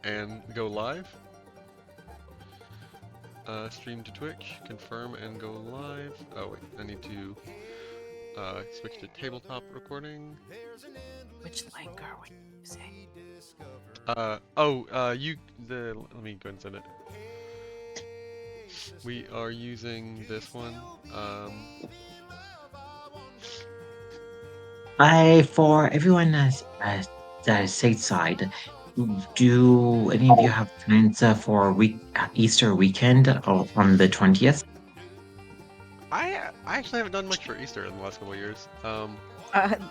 and go live. Stream to Twitch, confirm and go live. Oh wait, I need to switch to tabletop recording. Which link are we using? Let me go and send it. We are using this one. For everyone that's stateside, do any of you have plans for Easter weekend on the 20th? I actually haven't done much for Easter in the last couple of years.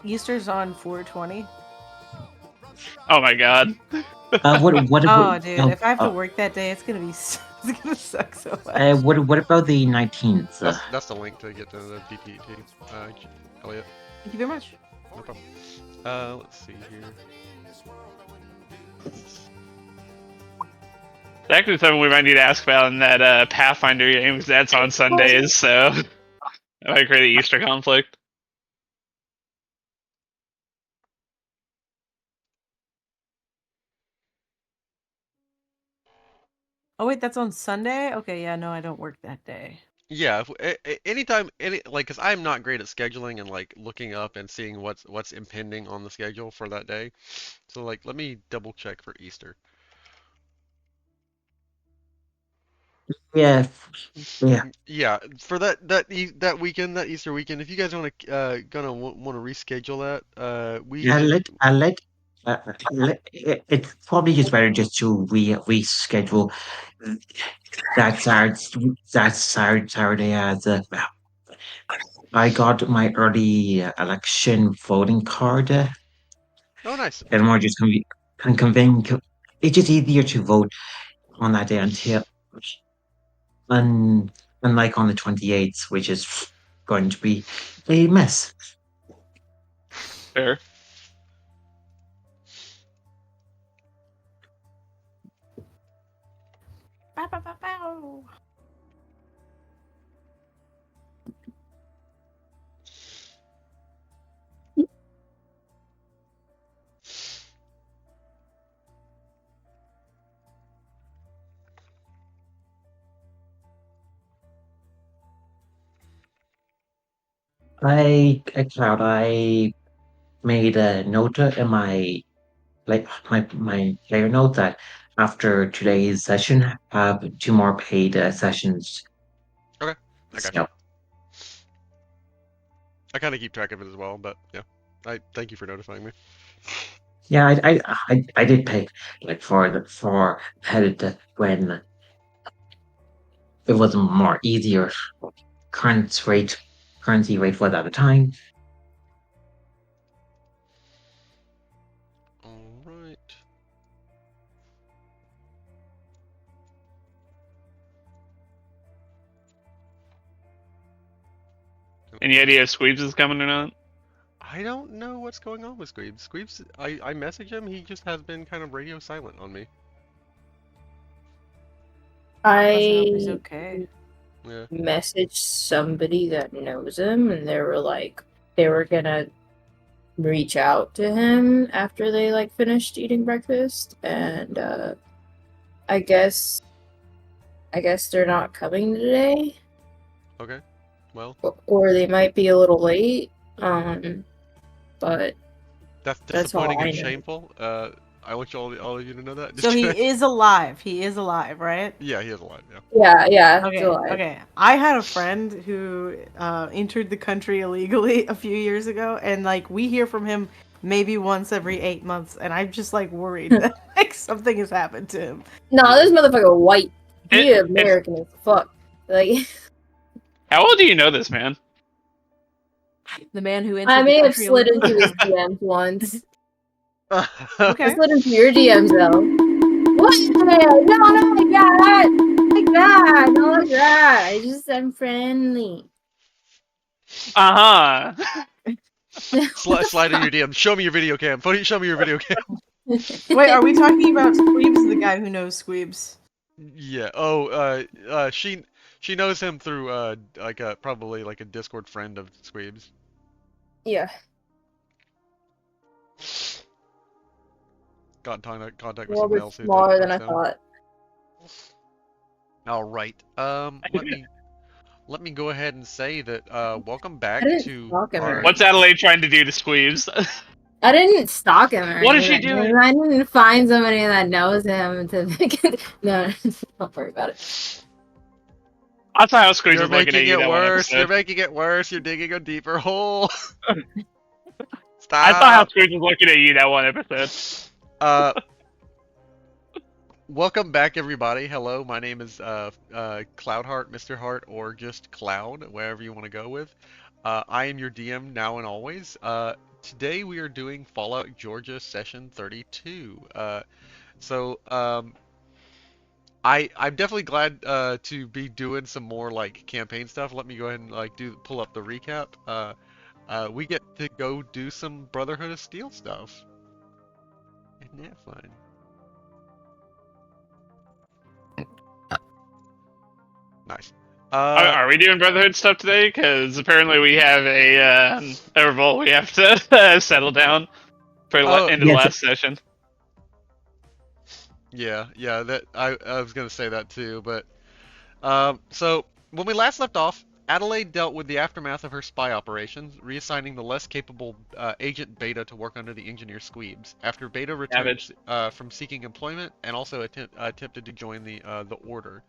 Easter's on 4/20. Oh my god. What Oh, dude, if I have to work that day, it's gonna be it's gonna suck so much. what about the 19th? That's the link to get to the DPT. Elliot. Thank you very much. No problem. Let's see here. It's actually something we might need to ask about in that Pathfinder game, because that's on Sundays, so that might create an Easter conflict. Oh wait, that's on Sunday? Okay, yeah, no, I don't work that day. Yeah, anytime, cause I'm not great at scheduling and like looking up and seeing what's impending on the schedule for that day. So like, let me double check for Easter. Yeah, yeah. Yeah, for that weekend, that Easter weekend, if you guys want to want to reschedule that, we Yeah, can. it's probably just better just to reschedule that Saturday as I got my early election voting card, Oh, nice. and more just conveying. It's just easier to vote on that day un, unlike on the 28th, which is going to be a mess. Fair. Bow, bow, bow, bow. I made a note in my player note that after today's session, have two more paid sessions. Okay, I got you. So, I kind of keep track of it as well, but yeah, I thank you for notifying me. yeah, I did pay for headed when it was more easier currency rate was at the time. All right. Any idea if Squeebs is coming or not? I don't know what's going on with Squeebs. Squeebs, I message him, he just has been kind of radio silent on me. I hope he's I okay. Yeah. messaged somebody that knows him, and they were like, they were gonna reach out to him after they like finished eating breakfast, and I guess they're not coming today, Okay. Well, or they might be a little late. But that's That's all disappointing I and know. shameful. I want all of you to know that. So Just he kidding. is alive. He is alive, right? Yeah, he has a lot. Yeah. yeah, it's Okay, alive. okay. I had a friend who entered the country illegally a few years ago, and like we hear from him maybe once every 8 months, and I'm just like worried that like something has happened to him. No, this motherfucker white. He It- American as fuck. Like, How well do you know this man? The man who entered I the may have country slid illegally. into his DMs once. I Okay. slid into your DMs though. What? No, not like that. Like that. Not like that. I just am friendly. Uh-huh. Slide in your DM. Show me your video cam. Show me your video cam. Wait, are we talking about Squeebs, the guy who knows Squeebs? Yeah. Oh, she knows him through probably like a Discord friend of Squeebs. Yeah. got in contact with Well, someone it's else who's like smaller than I Hearthstone. thought. All right. Let me go ahead and say that welcome I back didn't to stalk him or our. What's Adelaide trying to do to Squeebs? I didn't stalk him or What is she anything. doing? I didn't find somebody that knows him to. No, don't worry about it. I saw how Squeebs You're was looking at making you it that one worse. You're episode. making it worse. You're digging a deeper hole. I saw how Stop. Squeebs was looking at you that one episode. Uh, welcome back, everybody. Hello, my name is Cloudheart, Mr. Heart, or just Cloud, wherever you want to go with. I am your DM now and always. Today we are doing Fallout Georgia Session 32. I'm definitely glad to be doing some more like campaign stuff. Let me go ahead and like pull up the recap. We get to go do some Brotherhood of Steel stuff. Isn't that fun? Nice. Are we doing Brotherhood stuff today? Because apparently we have a revolt we have to settle down for Oh, end of the Yes. last session. yeah, that I was gonna say that too, but so when we last left off, Adelaide dealt with the aftermath of her spy operations, reassigning the less capable Agent Beta to work under the engineer Squeebs. After Beta returned Savage. from seeking employment and also attempted to join the Order.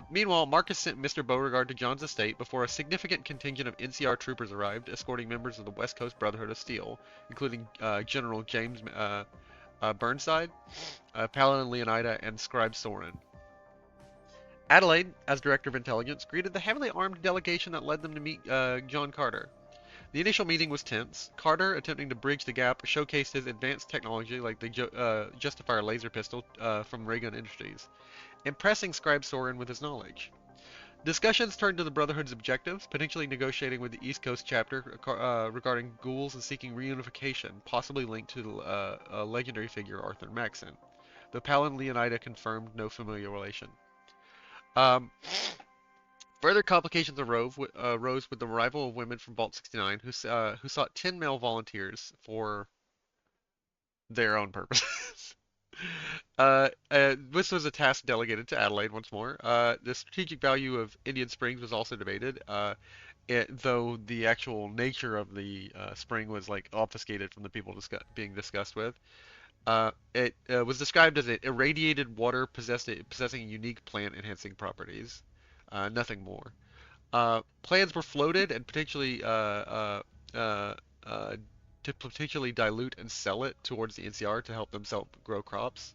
Meanwhile, Marcus sent Mr. Beauregard to John's estate before a significant contingent of NCR troopers arrived, escorting members of the West Coast Brotherhood of Steel, including General James Burnside, Paladin Leonida, and Scribe Soren. Adelaide, as Director of Intelligence, greeted the heavily armed delegation that led them to meet John Carter. The initial meeting was tense. Carter, attempting to bridge the gap, showcased his advanced technology like the Justifier laser pistol from Raygun Industries, impressing Scribe Soren with his knowledge. Discussions turned to the Brotherhood's objectives, potentially negotiating with the East Coast chapter regarding ghouls and seeking reunification, possibly linked to a legendary figure, Arthur Maxon. The Paladin Leonida confirmed no familiar relation. Um, Further complications arose with the arrival of women from Vault 69 who sought 10 male volunteers for their own purposes. This was a task delegated to Adelaide once more. The strategic value of Indian Springs was also debated, though the actual nature of the spring was like obfuscated from the people being discussed with. It was described as an irradiated water possessing unique plant-enhancing properties. Nothing more. Plans were floated and potentially to potentially dilute and sell it towards the NCR to help them grow crops,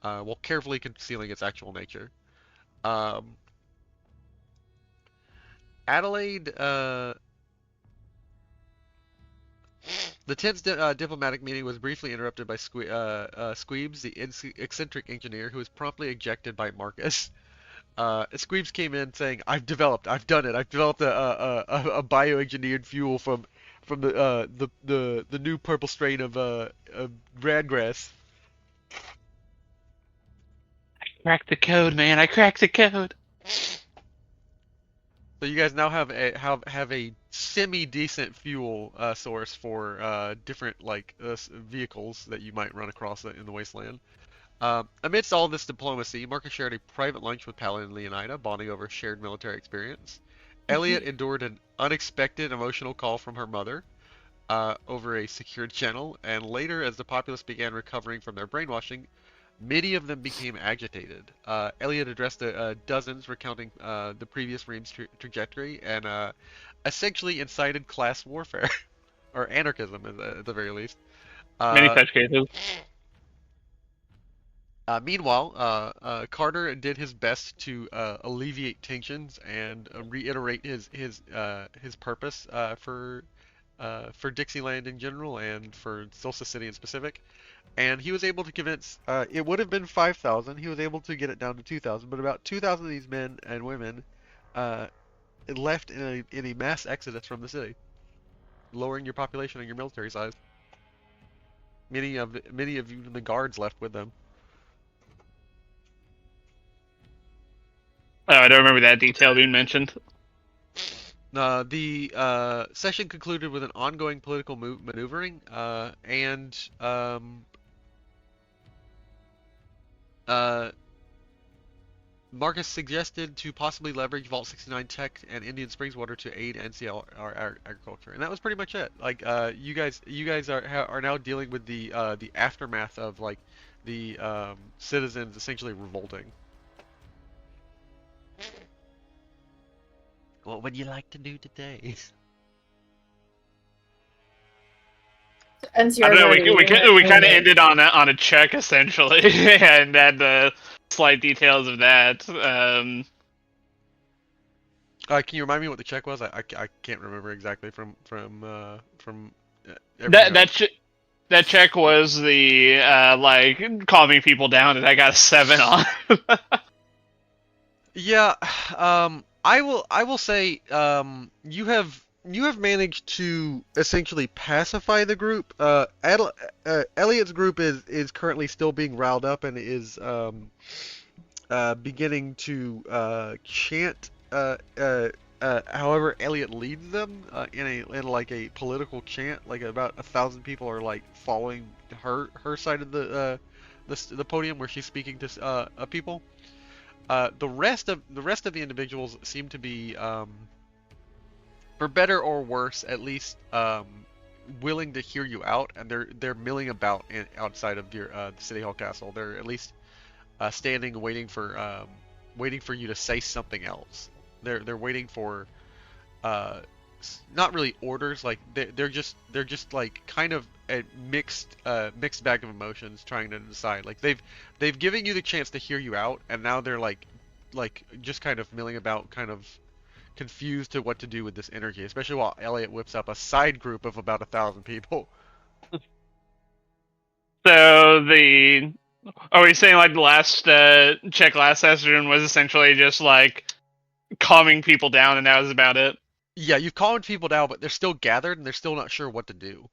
while carefully concealing its actual nature. Um, Adelaide, the tense diplomatic meeting was briefly interrupted by Squeebs, the eccentric engineer, who was promptly ejected by Marcus. Squeebs came in saying, I've done it. I've developed a bioengineered fuel from the new purple strain of radgrass." Cracked the code, man. I cracked the code. So you guys now have a semi-decent fuel source for different like vehicles that you might run across in the wasteland. Amidst all this diplomacy, Marcus shared a private lunch with Paladin and Leonida, bonding over shared military experience. Elliot endured an unexpected emotional call from her mother over a secured channel, and later, as the populace began recovering from their brainwashing, many of them became agitated. Elliot addressed dozens, recounting the previous reigm's trajectory, and essentially incited class warfare, or anarchism at the very least. Many such cases. Meanwhile, Carter did his best to alleviate tensions and reiterate his purpose for Dixieland in general and for Solstice City in specific. And he was able to convince. It would have been 5,000. He was able to get it down to 2,000, but about 2,000 of these men and women left in a mass exodus from the city, lowering your population and your military size. Many of even the guards left with them. Oh, I don't remember that detail being mentioned. The session concluded with an ongoing political maneuvering, and Uh, Marcus suggested to possibly leverage Vault 69 tech and Indian Springs water to aid NCL our agriculture, and that was pretty much it. Like, you guys are now dealing with the aftermath of like the citizens essentially revolting. What would you like to do today? NCR's I don't know. already We leaving kind of it. ended on a check essentially, and had the slight details of that. Can you remind me what the check was? I can't remember exactly from everything. That check was the like calming people down, and I got a 7 on. Yeah, I will say you have managed to essentially pacify the group. Elliot's group is currently still being riled up and is beginning to chant. However, Elliot leads them in like a political chant. Like about 1,000 people are like following her side of the podium where she's speaking to people. The rest of the individuals seem to be, for better or worse, at least willing to hear you out, and they're milling about outside of your the City Hall Castle. They're at least standing, waiting for you to say something else. They're waiting for not really orders. Like they're just like kind of a mixed bag of emotions, trying to decide. Like they've given you the chance to hear you out, and now they're like just kind of milling about, kind of confused to what to do with this energy, especially while Elliot whips up a side group of about 1,000 people. So the are we saying like the last check last session was essentially just like calming people down, and that was about it? Yeah, you've calmed people down, but they're still gathered and they're still not sure what to do.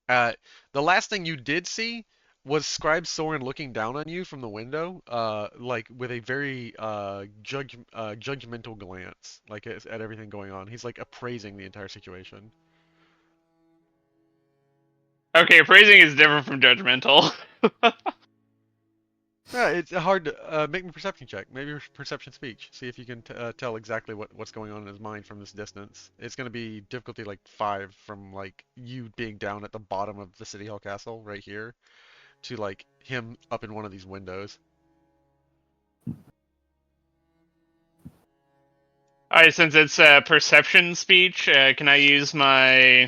The last thing you did see was Scribe Soren looking down on you from the window, like with a very judgmental glance, like at everything going on. He's like appraising the entire situation. Okay, appraising is different from judgmental. Yeah, it's hard to make me a perception check. Maybe perception speech. See if you can tell exactly what's going on in his mind from this distance. It's going to be difficulty like 5 from like you being down at the bottom of the City Hall Castle right here to like him up in one of these windows. Alright, since it's perception speech, can I use my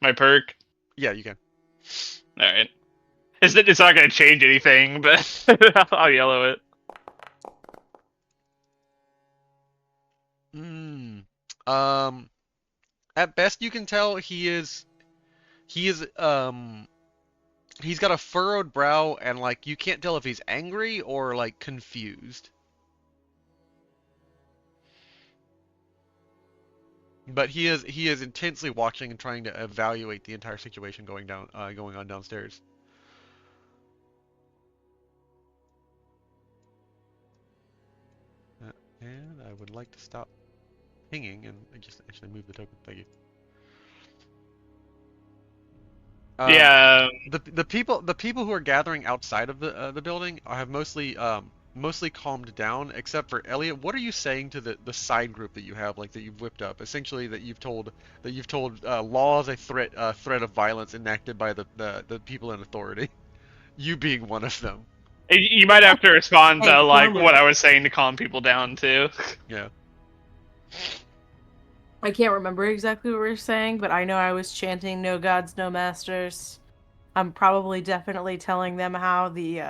my perk? Yeah, you can. Alright. It's not gonna change anything, but I'll yellow it. At best you can tell he's got a furrowed brow, and like you can't tell if he's angry or like confused. But he is intensely watching and trying to evaluate the entire situation going on downstairs. And I would like to stop pinging and just actually move the token. Thank you. Yeah. The people who are gathering outside of the building have mostly calmed down, except for Elliot. What are you saying to the side group that you have, like that you've whipped up? Essentially, that you've told law as a threat of violence enacted by the people in authority. You being one of them. You might have to respond Hey, to like Norman. what I was saying to calm people down too. Yeah. I can't remember exactly what we were saying, but I know I was chanting "No gods, no masters." I'm probably definitely telling them how the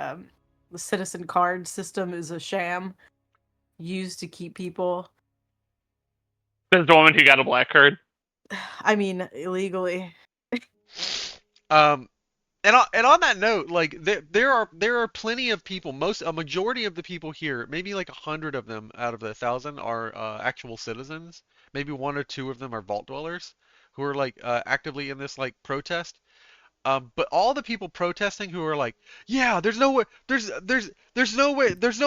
citizen card system is a sham used to keep people. There's the woman who got a black card. I mean, illegally. And on that note, like there are plenty of people. A majority of the people here, maybe like 100 of them out of the 1,000 are actual citizens. Maybe 1 or 2 of them are vault dwellers who are like actively in this like protest. But all the people protesting who are like, yeah, there's no way, there's no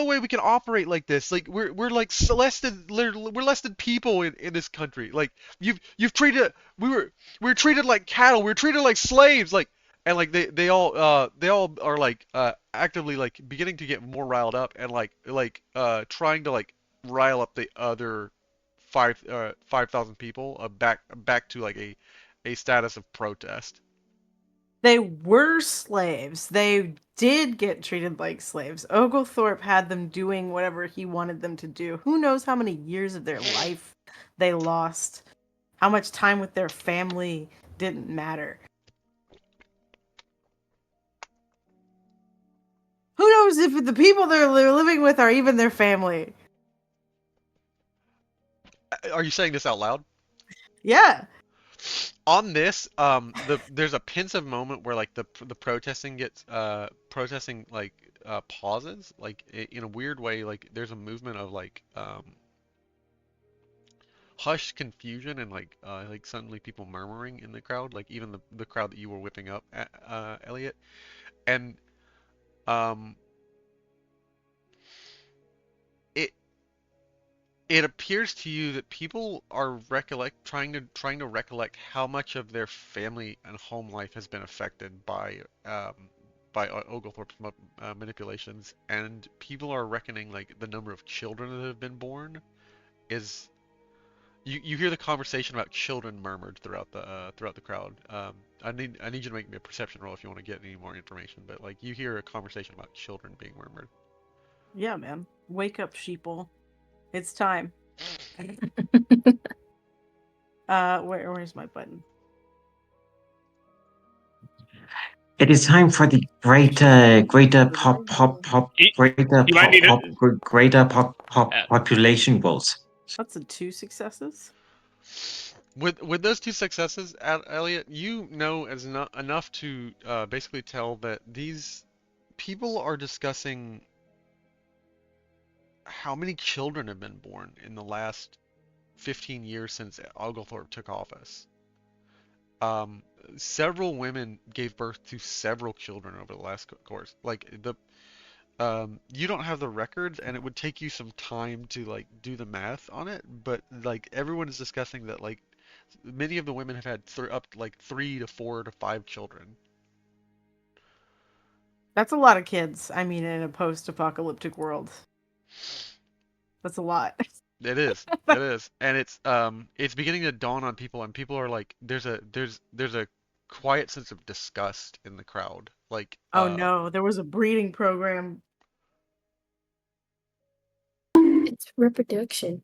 way we can operate like this. Like we're like we're less than people in this country. Like you've treated we were treated like cattle. We were treated like slaves. Like and like they all are like actively like beginning to get more riled up and trying to like rile up the other 5,000 people back to like a status of protest. They were slaves. They did get treated like slaves. Oglethorpe had them doing whatever he wanted them to do. Who knows how many years of their life they lost? How much time with their family didn't matter? Who knows if the people they're living with are even their family? Are you saying this out loud? Yeah. On this, there's a pensive moment where like the protesting gets protesting like pauses like in a weird way. Like there's a movement of like hushed confusion and like suddenly people murmuring in the crowd, like even the crowd that you were whipping up at, Elliot. And um it it appears to you that people are trying to recollect how much of their family and home life has been affected by Oglethorpe's manipulations, and people are reckoning like the number of children that have been born is you hear the conversation about children murmured throughout the crowd. I need you to make me a perception roll if you want to get any more information, but like you hear a conversation about children being murmured. Yeah, man. Wake up, sheeple. It's time. Where's my button? It is time for the greater pop pop pop You, greater you might pop need pop to. greater pop Uh, population votes. That's a 2 successes. With those two successes, Elliot, you know as enough to basically tell that these people are discussing how many children have been born in the last 15 years since Oglethorpe took office. Um, Several women gave birth to several children over the last course. Like you don't have the records, and it would take you some time to like do the math on it. But like everyone is discussing that like many of the women have had up to, like 3 to 4 to 5 children. That's a lot of kids. I mean, in a post-apocalyptic world, that's a lot. It is. It is. And it's beginning to dawn on people, and people are like there's a quiet sense of disgust in the crowd. Like Oh no, there was a breeding program. It's reproduction.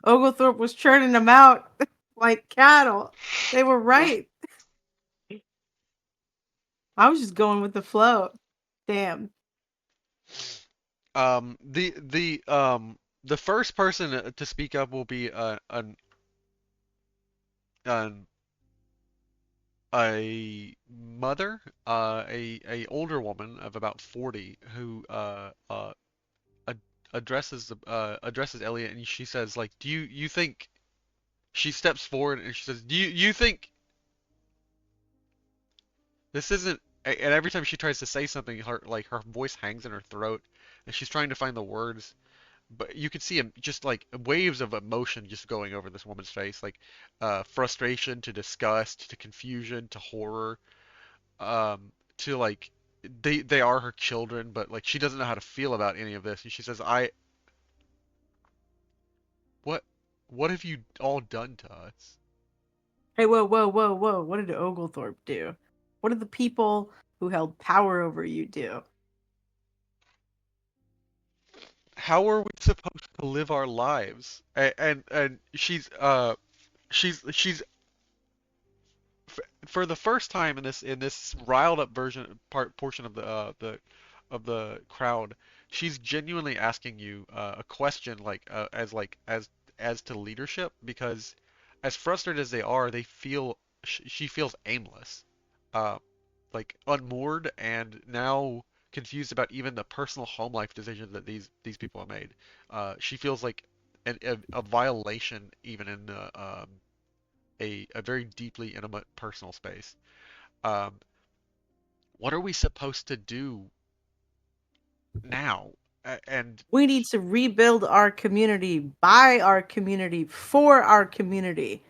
Oglethorpe was churning them out like cattle. They were right. I was just going with the flow. Damn. The first person to speak up will be an a mother, a older woman of about 40 who addresses Elliot, and she says like, "Do you think?" She steps forward and she says, "Do you think this isn't?" And every time she tries to say something, her voice hangs in her throat, and she's trying to find the words. But you can see just like waves of emotion just going over this woman's face, like frustration to disgust to confusion to horror, to like they are her children, but like she doesn't know how to feel about any of this. And she says, "I what what have you all done to us?" Hey, whoa, whoa, whoa, whoa. What did Oglethorpe do? What did the people who held power over you do? How are we supposed to live our lives? And she's for the first time in this riled up portion of the crowd, she's genuinely asking you a question as to leadership, because as frustrated as they are, they feel she feels aimless, uh, like unmoored, and now confused about even the personal home life decisions that these people have made. She feels like a violation even in a very deeply intimate personal space. Um, what are we supposed to do now? And We need to rebuild our community, by our community, for our community.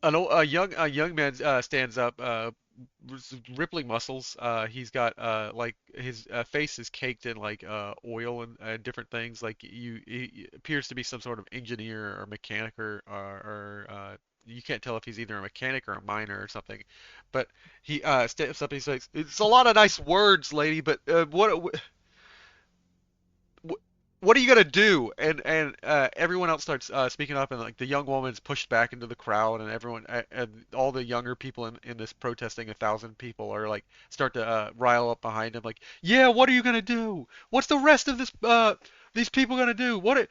A young man stands up, rippling muscles. He's got like his face is caked in like oil and different things. Like he appears to be some sort of engineer or mechanic or you can't tell if he's either a mechanic or a miner or something. But he steps up and he says, "It's a lot of nice words, lady, but wh- what are you gonna do?" And everyone else starts speaking up, and like the young woman's pushed back into the crowd, and everyone and all the younger people in this protesting 1,000 people are like start to rile up behind him, like, yeah, what are you gonna do? What's the rest of this these people gonna do? What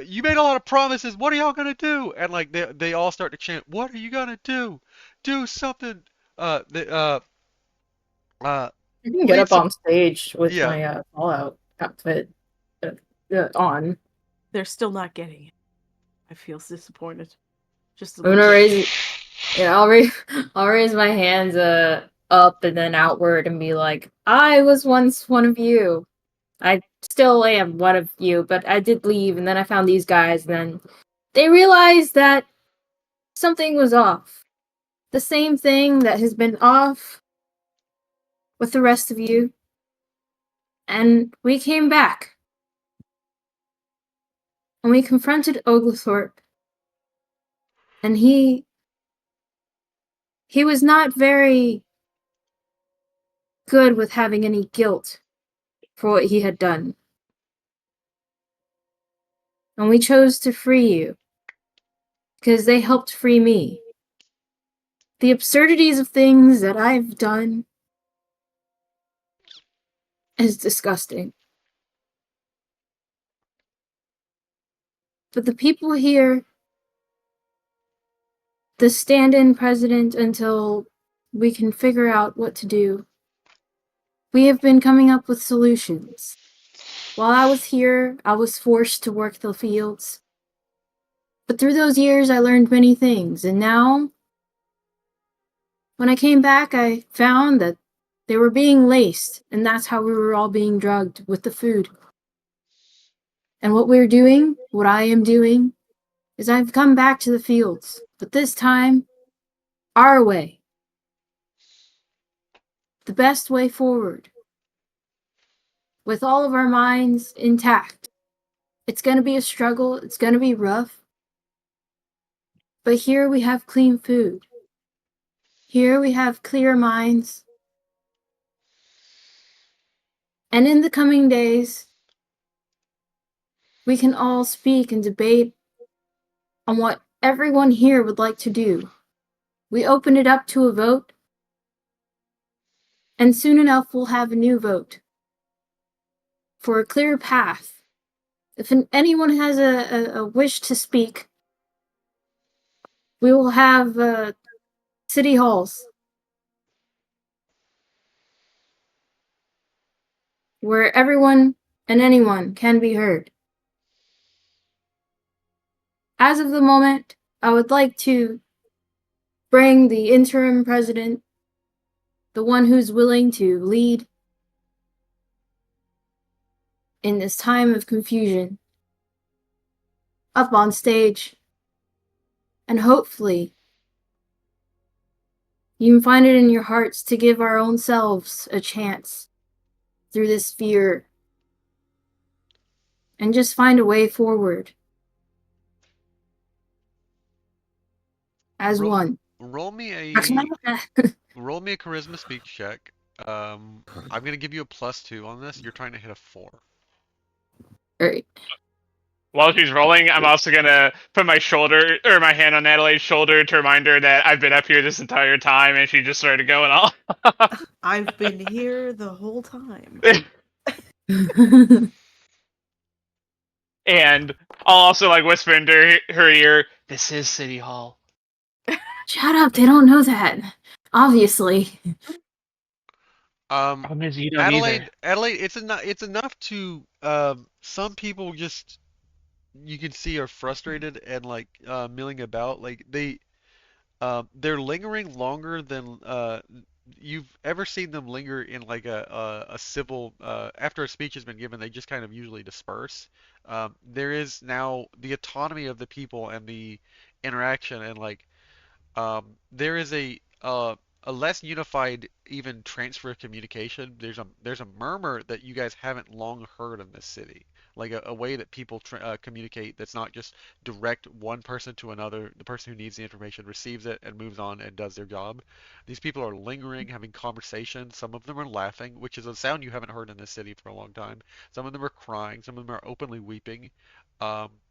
you made a lot of promises. What are y'all gonna do? And like they all start to chant, what are you gonna do? Do something. The uh I can get lead up some on stage with yeah. my Fallout outfit on. They're still not getting it. I feel disappointed. Just a I'm little gonna bit. raise. Yeah, I'll raise my hands up and then outward and be like, I was once one of you. I still am one of you, but I did leave, and then I found these guys, and then they realized that something was off. The same thing that has been off with the rest of you. And we came back. And we confronted Oglethorpe. And he was not very good with having any guilt for what he had done. And we chose to free you. Because they helped free me. The absurdities of things that I've done is disgusting. But the people here, the stand-in president until we can figure out what to do, we have been coming up with solutions. While I was here, I was forced to work the fields. But through those years, I learned many things, and now, when I came back, I found that they were being laced, and that's how we were all being drugged with the food. And what we're doing, what I am doing, is I've come back to the fields, but this time, our way. The best way forward. With all of our minds intact. It's going to be a struggle, it's going to be rough. But here we have clean food. Here we have clear minds. And in the coming days, we can all speak and debate on what everyone here would like to do. We open it up to a vote, and soon enough we'll have a new vote for a clear path. If anyone has a wish to speak, we will have city halls where everyone and anyone can be heard. As of the moment, I would like to bring the interim president, the one who's willing to lead in this time of confusion, up on stage, and hopefully you can find it in your hearts to give our own selves a chance through this fear and just find a way forward as Roll, one. roll me roll me a charisma speech check. I'm gonna give you a +2 on this. You're trying to hit a 4. Right. While she's rolling, I'm also gonna put my shoulder or my hand on Natalie's shoulder to remind her that I've been up here this entire time, and she just started going off. I've been here the whole time. And I'll also like whisper into her ear, "This is City Hall." Shut up, they don't know that. Obviously. Um, Problem is, you don't either. Adelaide, it's enough to some people just you can see are frustrated and like milling about. Like they're lingering longer than you've ever seen them linger in like a civil after a speech has been given, they just kind of usually disperse. There is now the autonomy of the people and the interaction and like there is a less unified even transfer of communication. There's a murmur that you guys haven't long heard in this city, like a way that people communicate that's not just direct one person to another. The person who needs the information receives it and moves on and does their job. These people are lingering, having conversations. Some of them are laughing, which is a sound you haven't heard in this city for a long time. Some of them are crying. Some of them are openly weeping.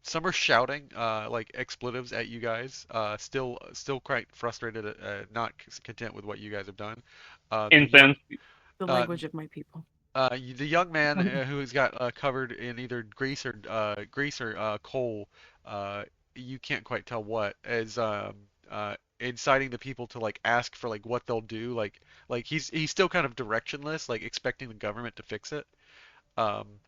Some are shouting like expletives at you guys. Still quite frustrated, not content with what you guys have done. The young, Incense. The uh, language of my people. the young man who's got covered in either grease or coal, you can't quite tell what, is inciting the people to like ask for like what they'll do. Like he's still kind of directionless, like expecting the government to fix it. Um,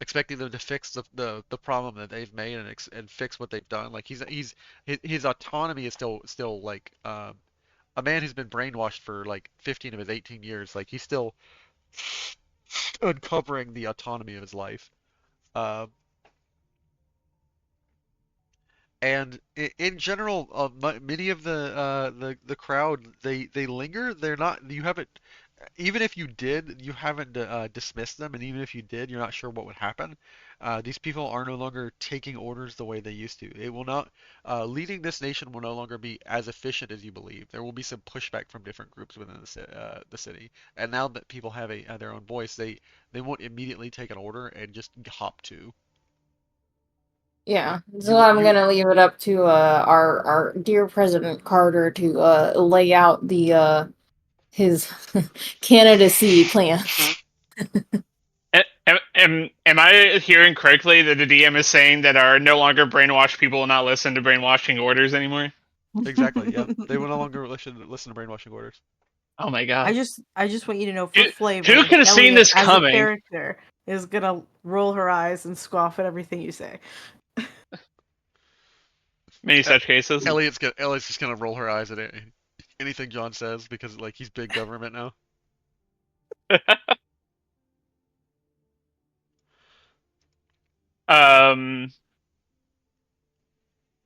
expecting them to fix the problem that they've made and fix what they've done. Like his autonomy is still like a man who's been brainwashed for like 15 of his 18 years. Like he's still uncovering the autonomy of his life. Uh, and in general, many of the crowd they linger. They're not. You haven't. Even if you did, you haven't dismissed them, and even if you did, you're not sure what would happen. These people are no longer taking orders the way they used to. It will not, leading this nation will no longer be as efficient as you believe. There will be some pushback from different groups within the city. And now that people have their own voice, they won't immediately take an order and just hop to. Yeah, so You I'm you gonna leave it up to our dear President Carter to lay out the his candidacy plan. Am I hearing correctly that the DM is saying that our no longer brainwashed people will not listen to brainwashing orders anymore? exactly, yeah. They will no longer listen to brainwashing orders. Oh my god. I just want you to know Who, for who flavor, could have seen Elliot this as a coming? character is gonna roll her eyes and scoff at everything you say. Many E- such cases. Elliot's just gonna roll her eyes at anything John says because like he's big government now. um,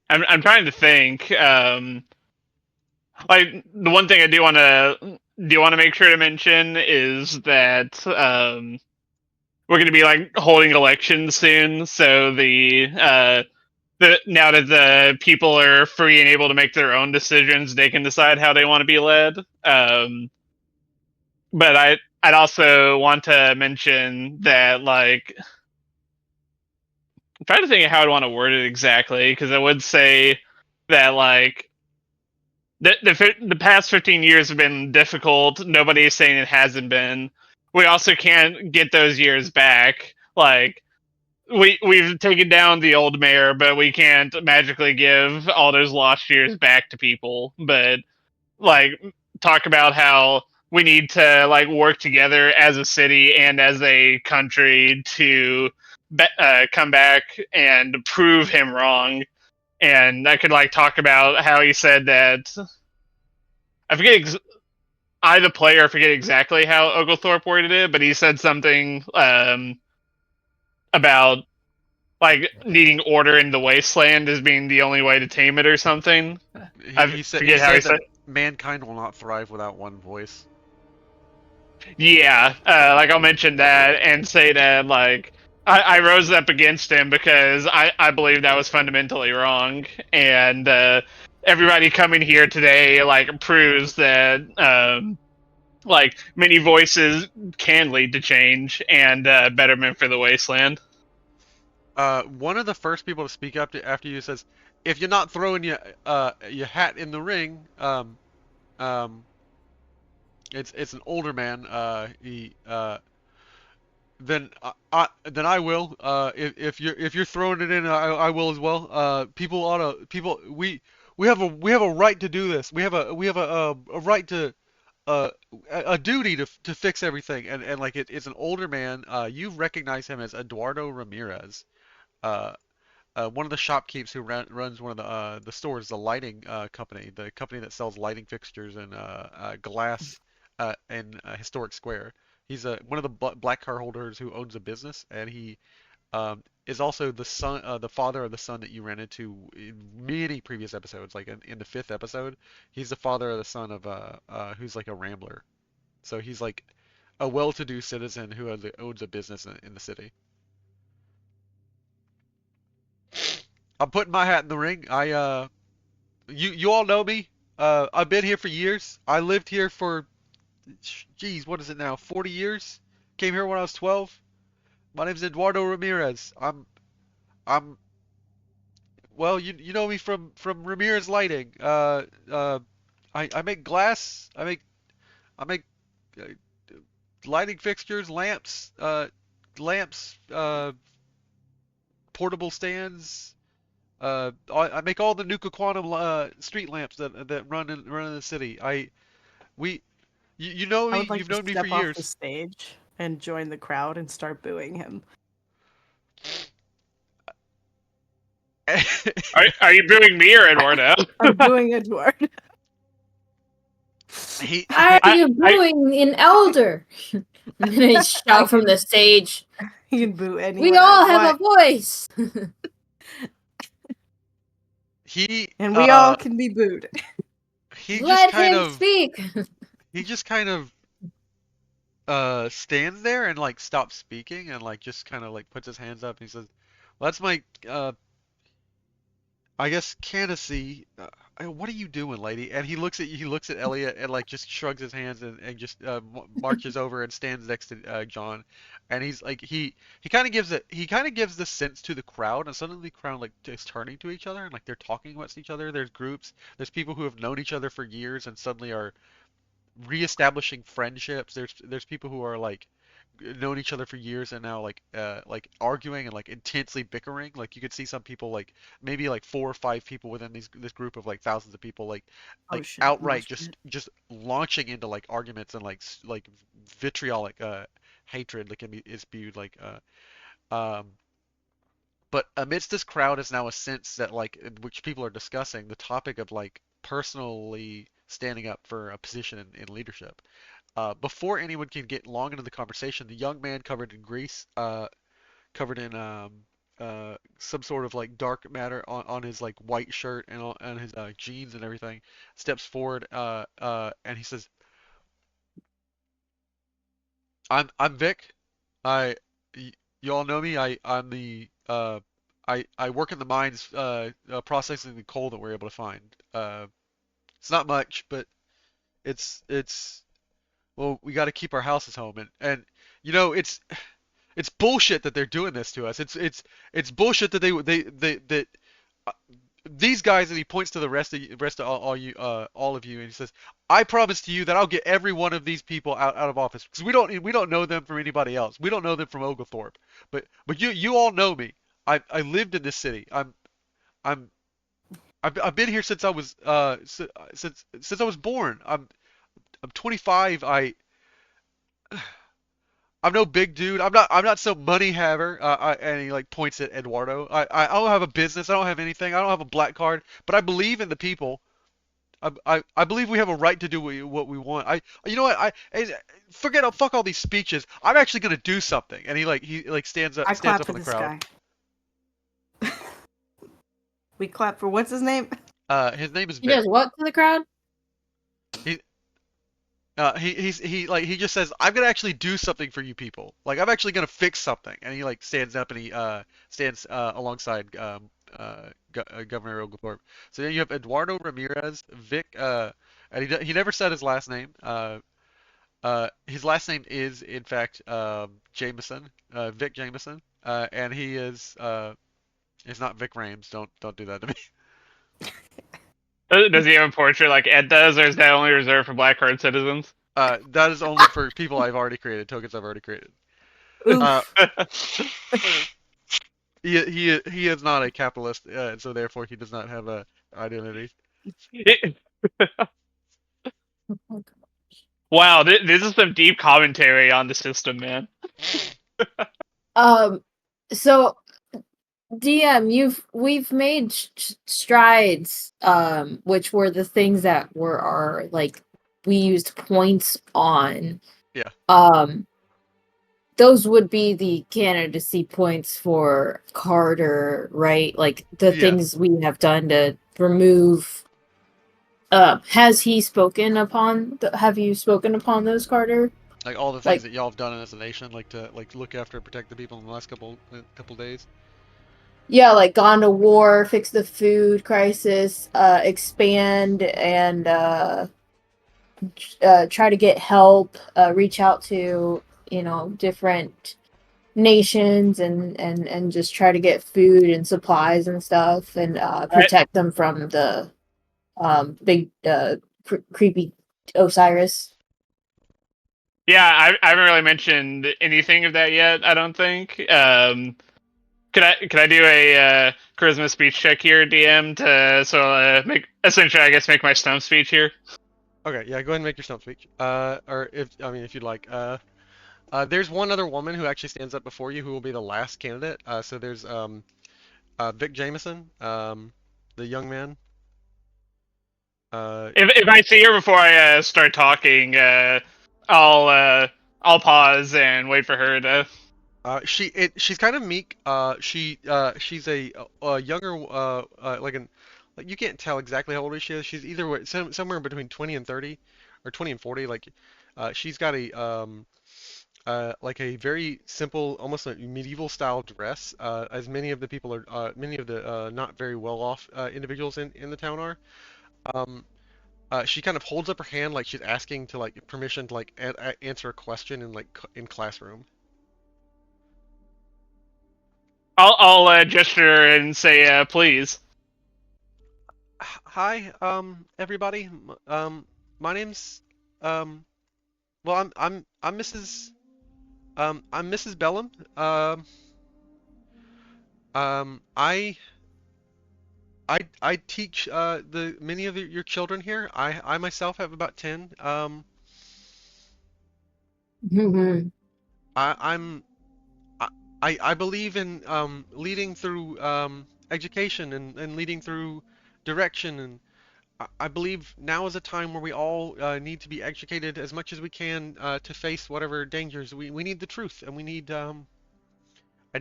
I'm trying to think. Like the one thing I do want to make sure to mention is that we're going to be like holding elections soon, so the now that the people are free and able to make their own decisions, they can decide how they want to be led. But I'd also want to mention that like I'm trying to think of how I'd want to word it exactly because I would say that like the past 15 years have been difficult. Nobody is saying it hasn't been. We also can't get those years back. Like we've taken down the old mayor, but we can't magically give all those lost years back to people. But like talk about how we need to like work together as a city and as a country to come back and prove him wrong. And I could like talk about how he said that I forget I the player forget exactly how Oglethorpe worded it, but he said something about like needing order in the wasteland as being the only way to tame it or something. I He forget how he said said. that mankind will not thrive without one voice. Yeah, like I'll mention that and say that like I rose up against him because I believe that was fundamentally wrong, and everybody coming here today like proves that like many voices can lead to change and betterment for the wasteland. One of the first people to speak up after you says, "If you're not throwing your hat in the ring, um, it's an older man. Then I will. If you're throwing it in, I will as well. People we have a right to do this. We have a right to uh a duty to fix everything. And like it's an older man. You recognize him as Eduardo Ramirez. Uh, one of the shopkeepers who runs one of the stores, the lighting company, the company that sells lighting fixtures and glass in Historic Square. He's one of the black car holders who owns a business, and he is also the son, the father of the son that you ran into in many previous episodes. Like in the fifth episode, he's the father of the son of who's like a rambler. So he's like a well-to-do citizen who owns a business in the city. I'm putting my hat in the ring. You all know me. I've been here for years. I lived here for, geez, what is it now? 40 years. Came here when I was 12. My name's Eduardo Ramirez. I'm well, you know me from Ramirez Lighting. I make glass. I make uh, lighting fixtures, lamps, portable stands. I make all the Nuka Quantum street lamps that run in the city. We you know I me. would like You've to known me for step off the years. stage and join the crowd and start booing him. Are you booing me or Eduardo? I'm booing Edward. He Why are I, you I booing an elder? And then they shout from the stage, He can boo anyone. "We all have a voice." he and we all can be booed. he just Let kind him of speak. he just kind of stands there and like stops speaking and like just kind of like puts his hands up and he says, "Well, that's my I guess Candace, what are you doing, lady?" And he looks at Elliot and like just shrugs his hands and just marches over and stands next to John, and he's like he kind of gives the sense to the crowd, and suddenly the crowd like is turning to each other and like they're talking amongst each other. There's groups, there's people who have known each other for years and suddenly are reestablishing friendships. There's people who are like known each other for years and now like arguing and like intensely bickering. Like you could see some people like maybe like 4 or 5 people within this group of like thousands of people Oh like shit! outright Oh, shit. just launching into like arguments and like vitriolic hatred that can be is spewed but amidst this crowd is now a sense that like in which people are discussing the topic of like personally standing up for a position in leadership. Before anyone can get long into the conversation, the young man covered in grease, covered in some sort of like dark matter on his like white shirt and on his jeans and everything, steps forward and he says, I'm Vic. I you all know me. I'm the I work in the mines processing the coal that we're able to find. It's not much, but it's well, we got to keep our houses home and you know it's bullshit that they're doing this to us. It's bullshit that they that uh, these guys, and he points to the rest of all of you and he says, I promise to you that I'll get every one of these people out of office because we don't know them from anybody else. We don't know them from Oglethorpe. But you all know me. I lived in this city. I'm I've been here since I was since I was born. I'm 25. I'm no big dude. I'm not some money haver. And he like points at Eduardo. I don't have a business. I don't have anything. I don't have a black card. But I believe in the people. I believe we have a right to do what we want. You know what? Fuck all these speeches. I'm actually gonna do something. And he stands I stands clap up for in the this crowd. guy. We clap for what's his name? His name is He Vic. does what to the crowd? He just says, I'm gonna actually do something for you people. Like I'm actually gonna fix something. And he like stands up and he stands alongside Governor Oglethorpe. So then you have Eduardo Ramirez, Vic, and he never said his last name. His last name is in fact Jameson, Vic Jameson, and he is it's not Vic Rames. Don't do that to me. Does he have a portrait like Ed does, or is that only reserved for black card citizens? That is only for people I've already created, tokens I've already created. Oof. Uh, he is not a capitalist, so therefore he does not have a identity. Wow, this is some deep commentary on the system, man. So DM, we've made strides, which were the things that were our like we used points on. Yeah. those would be the candidacy points for Carter, right? Like the Yeah. things we have done to remove. Has he spoken upon? Have you spoken upon those, Carter? Like all the things Like, that y'all have done as a nation, like to look after and protect the people in the last couple days. yeah, like gone to war, fix the food crisis, expand and try to get help, reach out to different nations and just try to get food and supplies and stuff and protect them from the big creepy Osiris. Yeah, I haven't really mentioned anything of that yet. I don't think. Could I do a charisma speech check here, DM, to make essentially, I guess, make my stump speech here? Okay, yeah, go ahead and make your stump speech. Or if you'd like. There's one other woman who actually stands up before you who will be the last candidate. So there's Vic Jameson, the young man. If I see her before I start talking, I'll pause and wait for her to. She's kind of meek. She's a younger like you can't tell exactly how old she is. She's either somewhere between 20 and 30 or 20 and 40. Like she's got like a very simple, almost a medieval style dress, as many of the people are many of the not very well off individuals in the town are. Um, she kind of holds up her hand like she's asking to like permission to like answer a question in in classroom. I'll gesture and say, please. Hi, everybody. My name's, well, I'm Mrs. I'm Mrs. Bellum. I teach the many of your children here. I myself have about 10. Mm-hmm. I'm I believe in leading through education and leading through direction and I believe now is a time where we all need to be educated as much as we can to face whatever dangers. We need the truth, and we need and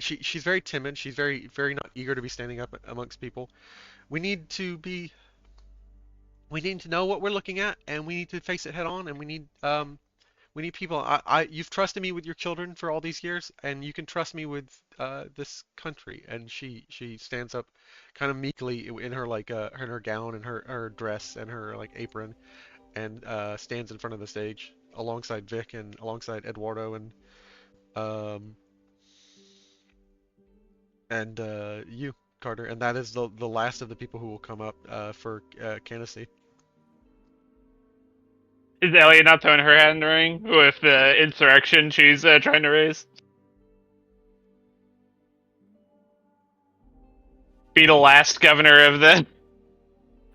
she's very timid. She's very not eager to be standing up amongst people. We need to be we need to know what we're looking at, and we need to face it head on. And we need people. You've trusted me with your children for all these years, and you can trust me with this country. And she stands up, kind of meekly in her in her gown and her dress and her like apron, and stands in front of the stage alongside Vic and alongside Eduardo um and you, Carter. And that is the last of the people who will come up for candidacy. Is Elliot not throwing her hat in the ring with the insurrection she's trying to raise? Be the last governor of the.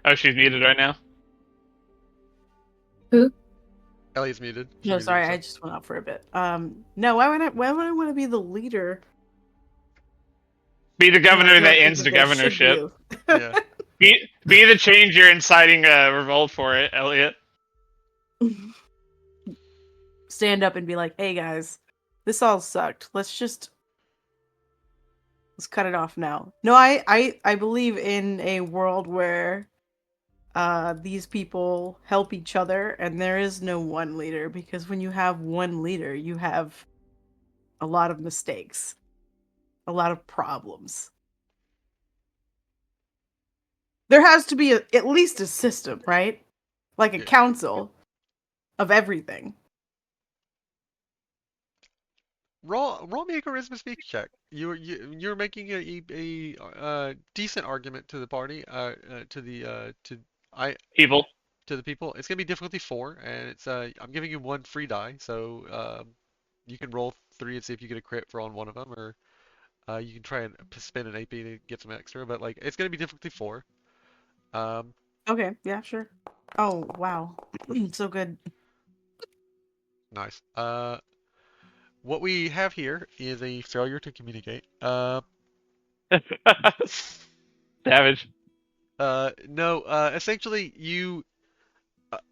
Oh, she's muted right now. Who? Ellie's muted. She No, muted sorry, I herself. just went out for a bit. No, why would I want to be the leader? Be the governor I that don't ends think the that they should governorship. do. Yeah. Be the change you're inciting a revolt for it, Elliot. Stand up and be like, "Hey guys, this all sucked. Let's cut it off now." No, I believe in a world where these people help each other and there is no one leader, because when you have one leader, you have a lot of mistakes, a lot of problems. There has to be at least a system, right? Like a Yeah. council of everything. Roll me a charisma speech check. You're making a decent argument to the party, to the Evil. to the people. It's gonna be difficulty 4, and it's I'm giving you one free die, so you can roll 3 and see if you get a crit for on one of them, or you can try and spend an AP to get some extra. But like it's gonna be difficulty 4. Um, Okay, yeah, sure. Oh, wow. So good. nice. What we have here is a failure to communicate. Savage. No, essentially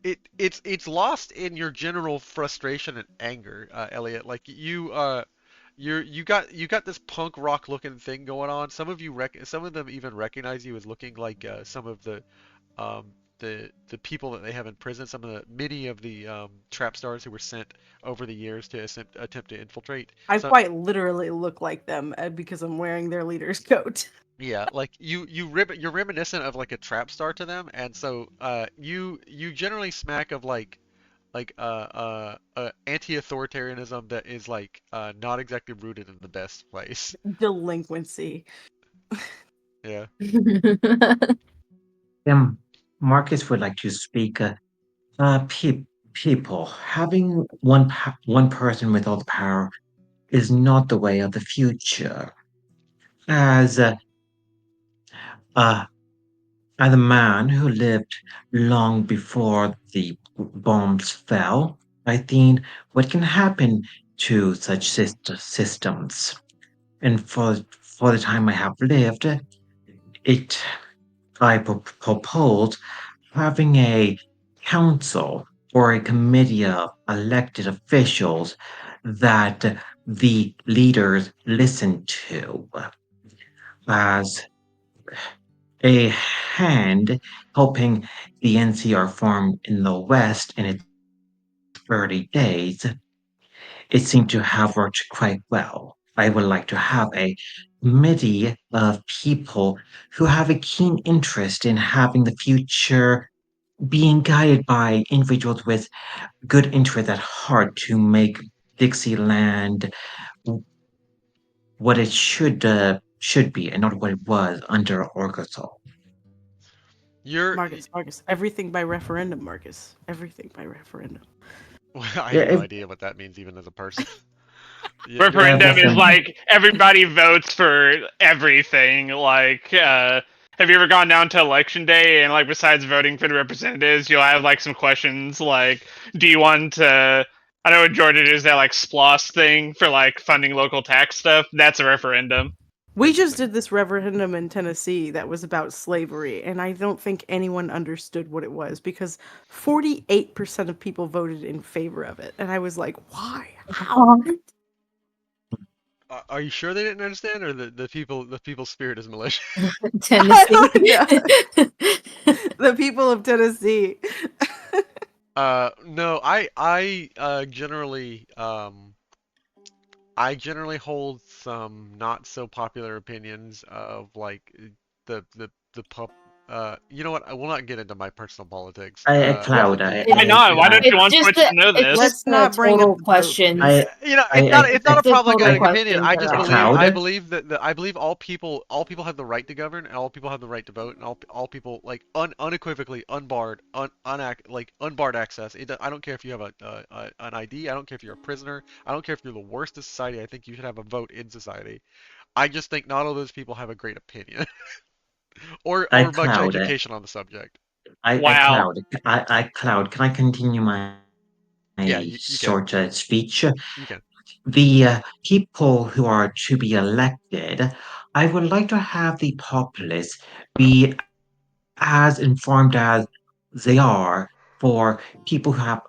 it's lost in your general frustration and anger, Elliot. Like you got this punk rock looking thing going on. Some of them even recognize you as looking like some of um the people that they have in prison. Some of the many of the trap stars who were sent over the years to attempt to infiltrate. I So quite literally look like them because I'm wearing their leader's coat. yeah, like you're reminiscent of like a trap star to them, and so you generally smack of anti-authoritarianism that is like not exactly rooted in the best place. Delinquency. Yeah. Marcus would like to speak. People having one person with all the power is not the way of the future. As uh, as a man who lived long before the bombs fell, I think what can happen to such systems. And for the time I have lived, it I propose having a council or a committee of elected officials that the leaders listen to as a hand helping the NCR form in the West in its early days. It seemed to have worked quite well. I would like to have a committee of people who have a keen interest in having the future being guided by individuals with good interest at heart to make Dixieland what it should be and not what it was under Arkansas. You're Marcus, everything by referendum, Marcus. Everything by referendum. I Yeah, have no if, idea what that means even as a person. Referendum is listen, like everybody votes for everything. Like, have you ever gone down to election day and like besides voting for the representatives, you'll have like some questions like, do you want to? I know in Georgia there's that like SPLOST thing for like funding local tax stuff. That's a referendum. We just Interesting. did this referendum in Tennessee that was about slavery, and I don't think anyone understood what it was because 48% of people voted in favor of it. And I was like, why? How? Are you sure they didn't understand, or the people's spirit is malicious? Tennessee. The people of Tennessee. No, I generally hold some not so popular opinions of like the pub. You know what? I will not get into my personal politics. Well, Cloud, Why not? Why don't you it's want just Twitch a, to know it's this? Let's just not bring up total the questions. I, You know, I, it's not a It's a total problematic opinion. question I for just us. I Cloud. believe that I believe all people have the right to govern, and all people have the right to vote, and all people like unequivocally unbarred unbarred access. I don't care if you have an ID. I don't care if you're a prisoner. I don't care if you're the worst of society. I think you should have a vote in society. I just think not all those people have a great opinion or much Cloud, education on the subject. Wow. Cloud. Can I continue my Yeah, you can. short speech? You can. The people who are to be elected, I would like to have the populace be as informed as they are for people who have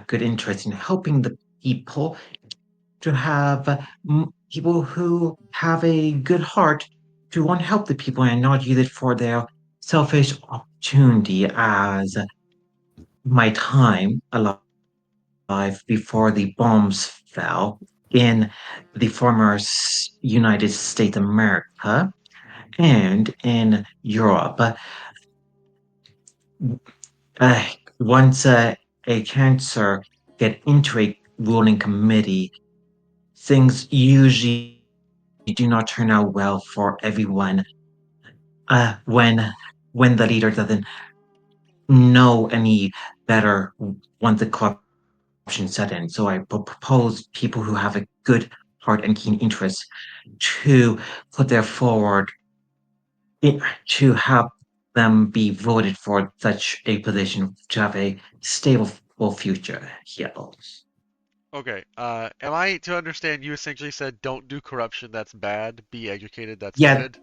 good interest in helping the people, to have people who have a good heart to want to help the people and not use it for their selfish opportunity as my time alive before the bombs fell in the former United States of America and in Europe. Uh, once a cancer get into a ruling committee, things usually do not turn out well for everyone. When the leader doesn't know any better once the corruption set in. So I propose people who have a good heart and keen interest to put their forward to help them be voted for such a position to have a stable future here. Okay. Am I to understand you essentially said don't do corruption, that's bad. Be educated, that's Yeah, good.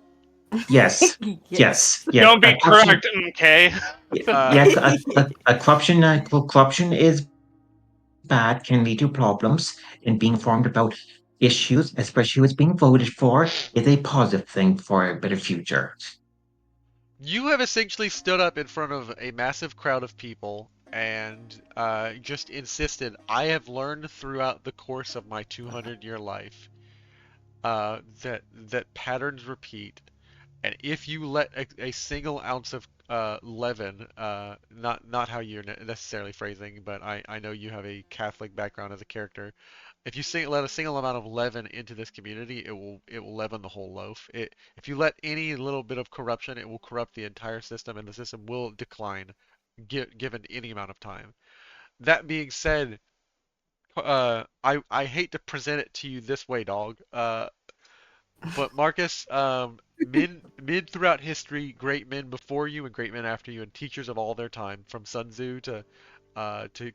yes, Yes. yes. Don't be Corruption, correct, okay? yes, corruption is bad, can lead to problems in being informed about issues, especially what's being voted for, is a positive thing for a better future. You have essentially stood up in front of a massive crowd of people and just insisted, I have learned throughout the course of my 200-year life that patterns repeat, and if you let a single ounce of leaven, not how you're necessarily phrasing, but I know you have a Catholic background as a character. If you let a single amount of leaven into this community, it will leaven the whole loaf. If you let any little bit of corruption, it will corrupt the entire system, and the system will decline, given any amount of time. That being said, I hate to present it to you this way, dog. But Marcus, men throughout history, great men before you and great men after you, and teachers of all their time, from Sun Tzu to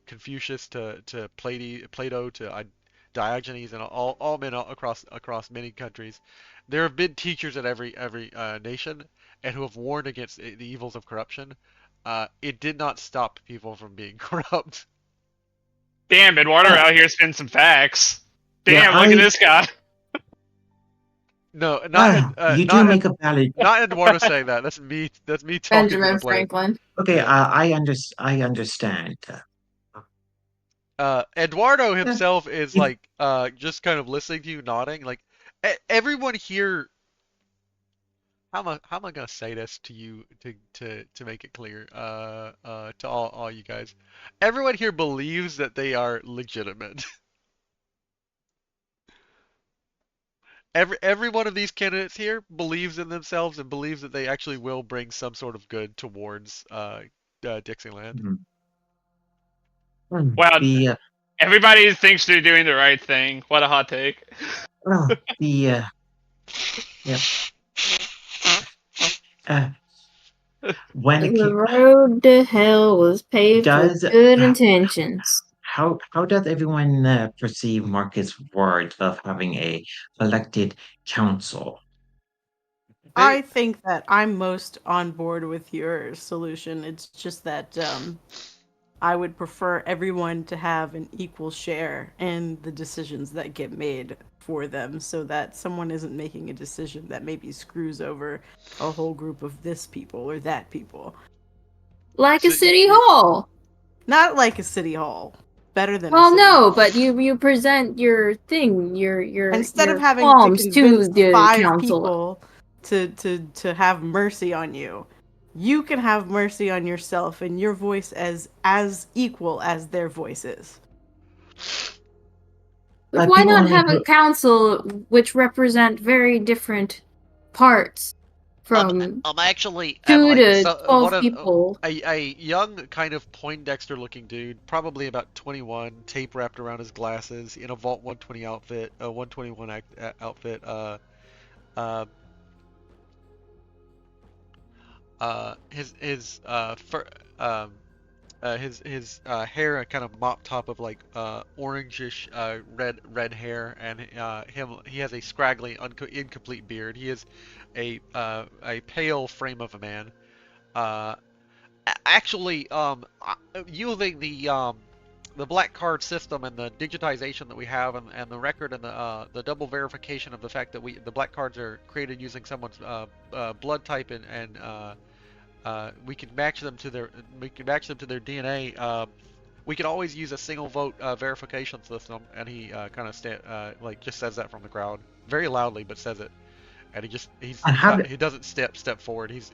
Confucius to Plato to Diogenes, and all men across many countries. There have been teachers at every nation, and who have warned against the evils of corruption. It did not stop people from being corrupt. Damn, Eduardo out here spinning some facts. Yeah, Damn, look at this guy. No, not you do not make a valid. not Eduardo saying that. That's me. That's me talking to Benjamin the plate. Franklin. Okay, I understand. Eduardo himself is like just kind of listening to you, nodding. Like everyone here. How am I gonna say this to you to make it clear? To all you guys, everyone here believes that they are legitimate. Every one of these candidates here believes in themselves and believes that they actually will bring some sort of good towards Dixieland. Wow, The everybody thinks they're doing the right thing. What a hot take. the yeah. When it The road to hell was paved does with good intentions. how does everyone perceive Marcus' words of having a elected council? I think that I'm most on board with your solution. It's just that I would prefer everyone to have an equal share in the decisions that get made for them, so that someone isn't making a decision that maybe screws over a whole group of this people or that people. Like a So city hall. Not like a city hall. Better than a Well, city no, hall. but you present your thing, your Instead your of having qualms to to convince the 5 council. people to have mercy on you, you can have mercy on yourself and your voice as equal as their voice is. But why People not only have a council which represent very different parts from Actually, 2 to so, 12 one of people? a young kind of Poindexter looking dude, probably about 21, tape wrapped around his glasses, in a Vault 120 outfit, a 121 outfit. His hair kind of mop top of like orangish red hair, and he has a scraggly incomplete beard. He is a pale frame of a man. Uh, Actually, using the black card system and the digitization that we have, and the record and the double verification of the fact that the black cards are created using someone's blood type, and we can match them to their DNA. We can always use a single vote verification system, and he kind of like just says that from the crowd very loudly, but says it, and he doesn't step forward. He's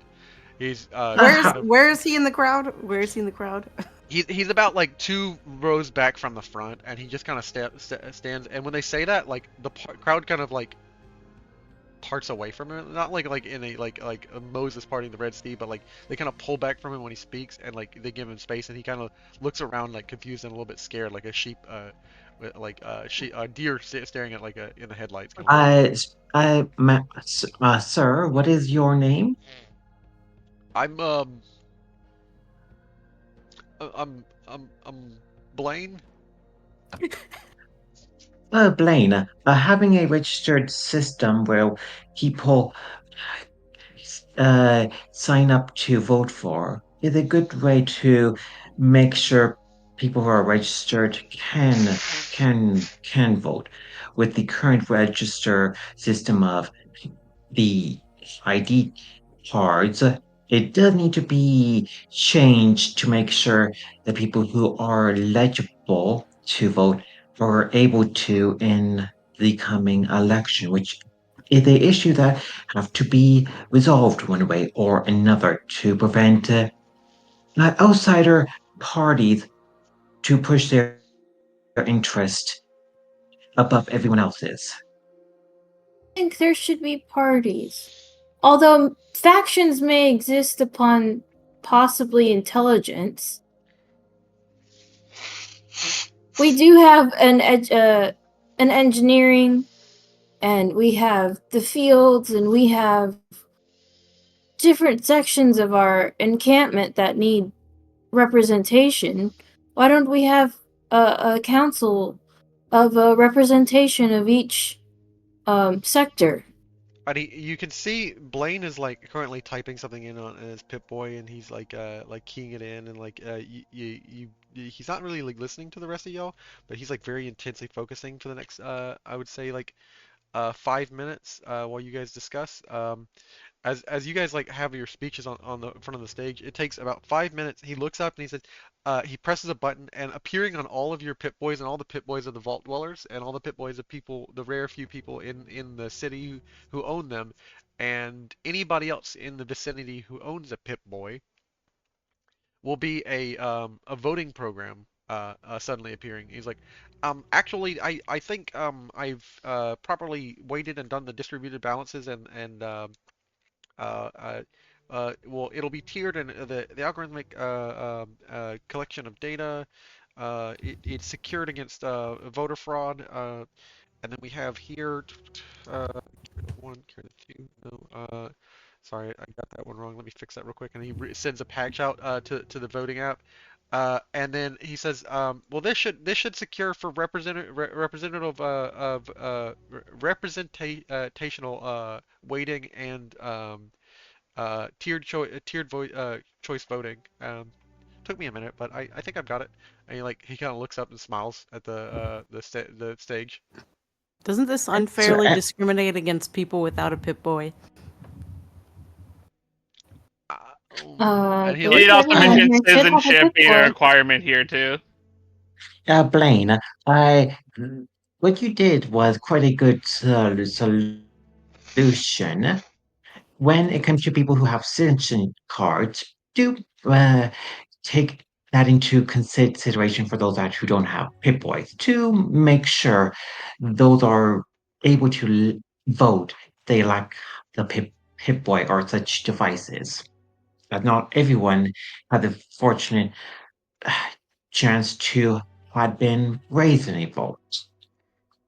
kind of, Where is he in the crowd? Where is he in the crowd? he's about like 2 rows back from the front, and he just kind of stands. And when they say that, like the crowd kind of like parts away from him, not like in a like Moses parting the Red Sea, but like they kind of pull back from him when he speaks, and like they give him space, and he kind of looks around like confused and a little bit scared, like a sheep, a deer staring at like in the headlights. Sir, what is your name? I'm I'm Blaine. Blaine, having a registered system where people sign up to vote for is a good way to make sure people who are registered can vote. With the current register system of the ID cards, it does need to be changed to make sure that people who are eligible to vote are able to in the coming election, which is a issue that have to be resolved one way or another to prevent outsider parties to push their interest above everyone else's. I think there should be parties. Although factions may exist upon possibly intelligence, we do have an engineering, and we have the fields, and we have different sections of our encampment that need representation. Why don't we have a council of a representation of each sector? And you can see Blaine is like currently typing something in on his Pip-Boy, and he's like keying it in, and like he's not really like listening to the rest of y'all, but he's like very intensely focusing for the next I would say like 5 minutes while you guys discuss. As you guys like have your speeches on the front of the stage, it takes about 5 minutes. He looks up and he says, he presses a button, and appearing on all of your Pip-Boys and all the Pip-Boys of the Vault Dwellers and all the Pip-Boys of people, the rare few people in the city who own them, and anybody else in the vicinity who owns a Pip-Boy, will be a voting program suddenly appearing. He's like, actually, I think I've properly weighted and done the distributed balances and well, it'll be tiered in the algorithmic collection of data. It's secured against voter fraud. And then we have here one, carry the two. No, sorry, I got that one wrong. Let me fix that real quick. And he sends a patch out to the voting app. And then he says, well, this should secure for representative representational weighting and choice voting. Took me a minute, but I think I've got it. And he kind of looks up and smiles at the stage. Doesn't this unfairly discriminate against people without a Pip-Boy? And he It also everyone mentions here should have a citizenship being a Pip-Boy. requirement here too. Blaine, what you did was quite a good solution. When it comes to people who have citizen cards, do take that into consideration for those who don't have Pip-Boys to make sure those are able to vote. They lack the Pip-Boy or such devices. But not everyone had the fortunate chance to had been raised in a vote.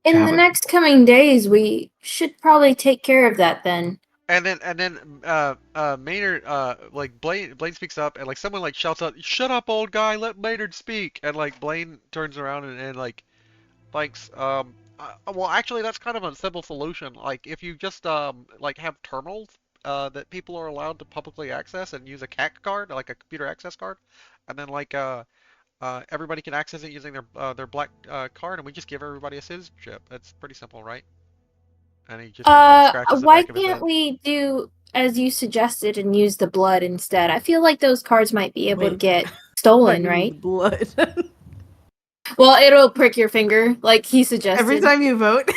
In the next coming days, we should probably take care of that then. And then Maynard like Blaine speaks up, and like someone like shouts out, "Shut up, old guy! Let Maynard speak!" And like Blaine turns around and like thanks. Well, actually, that's kind of a simple solution. Like if you just like have terminals that people are allowed to publicly access and use a CAC card, like a computer access card, and then like everybody can access it using their black card, and we just give everybody a citizenship. That's pretty simple, right? And he just scratches the why back of his can't head. we do as you suggested and use the blood instead? I feel like those cards might be able to get stolen, right? Blood. Well, it'll prick your finger, like he suggested. Every time you vote.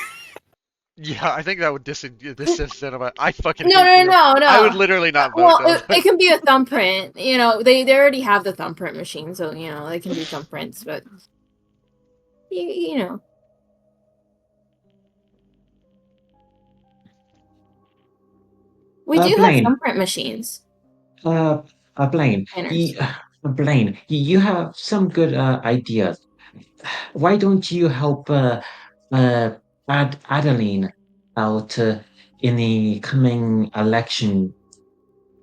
Yeah, I think that would disincentivize. I fucking No. I would literally not vote. Well, it can be a thumbprint. You know, they already have the thumbprint machine, so you know they can do thumbprints. But you know, we do Blaine. have thumbprint machines. Blaine, Blaine, you have some good ideas. Why don't you help Adeline out in the coming election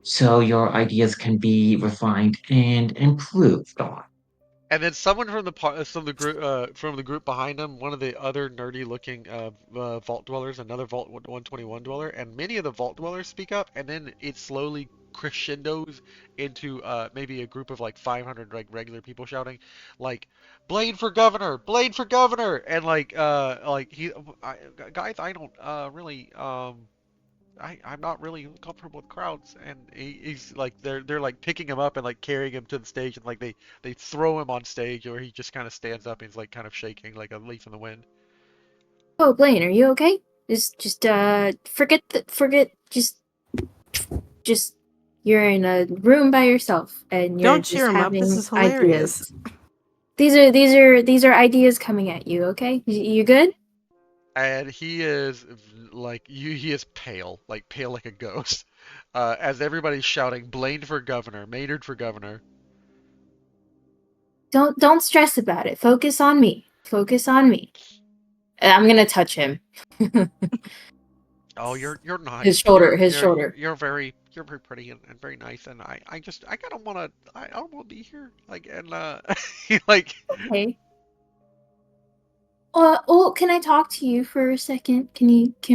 so your ideas can be refined and improved on? And then someone from the group behind him, one of the other nerdy-looking Vault Dwellers, another Vault 121 Dweller, and many of the Vault Dwellers speak up, and then it slowly crescendos into maybe a group of like 500 like regular people shouting like Blaine for governor, Blaine for governor, and like guys, I don't really I'm not really comfortable with crowds, and he's like they're like picking him up and like carrying him to the stage, and like they throw him on stage, or he just kind of stands up and he's like kind of shaking like a leaf in the wind. Oh, Blaine, are you okay? Just forget just you're in a room by yourself and you're Don't just cheer him up. This having is hilarious. ideas. These are ideas coming at you, okay? You good? And he is he is pale, like pale like a ghost, as everybody's shouting Blaine for governor, Maynard for governor. Don't stress about it. Focus on me. Focus on me. I'm gonna touch him. Oh, you're nice. His shoulder, You're his you're shoulder. you're very pretty and very nice, and I just I kind of wanna I don't wanna be here like and he like Okay. Oh, can I talk to you for a second? Can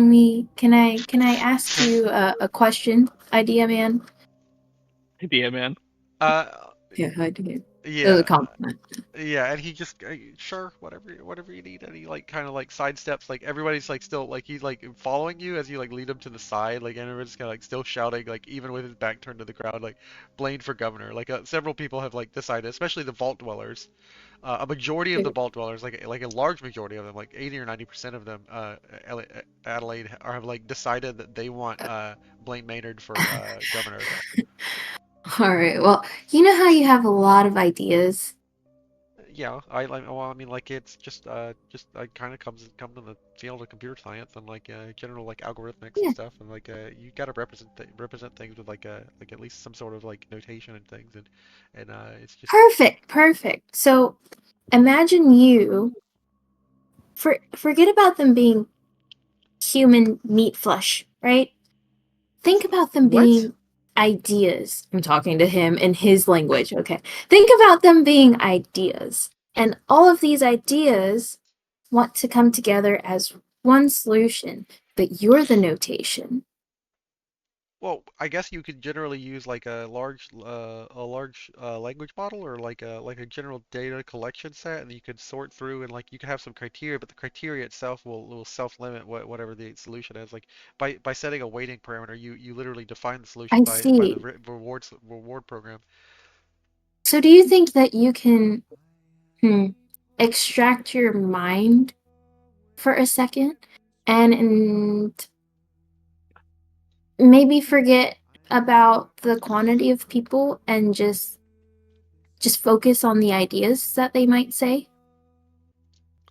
I ask you a question, idea man? Idea man. uh Yeah, idea. It was a yeah. compliment. Yeah, and he just sure whatever you need, and he like kind of like sidesteps, like everybody's like still like he's like following you as you like lead him to the side, like and everyone's kind of like still shouting, like even with his back turned to the crowd, like Blaine for governor. Like several people have like decided, especially the vault dwellers, a majority of the vault dwellers, like a large majority of them, like 80 or 90% of them, Adelaide have like decided that they want Blaine Maynard for governor. All right. Well, you know how you have a lot of ideas. Yeah, I like. Well, I mean, like it's just kind of come to the field of computer science and like general like algorithmics and Yeah. stuff, and like you gotta represent things with like at least some sort of like notation and things, and it's just Perfect. So, imagine you forget about them being human meat flesh, right? Think about them What? being ideas. I'm talking to him in his language, okay? Think about them being ideas. And all of these ideas want to come together as one solution, but you're the notation. well, I guess you could generally use like a large language model or like a general data collection set, and you could sort through and like you could have some criteria, but the criteria itself will self-limit whatever the solution is. Like by setting a weighting parameter, you literally define the solution I by the see. reward program. So do you think that you can extract your mind for a second and maybe forget about the quantity of people and just focus on the ideas that they might say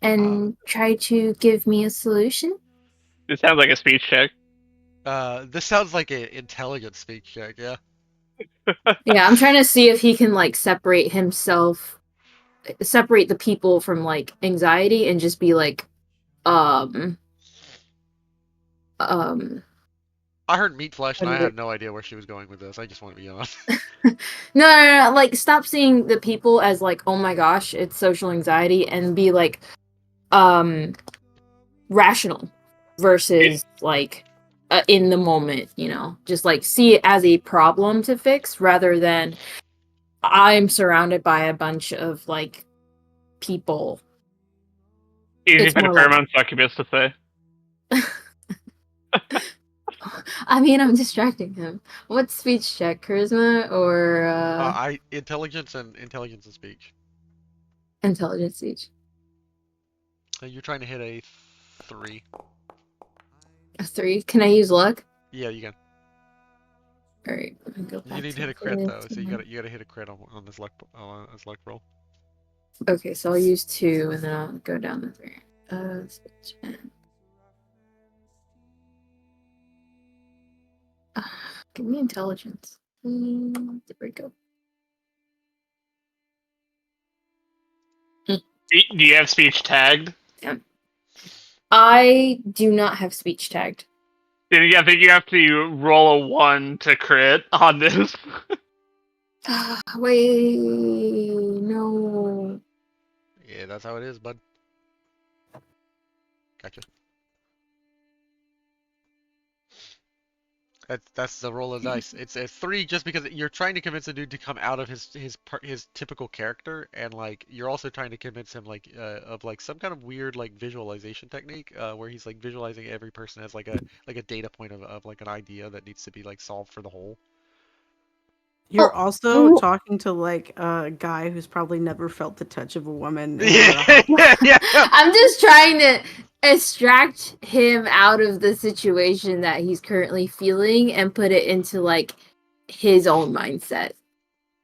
Uh, and try to give me a solution? This sounds like a speech check. this sounds like an intelligence speech check, yeah. Yeah, I'm trying to see if he can like separate the people from like anxiety and just be like um um I heard meat flesh what and I is had it? no idea where she was going with this. I just want to be honest. No, like stop seeing the people as like, oh my gosh, it's social anxiety, and be like rational versus like in the moment, you know, just like see it as a problem to fix rather than I'm surrounded by a bunch of like people. Easy It's for the more like Paramount succubus to say. I mean, I'm distracting him. What speech check? Charisma or I intelligence and speech. intelligence speech? You're trying to hit a 3. A 3. Can I use luck? Yeah, you can. All right, let me go You back need to to hit a crit though, so this. you gotta hit a crit on this luck roll. Okay, so I'll use 2 and then I'll go down the 3. Speech and... give me intelligence. There we go. Do you have speech tagged? Damn. I do not have speech tagged. Then yeah, I think you have to roll a 1 to crit on this. Wait, no. Yeah, that's how it is, bud. Gotcha. That's the roll of dice. It's a 3 just because you're trying to convince a dude to come out of his typical character, and like you're also trying to convince him like of like some kind of weird like visualization technique where he's like visualizing every person as like a data point of like an idea that needs to be like solved for the whole. You're Oh, also oh. talking to like a guy who's probably never felt the touch of a woman. Yeah, yeah. I'm just trying to extract him out of the situation that he's currently feeling and put it into like his own mindset.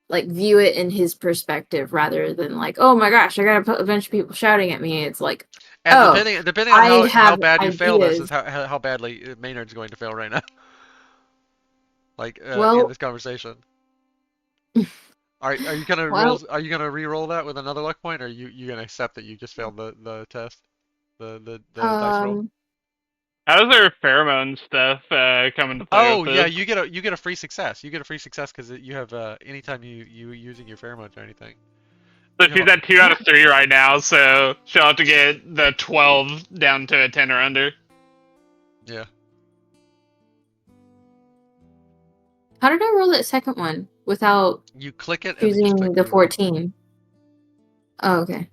Like view it in his perspective rather than like, oh my gosh, I gotta put a bunch of people shouting at me. It's like, And oh, depending on I how have bad you fail this is ideas. how badly Maynard's going to fail right now. Like in Well, this conversation. Are you gonna well, re-roll that with another luck point, or you gonna accept that you just failed the test, the dice roll? um, How does their pheromone stuff come into play with Oh yeah, this? you get a free success. You get a free success because you have anytime you using your pheromones or anything. So You have she's a at 2 out of 3 right now, so she'll have to get the 12 down to a 10 or under. yeah. how did I roll that second one without You click it and then you just choosing click the reroll. 14? Oh, okay.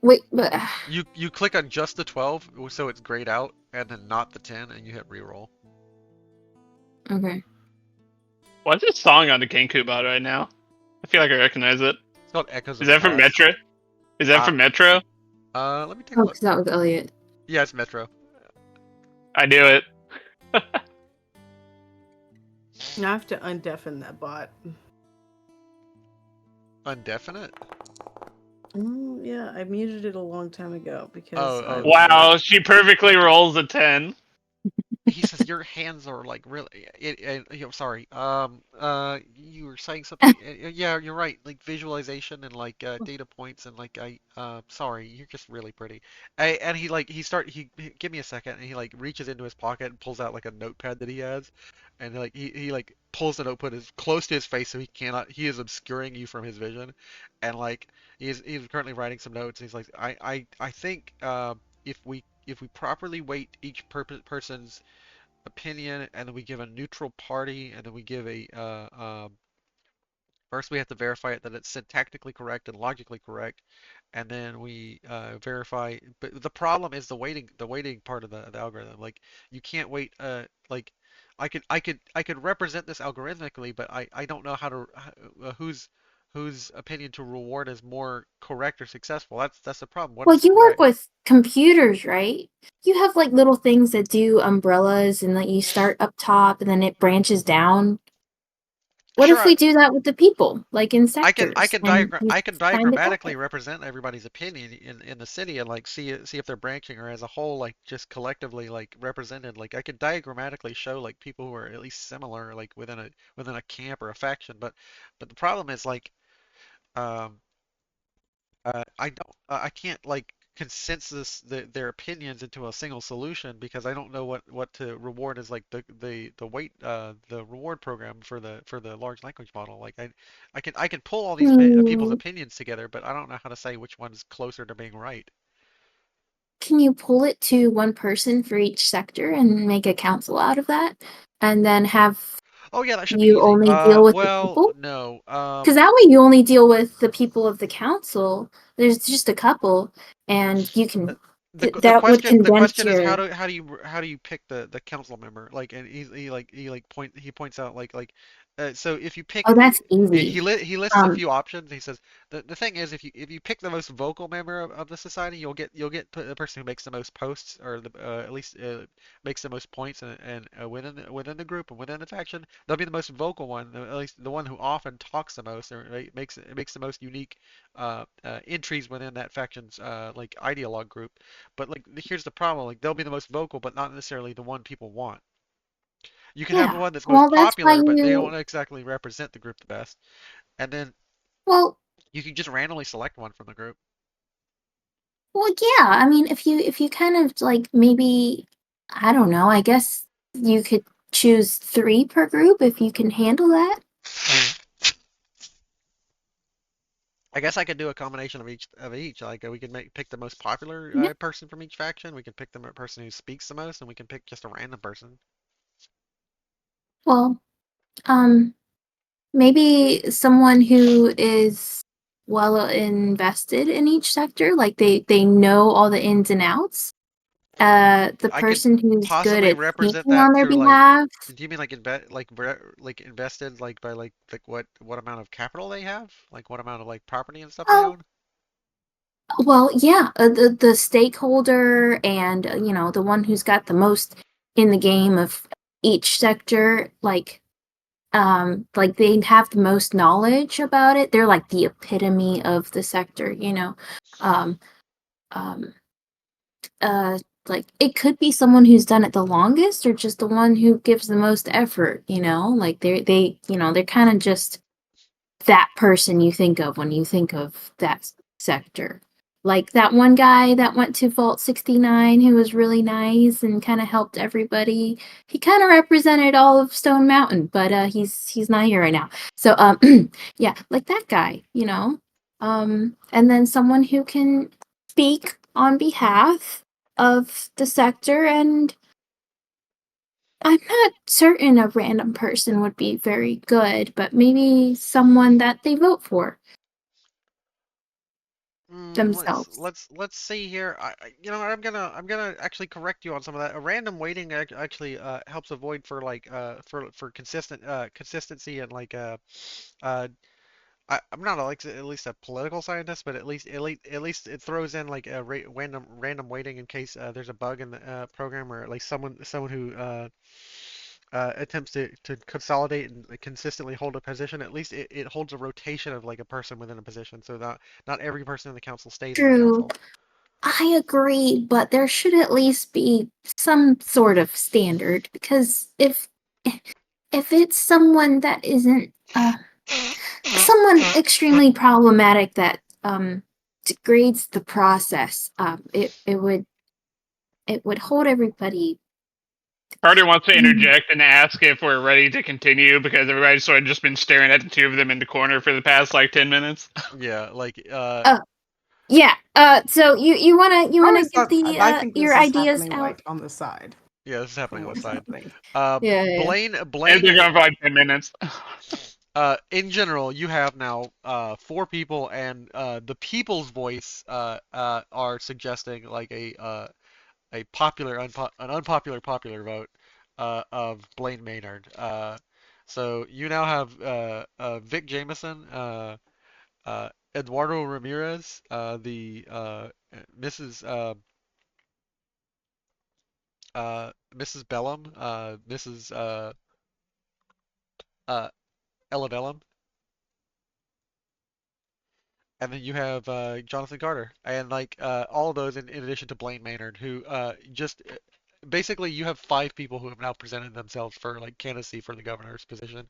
Wait, but You click on just the 12 so it's grayed out, and then not the 10, and you hit reroll. okay. What's this song on the Kenku bot right now? I feel like I recognize it. It's called Echoes Is of the that from Past. Metro? Is that from Metro? Let me take a Oh, look. because that was Elliot. Yeah, it's Metro. I knew it. Now I have to undeafen that bot. Undefinite? Yeah, I muted it a long time ago because Oh, Wow, she perfectly rolls a 10. he says your hands are like really sorry you were saying something yeah, you're right, like visualization and like data points and like sorry, you're just really pretty. And he give me a second, and he like reaches into his pocket and pulls out like a notepad that he has, and like he like pulls the notepad as close to his face so he is obscuring you from his vision, and like he's currently writing some notes, and he's like I think if we properly weight each person's opinion, and then we give a neutral party, and then we give a first we have to verify it that it's syntactically correct and logically correct, and then we verify. But the problem is the weighting part of the algorithm. Like you can't weight like I could represent this algorithmically, but I don't know how to whose opinion to reward as more correct or successful. That's the problem. Well, you What work with computers, right? You have like little things that do umbrellas and like you start up top and then it branches down. What if sure. we do that with the people, like in sectors, and you I can find it that diagrammatically way? represent everybody's opinion in the city, and like see if they're branching or as a whole, like just collectively like represented. Like I could diagrammatically show like people who are at least similar like within a camp or a faction, but the problem is like um I can't like consensus their opinions into a single solution because I don't know what to reward as like the weight the reward program for the large language model. Like I can pull all these people's Hmm. opinions together, but I don't know how to say which one is closer to being right. Can you pull it to one person for each sector and make a council out of that? And then have Oh yeah, that should be you easy. only deal with the Well, people? no. Because that way you only deal with the people of the council. There's just a couple, and you can that would The condense question is your. how do you pick the council member, like, and he points out so if you pick Oh, that's easy. he lists a Um, few options. He says the thing is if you pick the most vocal member of the society, you'll get the person who makes the most posts, or the at least makes the most points, and within the group and within the faction they'll be the most vocal one, at least the one who often talks the most, or makes the most unique entries within that faction's like ideologue group. But like here's the problem, like they'll be the most vocal, but not necessarily the one people want. You can have the yeah. one that's most Well, that's why popular, but they you. don't exactly represent the group the best. And then Well, you can just randomly select one from the group. well, yeah. I mean, if you kind of like maybe, I don't know. I guess you could choose 3 per group if you can handle that. I guess I could do a combination of each. Like we could pick the most popular Yeah. person from each faction. We can pick the person who speaks the most, and we can pick just a random person. Well, maybe someone who is well invested in each sector, like they know all the ins and outs. The I could person who's good possibly at represent speaking on that their through like. behalf. Do you mean like like invested like by like what amount of capital they have? Like what amount of like property and stuff they Oh, own? well, yeah, the stakeholder and the one who's got the most in the game of each sector, like they have the most knowledge about it. They're like the epitome of the sector. Um, um, uh, like it could be someone who's done it the longest, or just the one who gives the most effort. Like they're kind of just that person you think of when you think of that sector. Like that one guy that went to Vault 69 who was really nice and kind of helped everybody. He kind of represented all of Stone Mountain, but he's not here right now. So yeah, like that guy. And then someone who can speak on behalf of the sector, and I'm not certain a random person would be very good, but maybe someone that they vote for themselves. Let's see here. I'm gonna actually correct you on some of that. A random weighting actually helps avoid for like for consistency and like uh I'm not like at least a political scientist, but at least it throws in like a random weighting in case there's a bug in the program, or at least someone who attempts to consolidate and consistently hold a position. At least it holds a rotation of like a person within a position, so not every person in the council stays in the True, council. I agree, but there should at least be some sort of standard, because if it's someone that isn't someone extremely problematic that degrades the process, it would hold everybody. Carter wants to interject and ask if we're ready to continue because everybody's sort of just been staring at the two of them in the corner for the past like 10 minutes. Yeah, like Yeah. So you wanna always give thought the I think this your is ideas happening out? like on the side yeah, this is happening from on the what's side. happening. Yeah. Blaine And Blaine they're going for like 10 minutes. in general, you have now four people, and the people's voice are suggesting like a an unpopular popular vote of Blaine Maynard. So you now have Vic Jameson, Eduardo Ramirez, the Mrs. Mrs. Bellum, Mrs. Uh, Ella Bellum, and then you have Jonathan Carter, and like all of those in addition to Blaine Maynard, who just basically you have five people who have now presented themselves for like candidacy for the governor's position.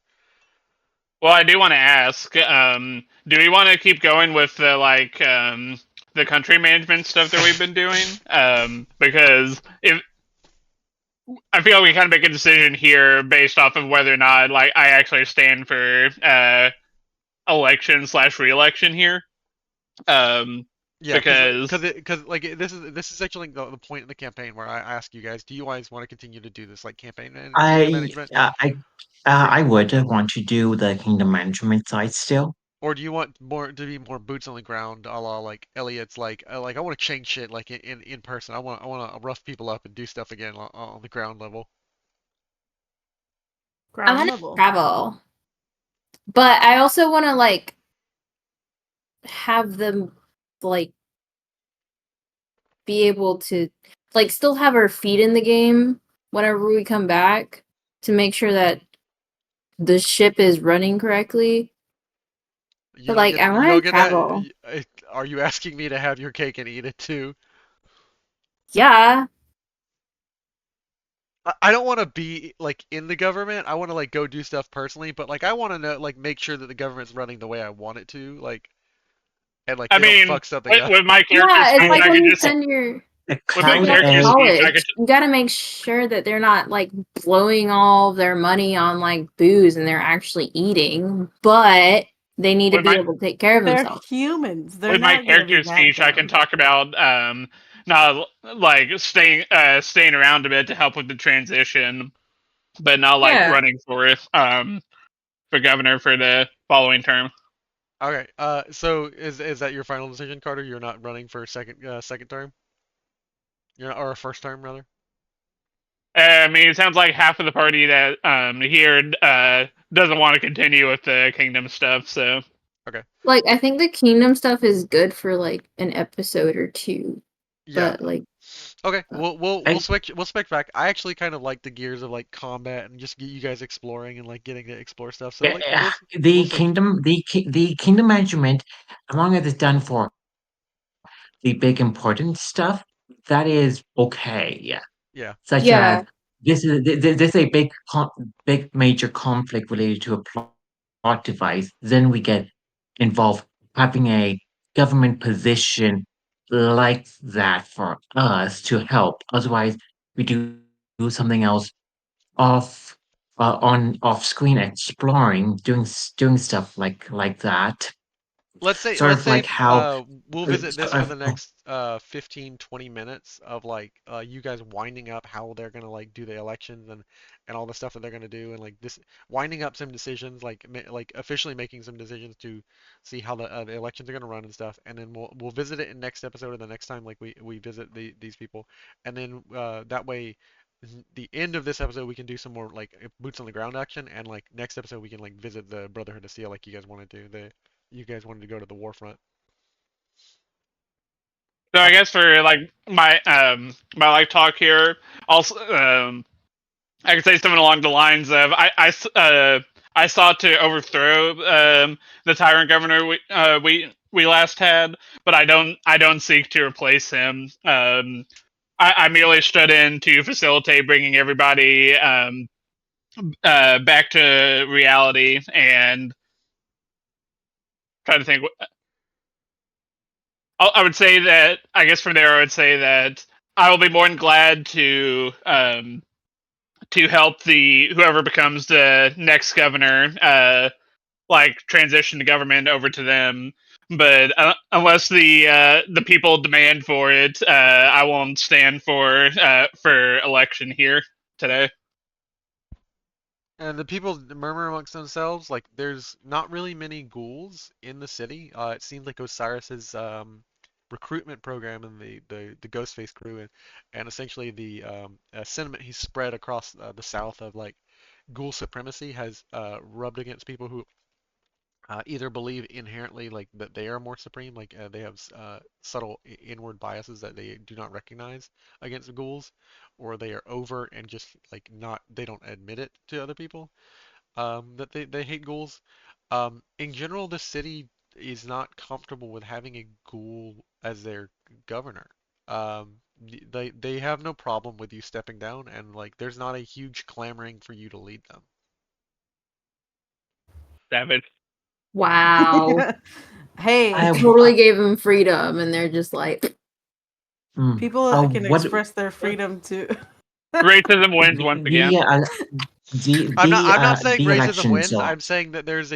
Well, I do want to ask, do we want to keep going with the country management stuff that we've been doing? Because if I feel like we kind of make a decision here based off of whether or not like I actually stand for election/re-election here. Yeah, Because because like this is actually the point in the campaign where I ask you guys, do you guys want to continue to do this like kingdom I management, uh, I I would want to do the kingdom management side still. or do you want more to be more boots on the ground, a la like Elliot's like I want to change shit like in person. I want to rough people up and do stuff again on the ground level. I Ground want to level. travel, but I also want to like have them like be able to like still have our feet in the game whenever we come back, to make sure that the ship is running correctly. But like I You don't want to get that. travel. Are you asking me to have your cake and eat it too? Yeah. I don't want to be like in the government. I want to like go do stuff personally, but like I want to know like make sure that the government's running the way I want it to, like and like I they don't mean, fuck something up. with my character Yeah, it's speech, like I when could you just send your The with my kids crown out character to is speech, I could college. You gotta make sure that they're not like blowing all their money on like booze and they're actually eating. But They need to With be my able to take care of They're themselves. humans. They're with my not gonna be character that speech, I can dumb. talk about not like staying around a bit to help with the transition, but not like Yeah. running for governor for the following term. Okay. So is that your final decision, Carter? You're not running for second term? You're not, or a first term rather? I mean, it sounds like half of the party that here doesn't want to continue with the kingdom stuff. So Okay. Like, I think the kingdom stuff is good for like an episode or two, Yeah. but like, Okay. uh, We'll switch back. I actually kind of like the gears of like combat and just get you guys exploring and like getting to explore stuff. So like we'll switch. The kingdom management, as long as it's done for the big important stuff, that is okay. Yeah. Yeah. Such as Yeah. this is a big major conflict related to a plot device. Then we get involved having a government position like that for us to help. Otherwise, we do something else off on off screen exploring, doing stuff like that. Sort Let's of say like how we'll visit this for the next 15 20 minutes of like you guys winding up how they're gonna like do the elections and all the stuff that they're gonna do and like this winding up some decisions like officially making some decisions to see how the elections are gonna run and stuff and then we'll visit it in next episode or the next time like we visit these people and then that way the end of this episode we can do some more like boots on the ground action and like next episode we can like visit the Brotherhood of Steel like you guys want to do the you guys wanted to go to the war front. So I Okay. guess for like my like talk here, also I could say something along the lines of I sought to overthrow the tyrant governor we last had, but I don't seek to replace him. I merely stood in to facilitate bringing everybody back to reality and try to think. I would say that I guess from there I would say that I will be more than glad to help the whoever becomes the next governor like transition the government over to them. But unless the people demand for it, I won't stand for election here today. And the people murmur amongst themselves, like there's not really many ghouls in the city. It seems like Osiris's recruitment program and the Ghostface crew and essentially the sentiment he's spread across the south of like ghoul supremacy has rubbed against people who either believe inherently like that they are more supreme, like they have subtle inward biases that they do not recognize against ghouls, or they are over and just like not they don't admit it to other people that they hate ghouls. In general, the city is not comfortable with having a ghoul as their governor. They have no problem with you stepping down, and like there's not a huge clamoring for you to lead them. Savage. wow, Hey, I totally gave them freedom, and they're just like, people can what express their freedom too. Racism wins once again. the I'm not saying the racism elections wins. I'm saying that there's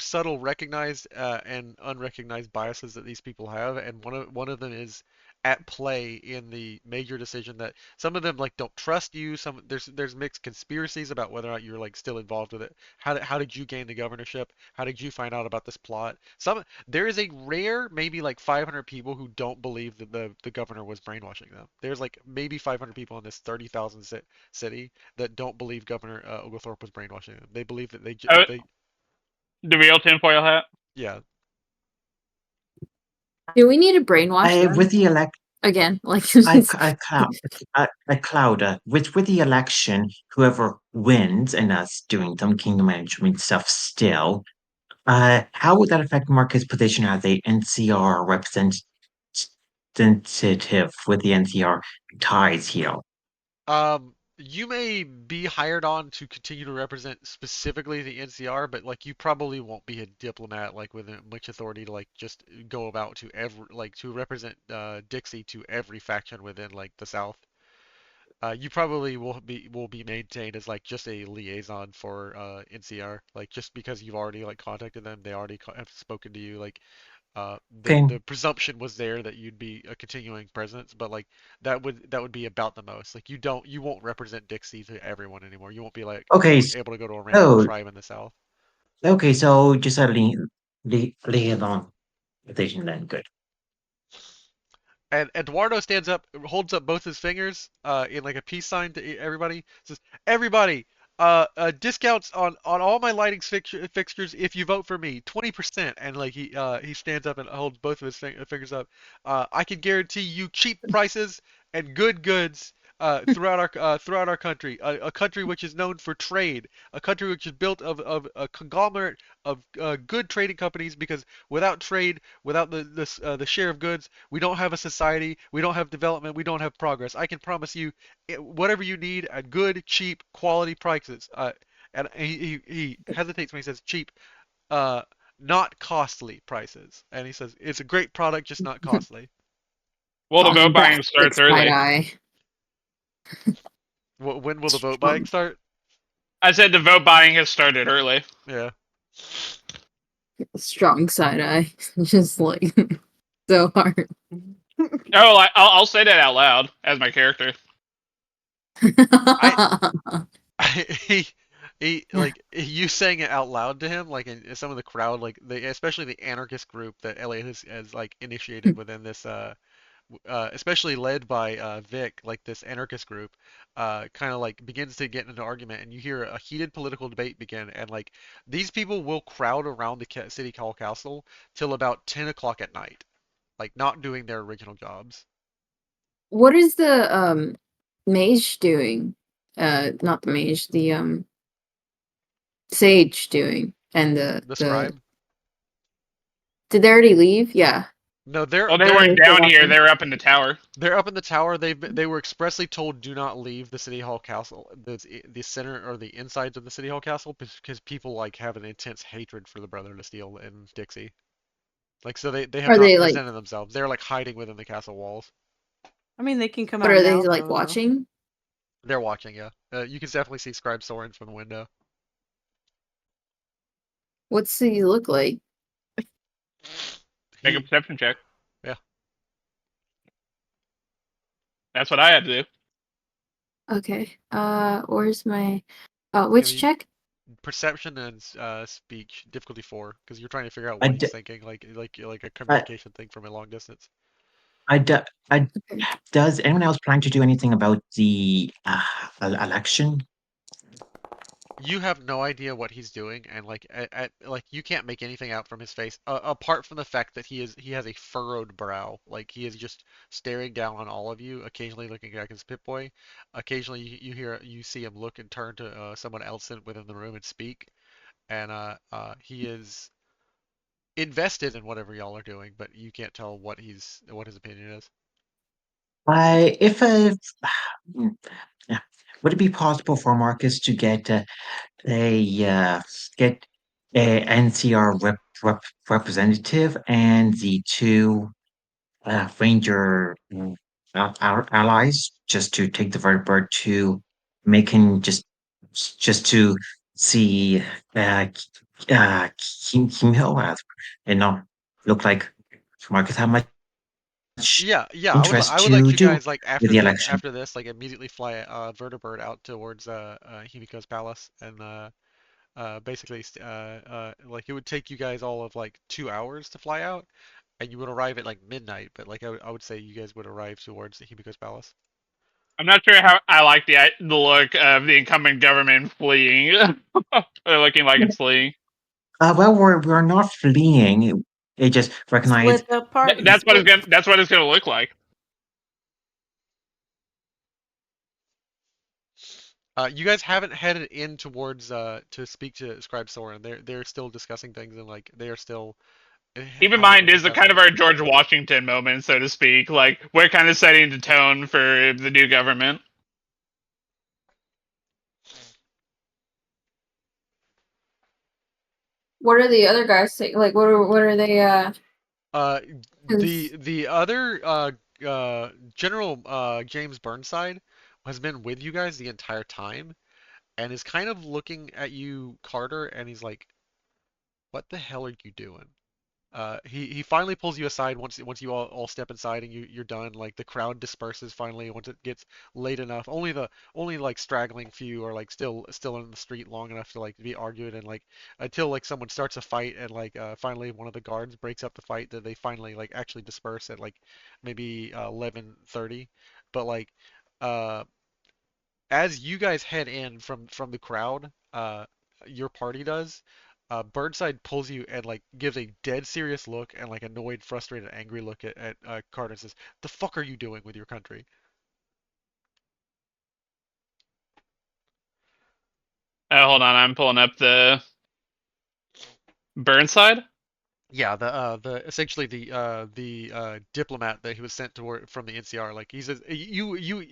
subtle recognized and unrecognized biases that these people have, and one of them is at play in the major decision that some of them like don't trust you. Some there's mixed conspiracies about whether or not you're like still involved with it. How did you gain the governorship? How did you find out about this plot? There is a rare maybe like 500 people who don't believe that the governor was brainwashing them. There's like maybe 500 people in this 30,000 city that don't believe Governor Oglethorpe was brainwashing them. They believe that Oh, they the real tinfoil hat. yeah. "Do we need to brainwash with them the elect again?" Like, I cloud with the election, whoever wins and us doing some kingdom management stuff still. How would that affect Marcus' position as a NCR representative with the NCR ties here? You may be hired on to continue to represent specifically the NCR, but like you probably won't be a diplomat like with much authority to like just go about to every like to represent Dixie to every faction within like the South. You probably will be maintained as like just a liaison for NCR, like just because you've already like contacted them, they already have spoken to you. Like Okay, the presumption was there that you'd be a continuing presence, but like that would be about the most. Like you won't represent Dixie to everyone anymore. You won't be like okay, able to go to a random oh, tribe in the South. okay, so just a liaison position then, good. And Eduardo stands up, holds up both his fingers, in like a peace sign to everybody. Says, "Everybody, discounts on all my lighting fixtures if you vote for me, 20%." And like he stands up and holds both of his fingers up. I can guarantee you cheap prices and good goods. Throughout our country, a country which is known for trade, a country which is built of a conglomerate of good trading companies. Because without trade, without the share of goods, we don't have a society, we don't have development, we don't have progress. I can promise you, whatever you need at good, cheap, quality prices. And he hesitates when he says cheap, uh, not costly prices. And he says it's a great product, just not costly. Well, the vote buying That's like starts side early. eye. When will the vote buying start? I said the vote buying has started early. Yeah. Strong side eye. Just like so hard. Oh, I'll say that out loud as my character. he like you saying it out loud to him, like in some of the crowd, like especially the anarchist group that Elliot has like initiated within this especially led by Vic, like this anarchist group, kind of like begins to get into argument, and you hear a heated political debate begin, and like these people will crowd around the city hall castle till about 10 o'clock at night, like not doing their original jobs. What is the mage doing? Not the mage, the sage doing, and The scribe? did they already leave? Yeah. No, Well, they Or weren't they're still down here. watching? They were up in the tower. they're up in the tower. They were expressly told do not leave the City Hall Castle, the center or the insides of the City Hall Castle, because people like have an intense hatred for the Brother of Steel and Dixie. Like so they have Are not they like? presented themselves. They're like hiding within the castle walls. I mean, they can come But out are they now. like Though. watching? They're watching, yeah. You can definitely see Scribe Soren from the window. What's he look like? Make a He, perception check. yeah. That's what I had to do. Okay. Where's my? Give Which me check? perception and speech difficulty 4, because you're trying to figure out I, what d- he's thinking, like a I, communication thing from a long distance. I, d- I, Okay. does anyone else plan to do anything about the election? You have no idea what he's doing, and like like you can't make anything out from his face, apart from the fact that he has a furrowed brow. Like he is just staring down on all of you, occasionally looking back at his Pip-Boy. Occasionally you see him look and turn to someone else within the room and speak, and he is invested in whatever y'all are doing, but you can't tell what his opinion is. I if mm, yeah, would it be possible for Marcus to a get a NCR representative and the two Ranger our allies just to take the vertibird to making just to see Kimho and not look like Marcus how much Yeah, interest I would like to you do guys like with the election. after this like immediately fly Vertibird out towards Himiko's palace and basically like it would take you guys all of like 2 hours to fly out, and you would arrive at like midnight, but like I would say you guys would arrive towards the Himiko's palace. I'm not sure how I like the look of the incumbent government fleeing. They're looking like it's fleeing. Well, we're not fleeing. It just recognize Split the party. That's what Split. it's gonna. That's what it's gonna look like. You guys haven't headed in towards to speak to Scribe Soren. They're still discussing things, and like they are still Keep in having mind, a this is kind discussion. of our George Washington moment, so to speak. Like we're kind of setting the tone for the new government. What are the other guys saying? Like, what are they? Uh, 'Cause- the other General James Burnside has been with you guys the entire time and is kind of looking at you, Carter, and he's like, "What the hell are you doing?" He finally pulls you aside once you all step inside and you're done. Like the crowd disperses finally once it gets late enough. Only like straggling few are like still in the street long enough to like be arguing and like until like someone starts a fight and like finally one of the guards breaks up the fight that they finally like actually disperse at like maybe 11:30. But like uh as you guys head in from the crowd, your party does. Burnside pulls you and like gives a dead serious look and like annoyed, frustrated, angry look at Carter and says, "The fuck are you doing with your country?" Hold on, I'm pulling up the Burnside. Yeah, the essentially the diplomat that he was sent to work from the NCR. Like he says, you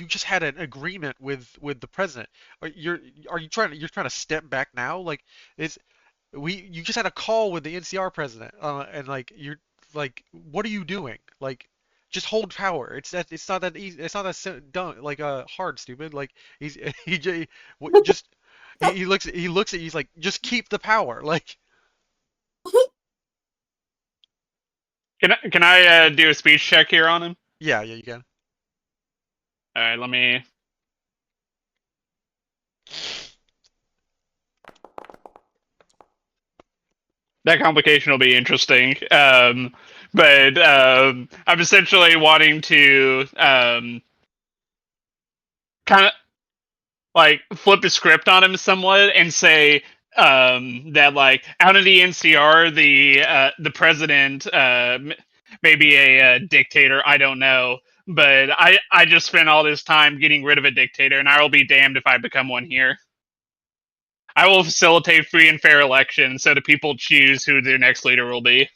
just had an agreement with the president. Are you trying to step back now? Like is you just had a call with the NCR president, and like you're like, what are you doing? Like, just hold power. It's not that easy. It's not that dumb. Like hard, stupid. Like he's just he looks at you. He's like, just keep the power. Like, Can I do a speech check here on him? yeah, you can. All right, let me. That complication will be interesting. But I'm essentially wanting to kind of like flip the script on him somewhat and say that like out of the NCR, the president may be a dictator. I don't know, but I just spent all this time getting rid of a dictator, and I will be damned if I become one here. I will facilitate free and fair elections so the people choose who their next leader will be.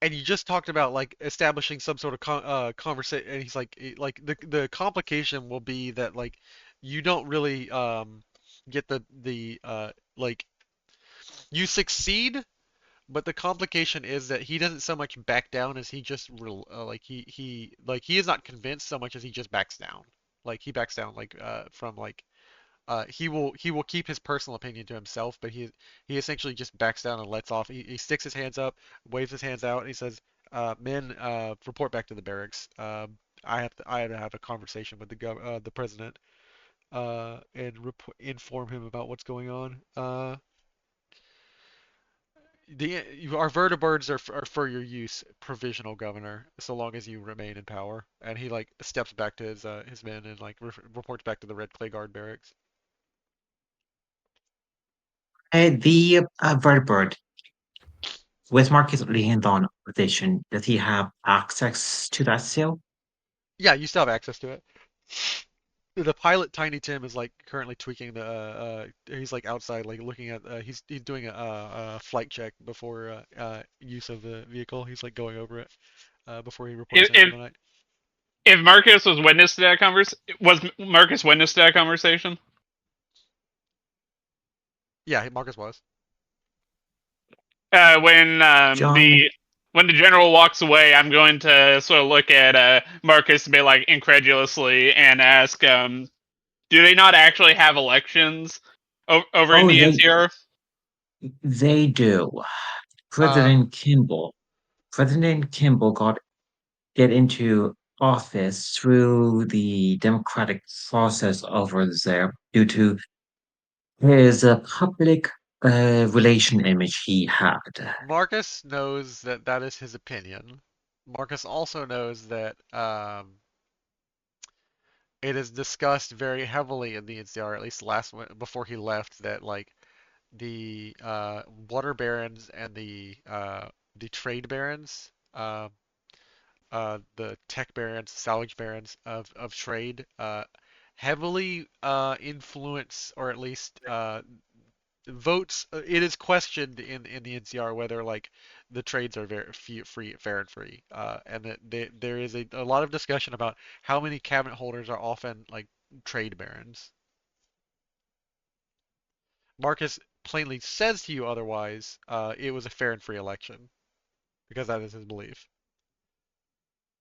And you just talked about like establishing some sort of conversation, and he's like, like the complication will be that like you don't really get the like you succeed. But the complication is that he doesn't so much back down as he just like he is not convinced so much as he just backs down. Like he backs down like from like he will keep his personal opinion to himself, but he essentially just backs down and lets off. He sticks his hands up, waves his hands out, and he says, "Men, report back to the barracks. I have to have a conversation with the president and inform him about what's going on. Our vertibirds are for your use, provisional governor, so long as you remain in power." And he like steps back to his men and like reports back to the Red Clay Guard barracks. The vertibird, with Marcus Lehendon position, does he have access to that cell? Yeah, you still have access to it. The pilot Tiny Tim is like currently tweaking the he's like outside like looking at he's doing a flight check before use of the vehicle. He's like going over it before he reports If, in for if the night. if Marcus was witness to that was Marcus witness to that conversation? Yeah, Marcus was. When John, the general walks away, I'm going to sort of look at Marcus a bit like incredulously and ask, do they not actually have elections over in oh, the NCR? they do. Uh, President Kimball. President Kimball got get into office through the democratic process over there due to his public relation image he had. Marcus knows that that is his opinion. Marcus also knows that it is discussed very heavily in the NCR, at least before he left, that like the water barons and the trade barons, the tech barons, salvage barons of trade, heavily influence or at least votes. It is questioned in the NCR whether like the trades are very free, fair and free, and that there is a lot of discussion about how many cabinet holders are often like trade barons. Marcus plainly says to you otherwise. It was a fair and free election because that is his belief.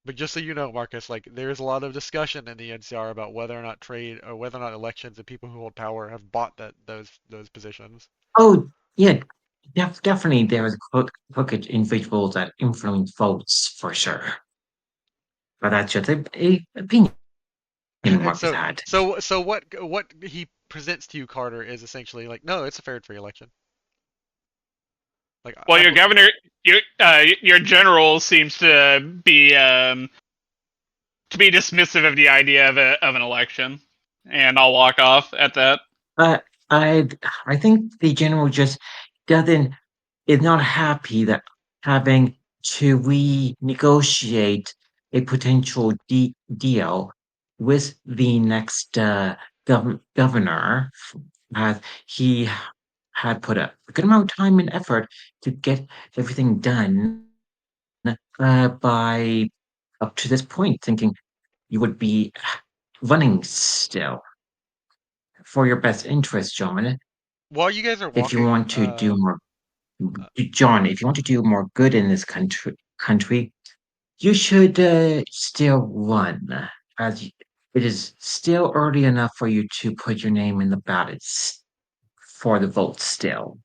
But just so you know, Marcus, like there's a lot of discussion in the NCR about whether or not trade or whether or not elections and people who hold power have bought those positions. Oh, yeah, definitely there is crooked individuals that influence votes for sure. But that's just a opinion And Marcus so had. so what he presents to you, Carter, is essentially like, no, it's a fair and free election. Like Well, your governor, your general seems to be dismissive of the idea of an election, and I'll walk off at that. But I think the general just doesn't is not happy that having to renegotiate a potential deal with the next governor, as he had put a good amount of time and effort to get everything done by up to this point, thinking you would be running still for your best interest, John. while you guys are If you walking, want to do more, John, if you want to do more good in this country, you should still run, it is still early enough for you to put your name in the ballots for the vote still.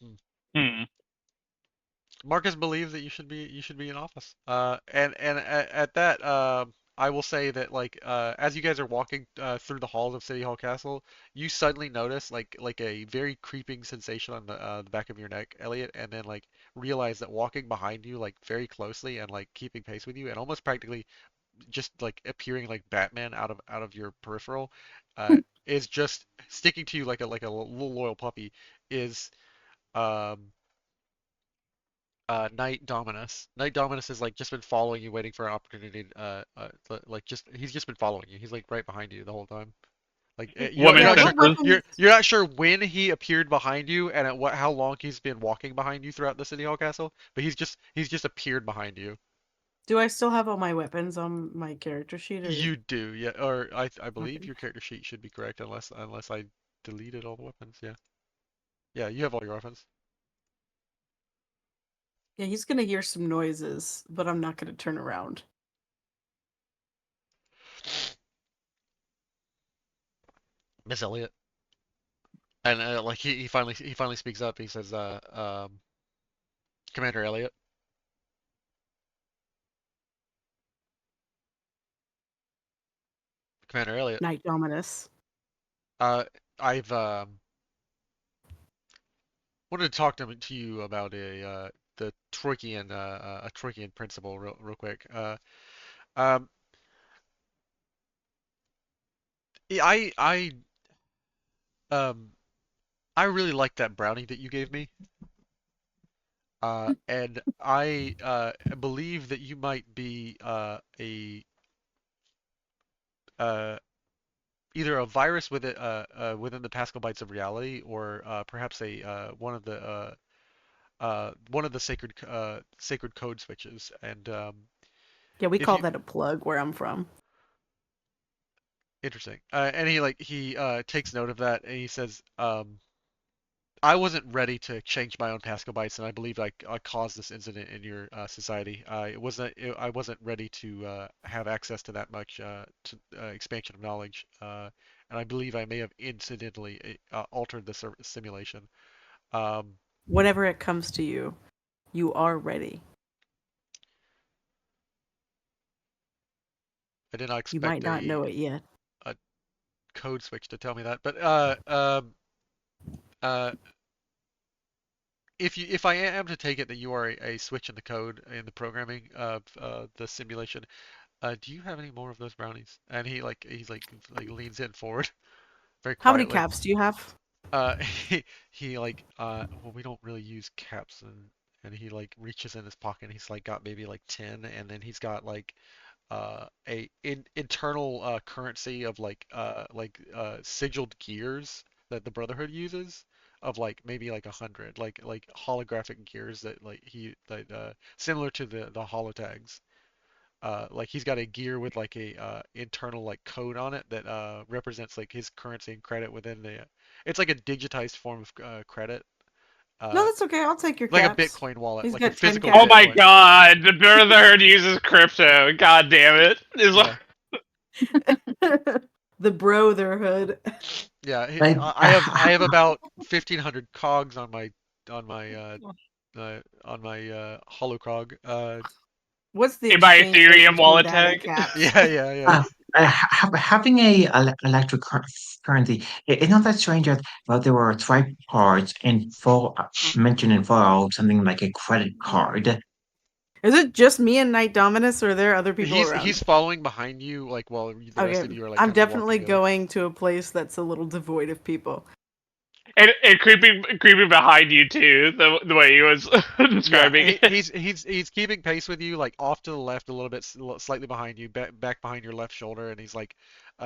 hmm, Hmm. Marcus believes that you should be in office. And at that, I will say that like as you guys are walking through the halls of City Hall Castle, you suddenly notice like a very creeping sensation on the back of your neck, Elliot, and then like realize that walking behind you like very closely and like keeping pace with you and almost practically just like appearing like Batman out of your peripheral, is just sticking to you like a little loyal puppy, is um Knight Dominus. Knight Dominus has like just been following you, waiting for an opportunity. Like just he's just been following you. He's like right behind you the whole time. Like Woman Yeah, not sure what centered. you're weapons you're not sure when he appeared behind you and at what how long he's been walking behind you throughout the City Hall Castle, but he's just appeared behind you. do I still have all my weapons on my character sheet or You do, yeah. Or I believe okay. your character sheet should be correct unless I deleted all the weapons. Yeah, yeah. You have all your weapons. Yeah, he's gonna hear some noises, but I'm not gonna turn around. Miss Elliot. And like he finally speaks up. He says, Commander Elliot. Commander Elliot. Night Dominus. Uh, I've wanted to talk to you about the Troikian a Troikian principle real quick. Um, yeah, um I really like that brownie that you gave me. And I believe that you might be a uh either a virus within the Pascal bytes of reality, or perhaps a one of the sacred code switches. And Yeah, we if call you that a plug where I'm from. interesting, and he takes note of that, and he says, I wasn't ready to change my own Pascal bytes, and I believe I caused this incident in your society. I wasn't ready to have access to that much expansion of knowledge, and I believe I may have incidentally altered the simulation. Um, Whenever it comes to you, you are ready. I did not You might expect not know it yet. a code switch to tell me that, but uh, if I am to take it that you are a switch in the code in the programming of the simulation, do you have any more of those brownies? And he's like leans in forward very How many quietly. caps do you have? Uh, he like well, we don't really use caps, and he like reaches in his pocket and he's like got maybe like 10, and then he's got like a internal currency of like sigiled gears that the Brotherhood uses, of like maybe like 100, like holographic gears that like he that similar to the holotags. Like he's got a gear with like a internal like code on it that represents like his currency and credit within the. It's like a digitized form of credit. No, that's okay. I'll take your like caps. a Bitcoin wallet, He's like a got 10 physical caps. Oh my Bitcoin. god, the brotherhood uses crypto. God damn it! It's Yeah. The brotherhood. Yeah, Like, I have about 1,500 cogs on my on my holocrog. What's the in my exchange rate Ethereum between wallet that and tag. caps? Yeah. having a electric currency, it's not that strange that there were triparts in full mentioned in Fallout, something like a credit card. Is it just me and Knight Dominus, or are there other people He's around? following behind you, like while the rest Okay, of you are like I'm kind of walking definitely together. going to a place that's a little devoid of people. And creeping behind you too, the way he was describing Yeah, it. he's keeping pace with you, like off to the left a little bit, slightly behind you, back behind your left shoulder, and he's like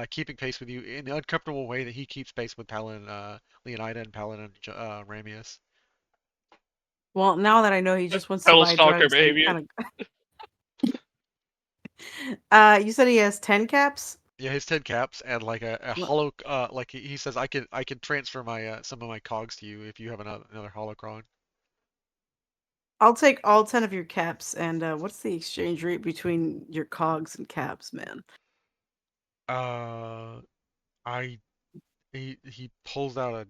keeping pace with you in the uncomfortable way that he keeps pace with Palin, Leonida, and Palin and Ramius. Well, now that I know he just wants to Total buy stalker drugs, I'm behavior. kind of. You said he has 10 caps? Yeah, his 10 caps and like a Well, hollow, like he says, I can transfer my some of my cogs to you if you have another holocron. I'll take all 10 of your caps. And what's the exchange rate between your cogs and caps, man? I he pulls out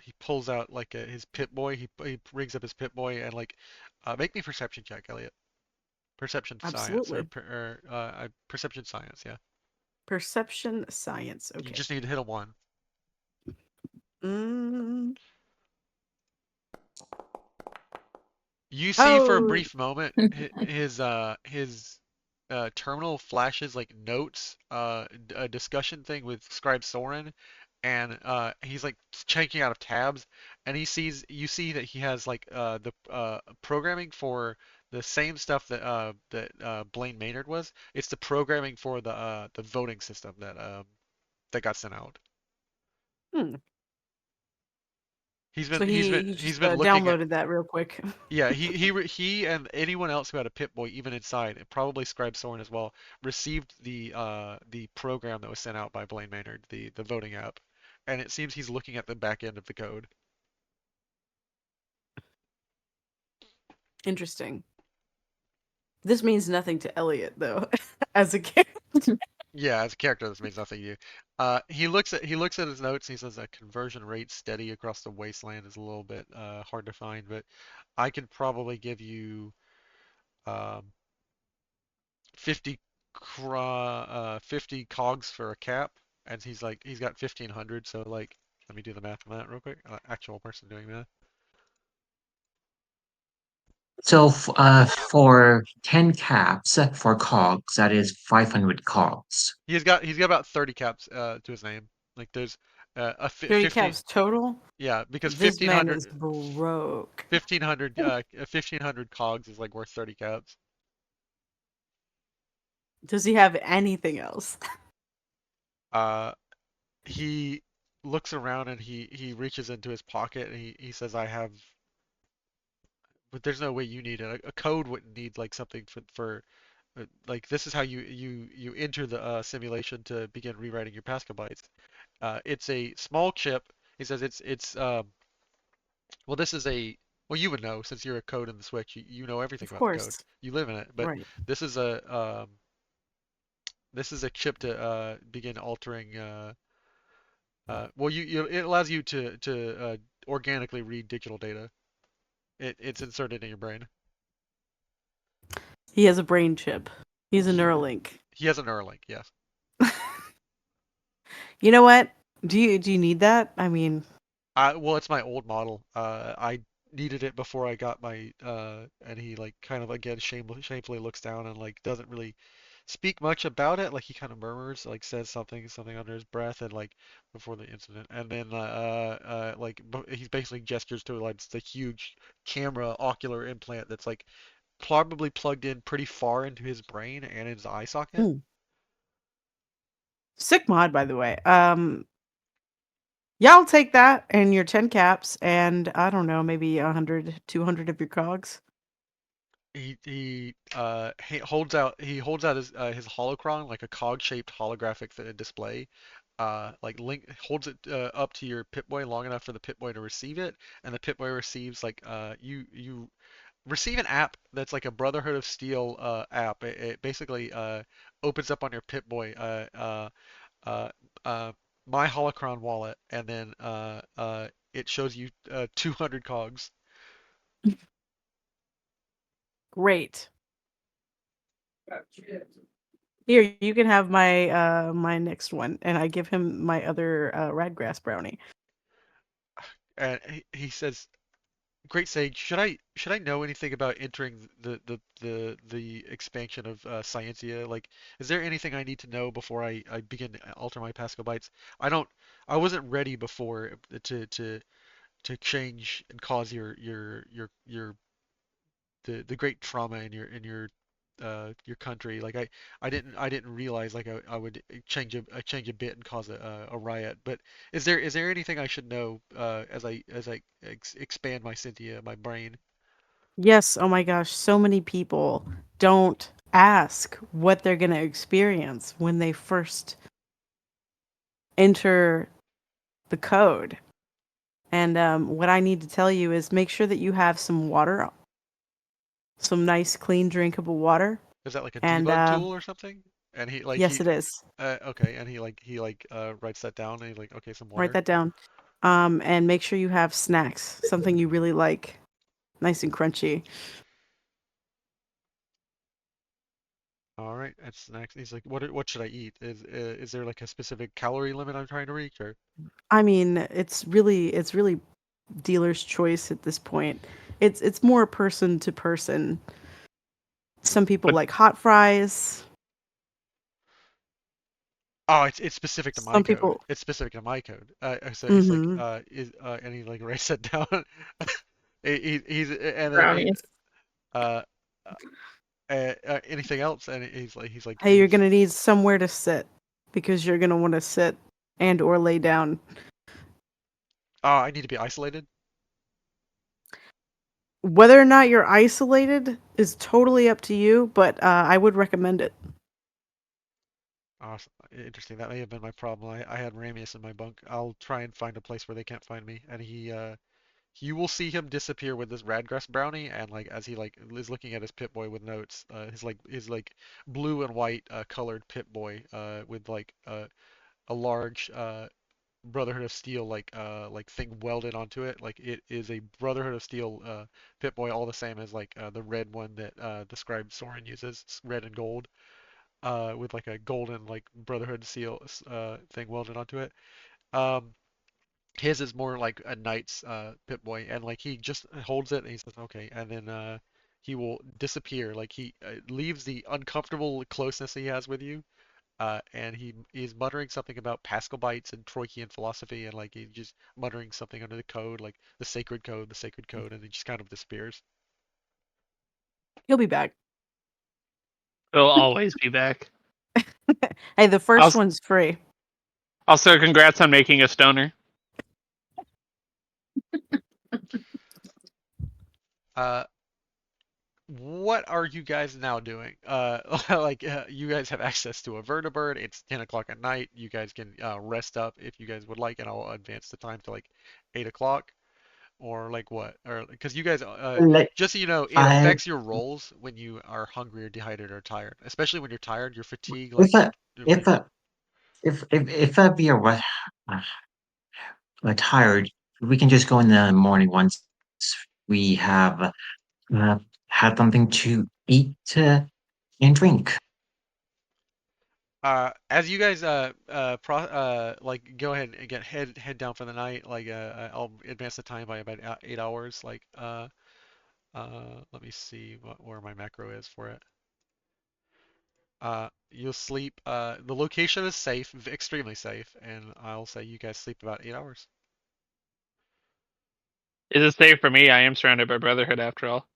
he pulls out like his Pip Boy. He rings up his Pip Boy and like make me perception check, Elliot. Perception science Absolutely. perception science, yeah. Perception science. You Okay. just need to hit a 1. Mm. You see for a Oh, brief moment his terminal flashes like notes, a discussion thing with Scribe Soren, and he's like checking out of tabs, and you see that he has like the programming for the same stuff that Blaine Maynard was. It's the programming for the voting system that got sent out. hmm. He's So been he he's just been looking at. downloaded that real quick. Yeah, he and anyone else who had a Pip-Boy, even inside, and probably Scribe Soren as well, received the program that was sent out by Blaine Maynard, the voting app, and it seems he's looking at the back end of the code. Interesting. This means nothing to Elliot, though, as a character. Yeah, as a character, this means nothing to you. He looks at his notes and he says that conversion rate steady across the wasteland is a little bit hard to find, but I could probably give you um, 50 50 cogs for a cap, and he's like he's got 1,500, so like let me do the math on that real quick. Actual person doing math. So for 10 caps for cogs, that is 500 cogs. He's got about 30 caps to his name. Like there's 30 50, caps total? yeah, because This man is broke. 1,500 cogs is like worth 30 caps. Does he have anything else? Uh, he looks around and he reaches into his pocket and he says, I have, but there's no way you need it. A code wouldn't need like something for like this is how you enter the simulation to begin rewriting your Pascal bytes. It's a small chip. He says well, this is a well, you would know since you're a code in the Switch. You know everything Of about the code. course. You live in it. But Right. this is a chip to begin altering. Well, it allows you to organically read digital data. It's inserted in your brain. He has a brain chip. He's a Neuralink. He has a Neuralink, yes. You know what? Do you need that? I mean, Well, it's my old model. I needed it before I got my and he like kind of again shamefully looks down and like doesn't really speak much about it. Like he kind of murmurs, like says something under his breath, and like before the incident, and then like he basically gestures to like the huge camera ocular implant that's like probably plugged in pretty far into his brain and his eye socket. Hmm. Sick mod, by the way. Yeah, I'll take that and your 10 caps and I don't know, maybe 100, 200 of your cogs. He holds out his holocron like a cog-shaped holographic display, like link holds it up to your Pip-Boy long enough for the Pip-Boy to receive it, and the Pip-Boy receives like you receive an app that's like a Brotherhood of Steel app. It basically opens up on your Pip-Boy uh, uh, my Holocron wallet, and then it shows you 200 cogs. Great. Here, you can have my next one, and I give him my other Radgrass brownie. And he says, "Great Sage, should I know anything about entering the expansion of Scientia? Like, is there anything I need to know before I begin to alter my Pascal bytes? I wasn't ready before to change and cause your the great trauma in your country. Like I didn't realize like I would change a bit and cause a riot. But is there anything I should know as I expand my Cynthia, my brain? Yes, oh my gosh, so many people don't ask what they're going to experience when they first enter the code. And what I need to tell you is make sure that you have some water, some nice, clean, drinkable water. Is that like a And debug tool or something? And yes, it is. okay, and he writes that down and he's like, okay, some Write water. that down. And make sure you have snacks, something you really like, nice and crunchy. All right, that's next. He's like, what should I eat? Is there like a specific calorie limit I'm trying to reach, or? I mean, it's really dealer's choice at this point. It's more person to person. Some people But like hot fries. Oh, it's specific to my Some code. people. It's specific to my code. So he's like, Mm-hmm. and he like writes that down. He's and then Brownies. uh, anything else? And he's like, Hey, you're gonna need somewhere to sit because you're gonna want to sit and or lay down. oh, I need to be isolated. Whether or not you're isolated is totally up to you, but I would recommend it. Awesome. Interesting. That may have been my problem. I had Ramius in my bunk. I'll try and find a place where they can't find me. And you will see him disappear with this Radgrass brownie, and like as he like is looking at his Pip-Boy with notes, his blue and white colored Pip-Boy with like a large Brotherhood of Steel like thing welded onto it. Like it is a Brotherhood of Steel Pip-Boy, all the same as like the red one that the scribe Soren uses, red and gold, with like a golden like Brotherhood seal thing welded onto it. Um, his is more like a knight's Pip-Boy, and like he just holds it and he says okay, and then he will disappear. Like he leaves the uncomfortable closeness he has with you, and he's muttering something about Pascal bytes and Troikian philosophy, and like he's just muttering something under the code, like the sacred code, and he just kind of disappears. He'll be back. He'll always be back. Hey, the first Also, one's free. also, congrats on making a stoner. Uh, what are you guys now doing? You guys have access to a vertibird. It's 10 o'clock at night. You guys can rest up if you guys would like, and I'll advance the time to like 8 o'clock. Or like what? Or because you guys, Like just so you know, it I affects your rolls when you are hungry or dehydrated or tired. Especially when you're tired, your fatigue, like, if I like if I if I be uh, tired, we can just go in the morning once we have had something to eat and drink. as you guys like go ahead and get head down for the night. Like I'll advance the time by about 8 hours. Like let me see where my macro is for it. You'll sleep. The location is safe, extremely safe, and I'll say you guys sleep about 8 hours. Is it safe for me? I am surrounded by Brotherhood after all.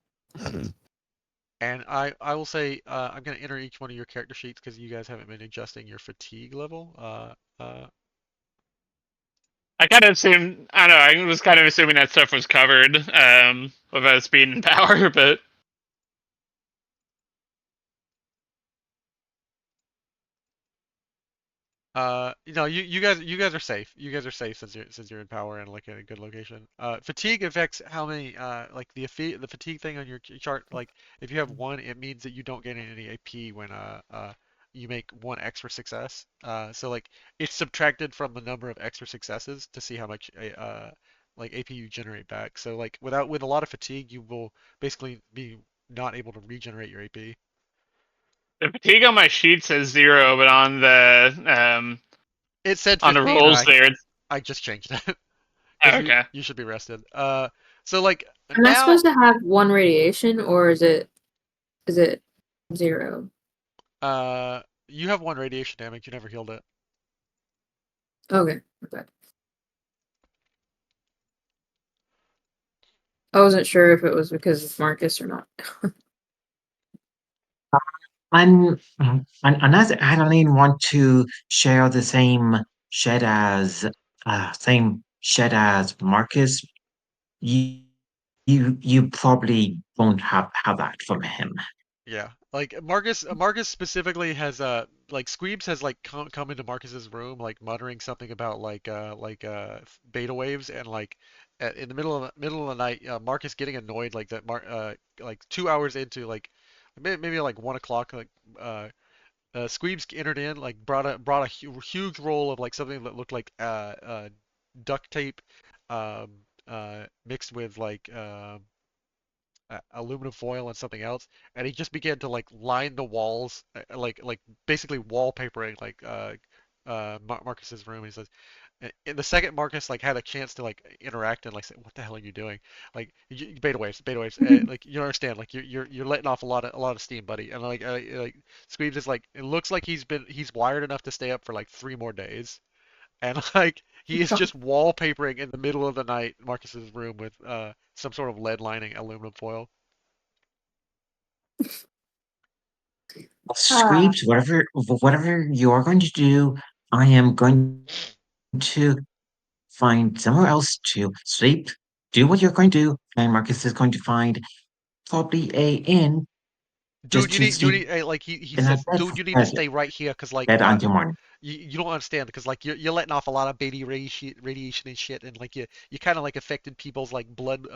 And I will say I'm gonna enter each one of your character sheets because you guys haven't been adjusting your fatigue level. I kind of assumed. I don't know. I was kind of assuming that stuff was covered with speed and power, but You guys are safe. You guys are safe since you're in power and like in a good location. Fatigue affects how many like the fatigue thing on your chart. Like if you have one, it means that you don't get any AP when you make one extra success. So like it's subtracted from the number of extra successes to see how much like AP you generate back. So like with a lot of fatigue, you will basically be not able to regenerate your AP. The fatigue on my sheet says 0, but It said on the 15, and rolls there, it's I just changed it. Because okay. you should be rested. So like Am I now, supposed to have one radiation or is it 0? you have one radiation damage. You never healed it. Okay. Okay. I wasn't sure if it was because of Marcus or not. Unless Adeline want to share the same shed as Marcus, you you probably won't have that from him. Yeah, like Marcus specifically has like Squeebs has like come into Marcus's room like muttering something about beta waves and like in the middle of the night Marcus getting annoyed like that like 2 hours into like maybe like 1 o'clock like uh Squeebs entered in, like brought a huge roll of like something that looked like duct tape, um, mixed with like aluminum foil and something else, and he just began to like line the walls, like basically wallpapering like Marcus's room. He says, in the second Marcus like had a chance to like interact and like say, "What the hell are you doing?" Like beta waves, like you don't understand. Like you're letting off a lot of steam, buddy. And like Squeebs is like, it looks like he's wired enough to stay up for like 3 more days, and like he is just wallpapering in the middle of the night Marcus's room with some sort of lead lining aluminum foil. Screeps, whatever you're going to do, I am going to find somewhere else to sleep. Do what you're going to do, and Marcus is going to find probably a inn Dude, just you to need you sleep need like he in a said, dude, you need to bed, stay right here because like bed until morning. you don't understand because like you're letting off a lot of baby radiation and shit, and like you kind of like affected people's like blood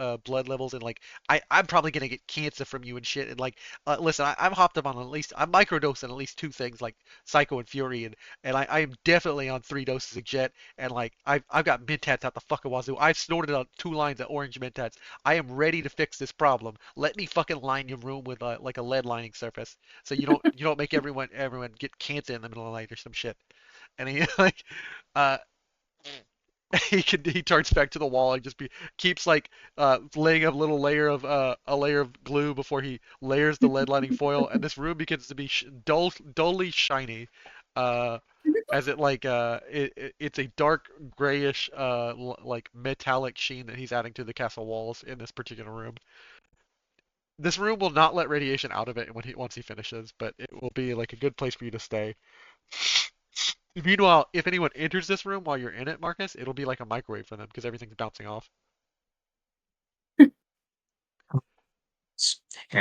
levels, and like I'm probably gonna get cancer from you and shit, and like listen, I'm hopped up on at least I'm microdosing at least 2 things like Psycho and Fury, and I am definitely on 3 doses of Jet, and like I've got Mentats out the fucking wazoo. I've snorted out 2 lines of orange Mentats. I am ready to fix this problem. Let me fucking line your room with like a lead lining surface so you don't make everyone get cancer in the middle of the night or some shit. And he like uh he turns back to the wall and just keeps like laying a layer of glue before he layers the lead lining foil, and this room begins to be dully shiny, uh as it like it's a dark grayish like metallic sheen that he's adding to the castle walls in this particular room. This room will not let radiation out of it once he finishes, but it will be like a good place for you to stay. Meanwhile, if anyone enters this room while you're in it, Marcus, it'll be like a microwave for them because everything's bouncing off.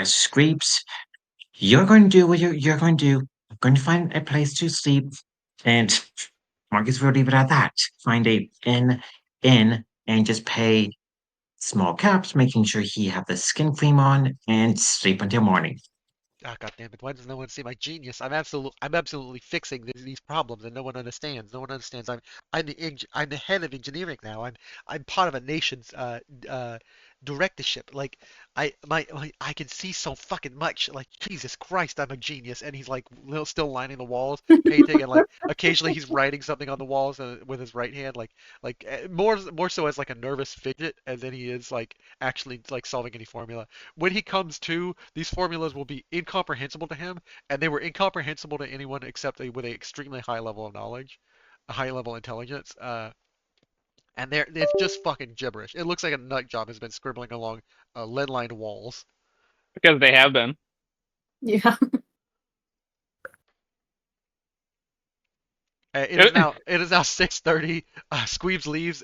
Screeps, you're going to do what you're going to do. I'm going to find a place to sleep, and Marcus will leave it at that. Find a inn, and just pay small caps, making sure he have the skin cream on, and sleep until morning. Ah, God damn it! Why does no one see my genius? I'm absolutely fixing these problems, and no one understands. No one understands. I'm the head of engineering now. I'm part of a nation's directorship. Like I can see so fucking much. Like Jesus Christ, I'm a genius. And he's like still lining the walls, painting, and like occasionally he's writing something on the walls with his right hand, more so as like a nervous fidget, and then he is like actually like solving any formula. When he comes to, these formulas will be incomprehensible to him, and they were incomprehensible to anyone except with an extremely high level of knowledge, a high level intelligence. And it's just fucking gibberish. It looks like a nut job has been scribbling along lead-lined walls. Because they have been. Yeah. It is now 6:30. Squeebs leaves.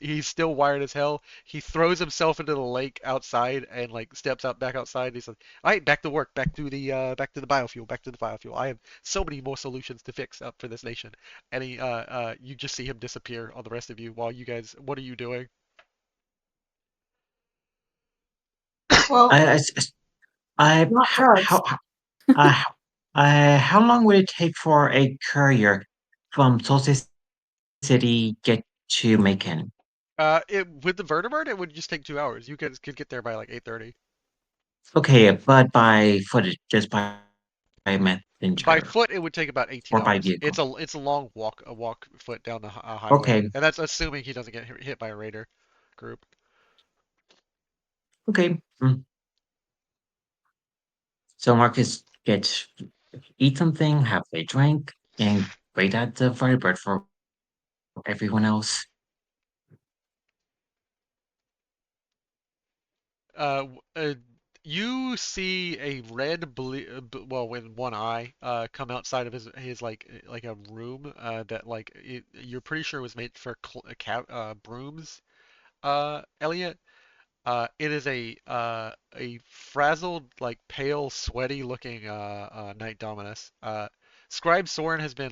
He's still wired as hell. He throws himself into the lake outside and like steps out back outside. He's like, "All right, back to work. Back to the biofuel. Back to the biofuel. I have so many more solutions to fix up for this nation." And you just see him disappear on the rest of you while you guys. What are you doing? Well, I, Not drugs. uh, how long would it take for a courier from Tulsa City get to Macon? It with the vertibird, it would just take 2 hours. You guys could get there by like 8:30. Okay, but by foot, just by By messenger foot, it would take about 18 or by hours. vehicle. It's a long walk, a walk foot down the highway, Okay, and that's assuming he doesn't get hit by a raider group. okay. So Marcus gets eat something, have a drink, and wait at the Firebird for everyone else. Uh, you see a red well, with one eye, come outside of his like a room, that you're pretty sure was made for brooms, Elliot. It is a frazzled, like pale, sweaty looking Knight Dominus. Scribe Soren has been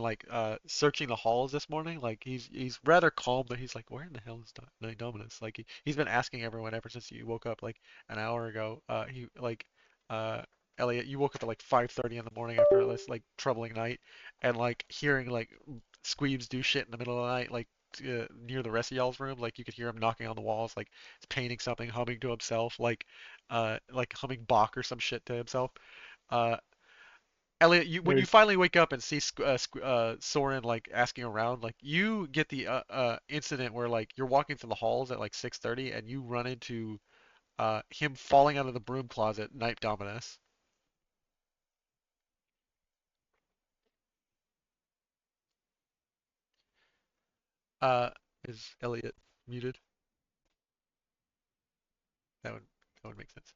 searching the halls this morning. Like he's rather calm, but he's like, where in the hell is Knight Dominus? Like he's been asking everyone ever since you woke up like an hour ago. He like uh Elliot, you woke up at like 5:30 in the morning after this like troubling night, and like hearing like squeebs do shit in the middle of the night, like near the rest of y'all's room. Like you could hear him knocking on the walls, like painting something, humming to himself, like humming Bach or some shit to himself. Uh, Elliot, when you Weird. finally wake up and see Soren like asking around, like you get the incident where like you're walking through the halls at like 6:30 and you run into him falling out of the broom closet, Knight Dominus. Uh, is Elliot muted? That would that would make sense.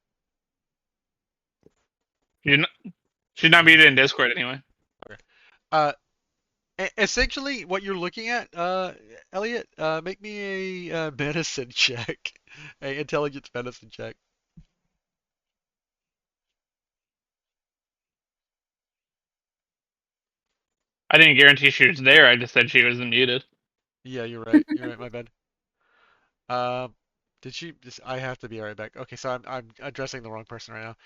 You're not, she's not muted in Discord anyway. Okay. Essentially, what you're looking at, Elliot, make me a medicine check, a intelligence medicine check. I didn't guarantee she was there. I just said she wasn't muted. Yeah, you're right. You're right. My bad. Um, did she? I have to be right back. Okay, so I'm addressing the wrong person right now.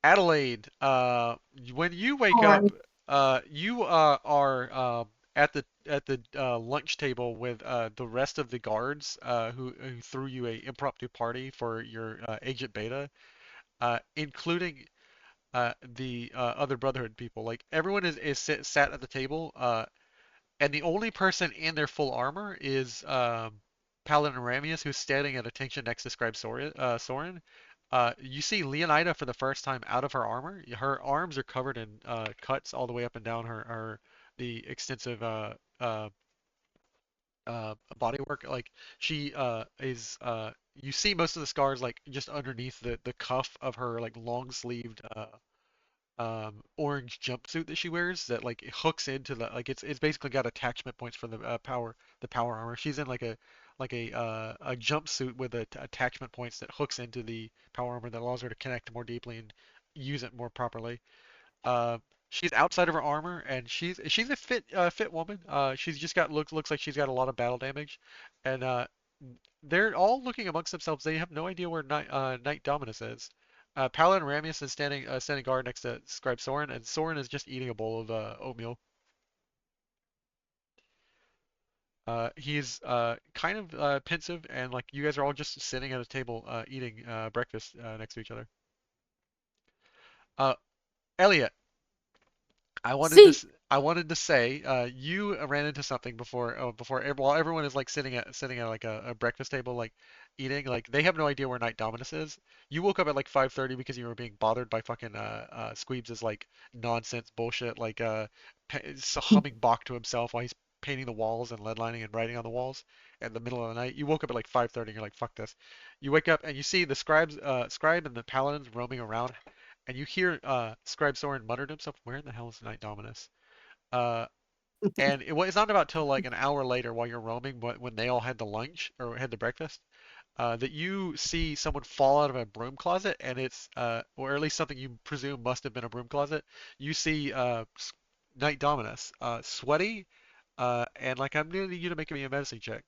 Adelaide, when you wake Hi. up, you are at the lunch table with the rest of the guards who threw you a impromptu party for your Agent Beta, including the other Brotherhood people. Like everyone is sat at the table, and the only person in their full armor is Paladin Ramius, who's standing at attention next to Scribe Soren. You see Leonida for the first time out of her armor. Her arms are covered in cuts all the way up and down the extensive bodywork. Like she is you see most of the scars like just underneath the cuff of her like long sleeved orange jumpsuit that she wears that like it hooks into the like it's basically got attachment points for the power armor. She's in a jumpsuit with attachment points that hooks into the power armor that allows her to connect more deeply and use it more properly. Uh, she's outside of her armor and she's a fit woman. She's just got looks like she's got a lot of battle damage, and they're all looking amongst themselves. They have no idea where Knight Dominus is. Paladin Ramius is standing guard next to Scribe Soren, and Soren is just eating a bowl of oatmeal. He's kind of pensive, and like you guys are all just sitting at a table eating breakfast next to each other. Uh, Elliot, See, I wanted to say you ran into something while everyone is like sitting at like a breakfast table like eating, like they have no idea where Knight Dominus is. You woke up at like 5:30 because you were being bothered by fucking Squeebs' like nonsense bullshit, like humming Bach to himself while he's painting the walls and lead lining and writing on the walls in the middle of the night. You woke up at like 5:30 and you're like, fuck this. You wake up and you see the scribe and the paladins roaming around, and you hear Scribe Soren mutter to himself, "Where in the hell is Knight Dominus?" Uh, It's not about till like an hour later while you're roaming, but when they all had the lunch or had the breakfast, that you see someone fall out of a broom closet, and or at least something you presume must have been a broom closet. You see Knight Dominus, sweaty, and like I'm gonna need you to make me a medicine check.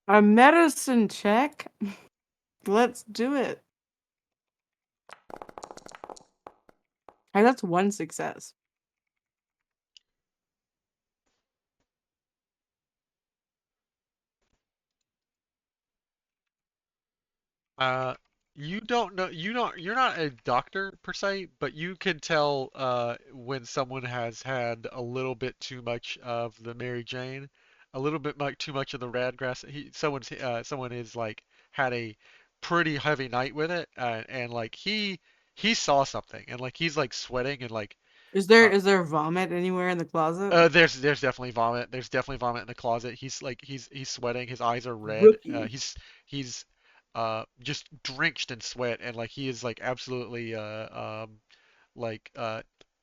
A medicine check? Let's do it. Hey, that's one success. You don't know, you're not a doctor per se, but you can tell when someone has had a little bit too much of the Mary Jane, a little bit too much of the Radgrass. Someone is like had a pretty heavy night with it, and like he saw something, and like he's like sweating and like Is there uh, is there vomit anywhere in the closet? there's definitely vomit. There's definitely vomit in the closet. He's sweating. His eyes are red. Rookie. He's just drenched in sweat, and like he is like absolutely like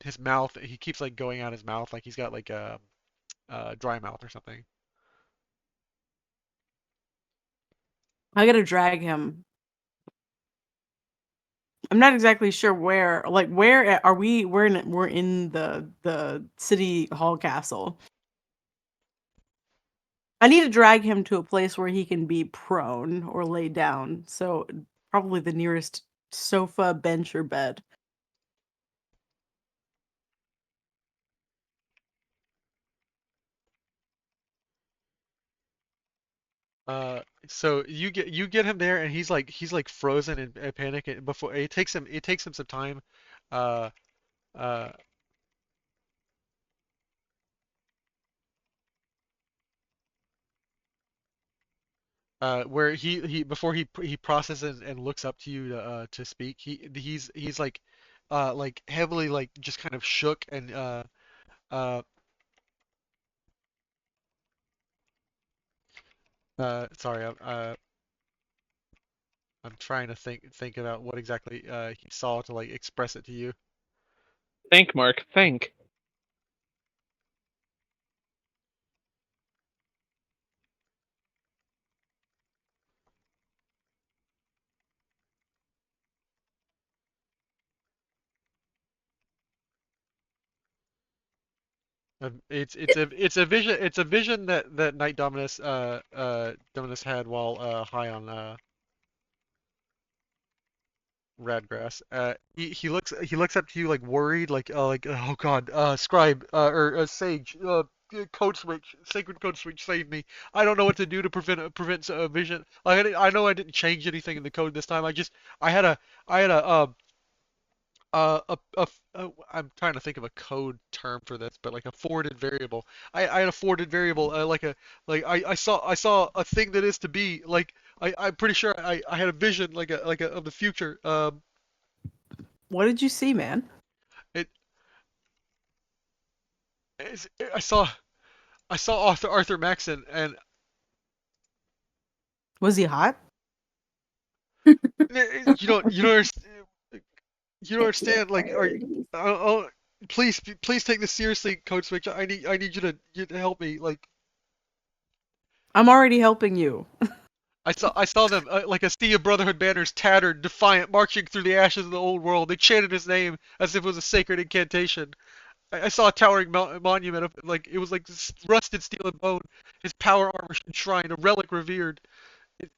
his mouth. He keeps like going out his mouth like he's got like a dry mouth or something. I gotta drag him. I'm not exactly sure where. Like, where are we? We're in the city hall castle. I need to drag him to a place where he can be prone or lay down. So probably the nearest sofa, bench, or bed. So you get him there, and he's like frozen and panic. And before it takes him some time. Uh, uh, where he before he processes and looks up to you to speak, he's like heavily like just kind of shook and uh sorry, I'm trying to think about what exactly he saw to like express it to you. Think, Mark. Think. It's a vision that Knight Dominus had while high on Radgrass. He looks up to you like worried, like oh God, scribe or sage, code switch, sacred code switch, save me. I don't know what to do to prevent a vision. Like I know I didn't change anything in the code this time. I had a I'm trying to think of a code term for this, but like a forwarded variable. I had a forwarded variable, I saw a thing that is to be. Like I'm pretty sure I had a vision like a of the future. What did you see, man? It it's, I saw Arthur Maxon, and Was he hot? you don't understand. Like, oh, please take this seriously, Code Switch. I need you to help me. Like, I'm already helping you. I saw them like a sea of Brotherhood banners, tattered, defiant, marching through the ashes of the old world. They chanted his name as if it was a sacred incantation. I saw a towering monument of like it was like rusted steel and bone. His power armor enshrined, a relic revered. It,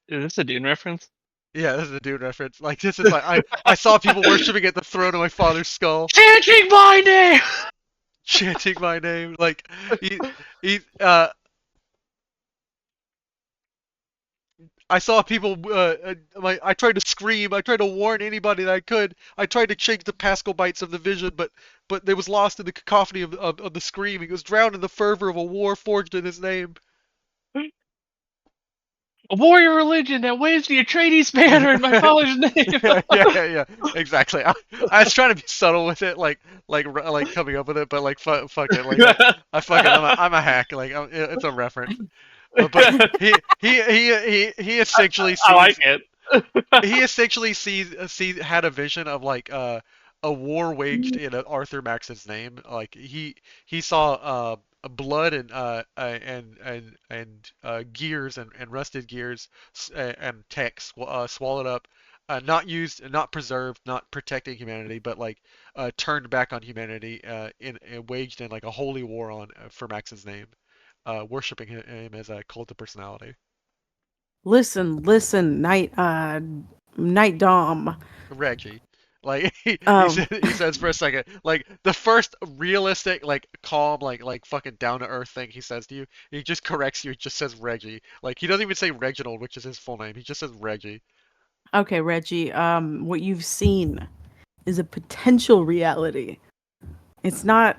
Is this a Dune reference? yeah, this is a Dune reference. Like this is like I saw people worshiping at the throne of my father's skull, Chanting my name! chanting my name. Like he he I saw people. I tried to scream. I tried to warn anybody that I could. I tried to change the Pascal bytes of the vision, but it was lost in the cacophony of the screaming. It was drowned in the fervor of a war forged in his name. A warrior religion that waves the Atreides banner in my father's name! Yeah. Exactly. I was trying to be subtle with it, like coming up with it, but like fuck it, like I'm a hack. Like it's a reference. But he essentially I sees like it. he essentially had a vision of like a war waged in Arthur Maxon's name. Like he saw blood and gears and rusted gears and tech swallowed up, not used, not preserved, not protecting humanity, but like turned back on humanity in waged in like a holy war on for Maxon's name, worshiping him as a cult of personality. Listen, Night Dom. Reggie. Like Um, he says for a second, like the first realistic, like calm, like fucking down to earth thing he says to you, he just corrects you, he just says Reggie. Like he doesn't even say Reginald, which is his full name. He just says Reggie. okay, Reggie. What you've seen is a potential reality. It's not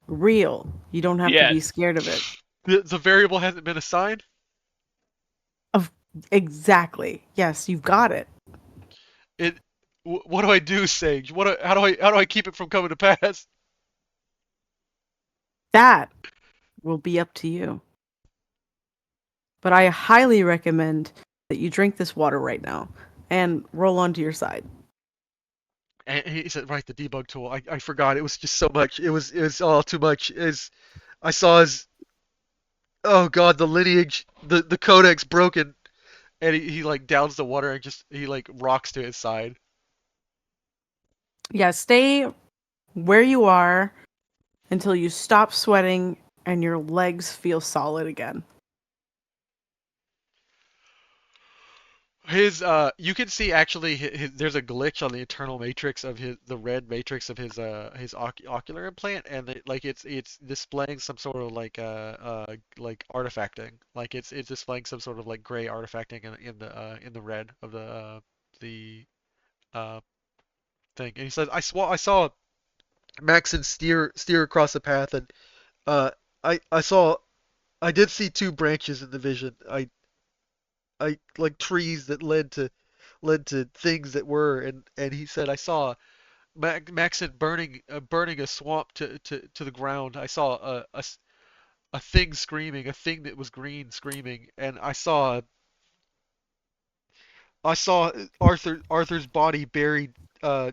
real. You don't have to be Yes. scared of it. The variable hasn't been assigned. Exactly. Yes, you've got it. It. What do I do, Sage? How do I keep it from coming to pass? That will be up to you. But I highly recommend that you drink this water right now and roll onto your side. And he said, right, the debug tool. I forgot. It was just so much. It was all too much. I saw his. Oh God, the lineage, the codex broken, and he like downs the water and he like rocks to his side. Yeah, stay where you are until you stop sweating and your legs feel solid again. You can see actually there's a glitch on the internal matrix of the red matrix of his ocular implant, and it's displaying some sort of like artifacting, like it's displaying some sort of like gray artifacting in the red of the uh thing, and he says I saw Maxon steer across the path, and uh I did see two branches in the vision. I like trees that led to things that were, and he said I saw Maxon burning a swamp to the ground. I saw a thing screaming, a thing that was green screaming, and I saw Arthur's body buried, uh,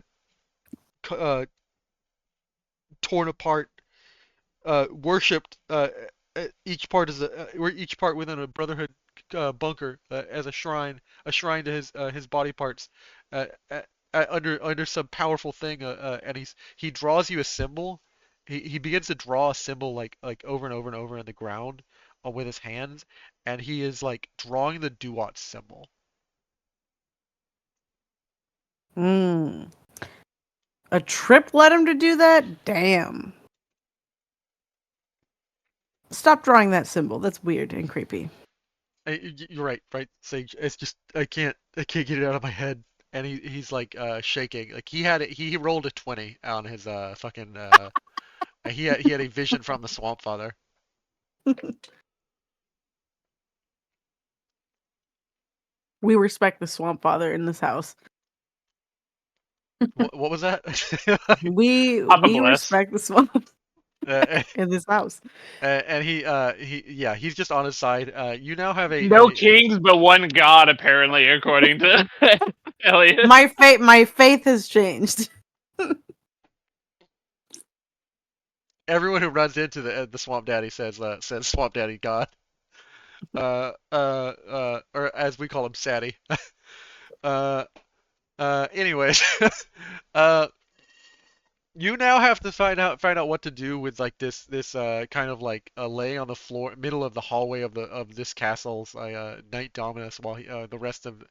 torn apart, worshipped, each part each part within a Brotherhood bunker, as a shrine to his body parts, uh, uh, under some powerful thing, and he draws you a symbol. He begins to draw a symbol like over and over and over in the ground, with his hands, and he is like drawing the Duat symbol. Hmm. A trip led him to do that? Damn. Stop drawing that symbol. That's weird and creepy. You're right, Sage. It's just I can't get it out of my head. And he's like shaking. Like he rolled a 20 on his fucking he had a vision from the Swamp Father. We respect the Swamp Father in this house. What was that? We Papa we bless. respect the Swamp uh, in this house. and he's just on his side. You now have No kings but one god, apparently, according to Elliot. My faith has changed. everyone who runs into the Swamp Daddy says Swamp Daddy God. Or as we call him, Saddy. uh, Anyways, uh, you now have to find out what to do with like this kind of like laying on the floor, middle of the hallway of this castle's Knight Dominus, while the rest of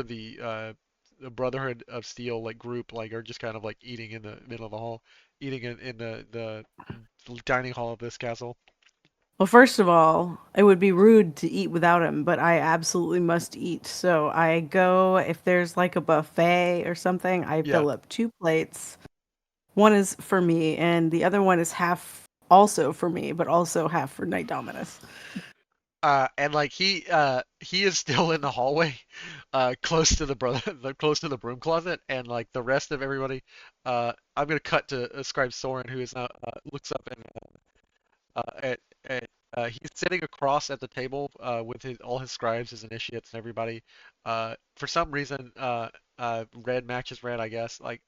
the Brotherhood of Steel like group like are just kind of like eating in the middle of the hall, eating in the dining hall of this castle. Well, first of all, it would be rude to eat without him, but I absolutely must eat. So I go, if there's like a buffet or something, I Yeah. fill up 2 plates. One is for me, and the other one is half also for me, but also half for Knight Dominus. And like he is still in the hallway, close to close to the broom closet, and like the rest of everybody, I'm gonna cut to Scribe Soren, who is now looks up and he's sitting across at the table with all his scribes, his initiates, and everybody. For some reason, red matches red, I guess. Like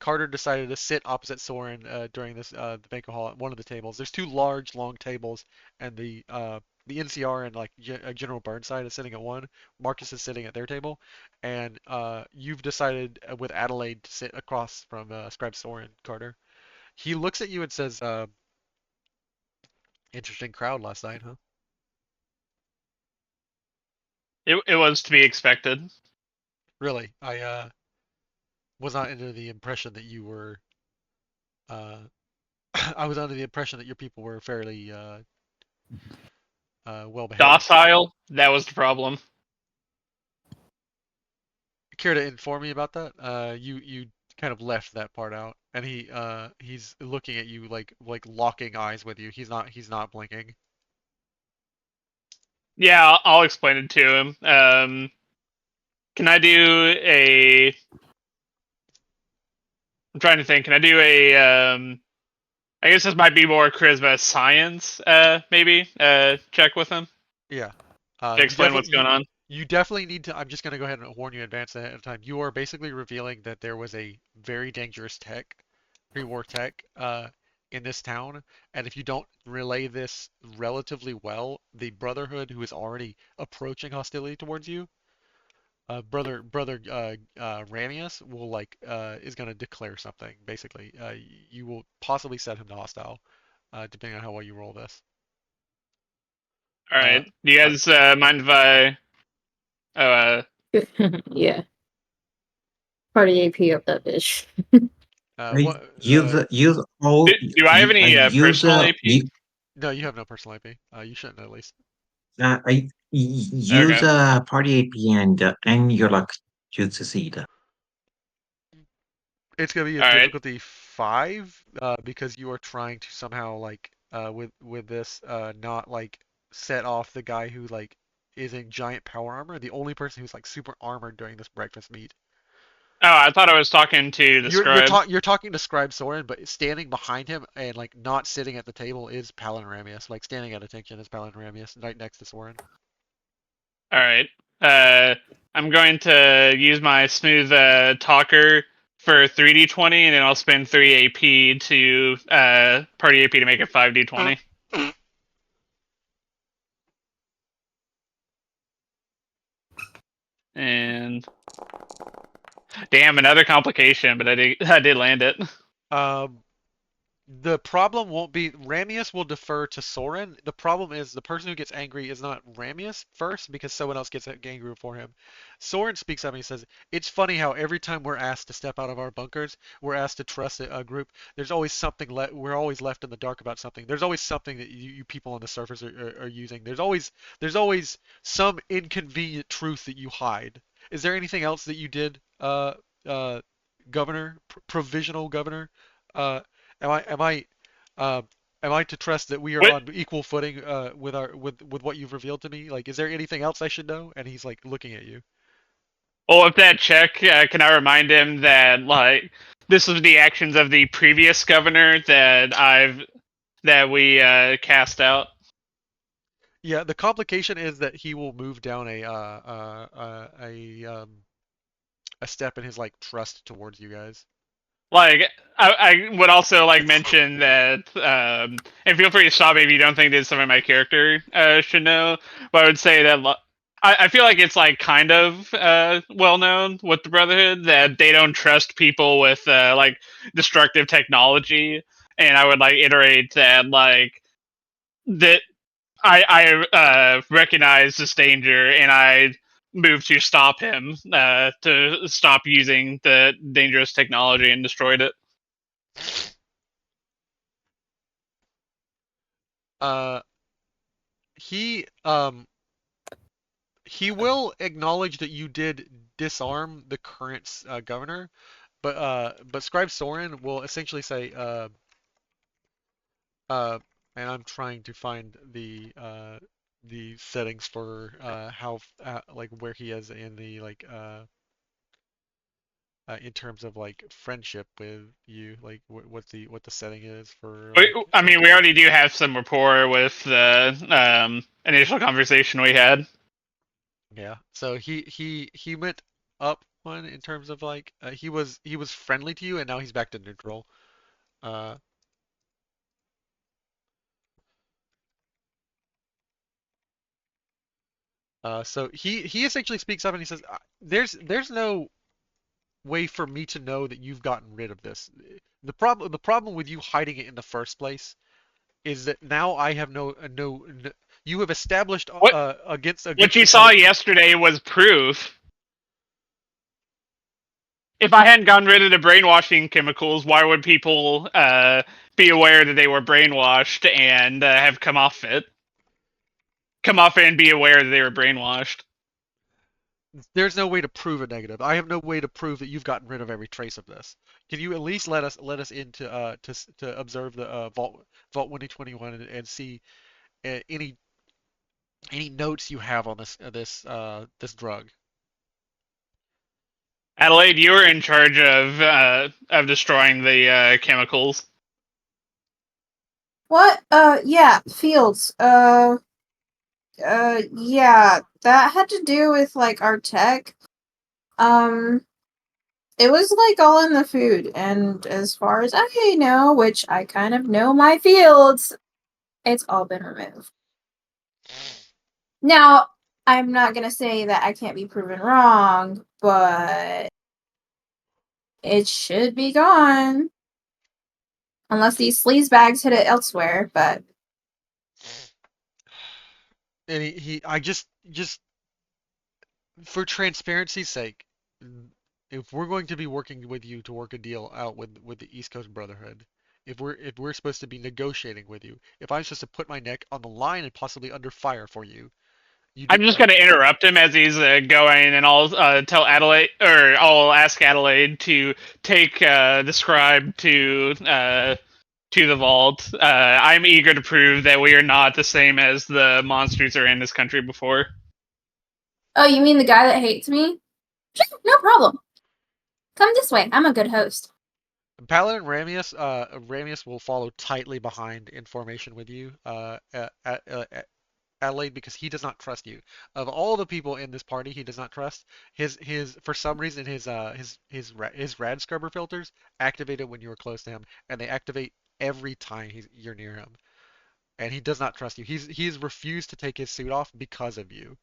Carter decided to sit opposite Soren during this the banquet hall at one of the tables. There's two large, long tables, and the NCR and like General Burnside is sitting at one. Marcus is sitting at their table, and you've decided with Adelaide to sit across from Scribe Soren, Carter. He looks at you and says, "Interesting crowd last night, huh?" It was to be expected. Really, I was not under the impression that you were. I was under the impression that your people were fairly well behaved. Docile. That was the problem. Care to inform me about that? You kind of left that part out, and he's looking at you like locking eyes with you. He's not blinking. Yeah, I'll explain it to him. Can I do a? I'm trying to think. Can I do a? I guess this might be more charisma science. Maybe. Check with him. Yeah. To You explain what's going on. You definitely need to. I'm just gonna go ahead and warn you in advance ahead of time. You are basically revealing that there was a very dangerous tech, pre-war tech, in this town, and if you don't relay this relatively well, the Brotherhood, who is already approaching hostility towards you, brother Ramius will is gonna declare something. Basically, you will possibly set him to hostile, depending on how well you roll this. All right. Do you guys mind if I? Yeah. Party AP up that bitch. Use all. Do I have any personal AP? No, you have no personal AP. You shouldn't at least. Use party AP and your luck to succeed. It's gonna be a All right. difficulty 5, because you are trying to somehow with this not set off the guy who is in giant power armor, the only person who's super armored during this breakfast meet. Oh, I thought I was talking to the scribe. You're talking to Scribe Soren, but standing behind him and not sitting at the table is Palin Ramius. Standing at attention is Palin Ramius, right next to Soren. All right. I'm going to use my smooth talker for 3d20, and then I'll spend 3 AP to party AP to make it 5d20. And damn, another complication, but I did land it. The problem won't be Ramius will defer to Soren. The problem is the person who gets angry is not Ramius first because someone else gets angry before him. Soren speaks up and he says, "It's funny how every time we're asked to step out of our bunkers, we're asked to trust a group. There's always something we're always left in the dark about something. There's always something that you people on the surface are using. There's always some inconvenient truth that you hide. Is there anything else that you did, Governor, Provisional Governor? Am I to trust that we are on equal footing with what you've revealed to me? Is there anything else I should know?" And he's looking at you. Well, with that check, can I remind him that this was the actions of the previous governor that we cast out? Yeah, the complication is that he will move down a step in his trust towards you guys. I would also mention that, and feel free to stop me if you don't think this is something my character should know, but I would say that I feel like it's kind of well known with the Brotherhood that they don't trust people with destructive technology, and I would iterate that that I recognize this danger and I moved to stop him, to stop using the dangerous technology and destroyed it. He will acknowledge that you did disarm the current governor, but Scribe Soren will essentially say, and I'm trying to find the settings for how where he is in the in terms of friendship with you, what the setting is for. I mean, we already do have some rapport with the initial conversation we had. Yeah, so he meant up one in terms of like he was friendly to you and now he's back to neutral. Uh, so he essentially speaks up and he says, "There's no way for me to know that you've gotten rid of this. The problem with you hiding it in the first place is that now I have no you have established What against what you the saw point. yesterday was proof. If I hadn't gotten rid of the brainwashing chemicals, why would people be aware that they were brainwashed and have come off it? Come off it and be aware that they were brainwashed. There's no way to prove a negative. I have no way to prove that you've gotten rid of every trace of this. Can you at least let us into to observe the Vault 2021 and see any notes you have on this drug?" Adelaide, you were in charge of destroying the chemicals. What? Yeah, fields. Yeah, that had to do with like our tech. It was like all in the food, and as far as I know, which I kind of know my fields, it's all been removed. Now, I'm not gonna say that I can't be proven wrong, but it should be gone. Unless these sleaze bags hit it elsewhere, but And I just for transparency's sake, if we're going to be working with you to work a deal out with the East Coast Brotherhood, if we're supposed to be negotiating with you, if I'm supposed to put my neck on the line and possibly under fire for you, you do, I'm just going to interrupt him as he's going, and I'll tell Adelaide, or I'll ask Adelaide to take the scribe to the vault. I'm eager to prove that we are not the same as the monsters are in this country before. oh, you mean the guy that hates me? Sure, no problem. Come this way. I'm a good host. Paladin Ramius will follow tightly behind in formation with you, Adelaide, because he does not trust you. Of all the people in this party, he does not trust. His for some reason his rad scrubber filters activated when you were close to him, and they activate every time you're near him. And he does not trust you. He's refused to take his suit off because of you.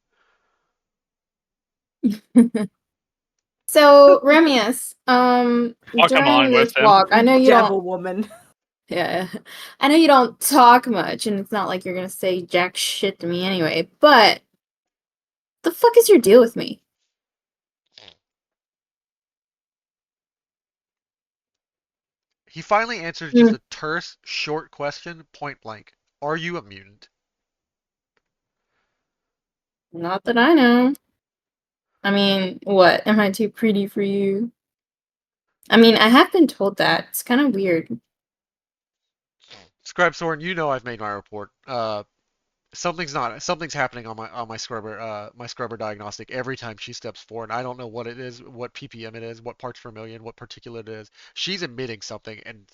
So, Remius, I'll come during on this with him. walk, I know you Devil don't. woman. Yeah, I know you don't talk much, and it's not like you're gonna say jack shit to me anyway. But the fuck is your deal with me? He finally answers just a terse, short question, point blank. Are you a mutant? Not that I know. I mean, what? Am I too pretty for you? I mean, I have been told that. It's kind of weird. Scribe Soren, you know I've made my report. Something's happening on my scrubber diagnostic every time she steps forward. I don't know what it is, what ppm it is, what parts per million, what particulate it is. She's emitting something, and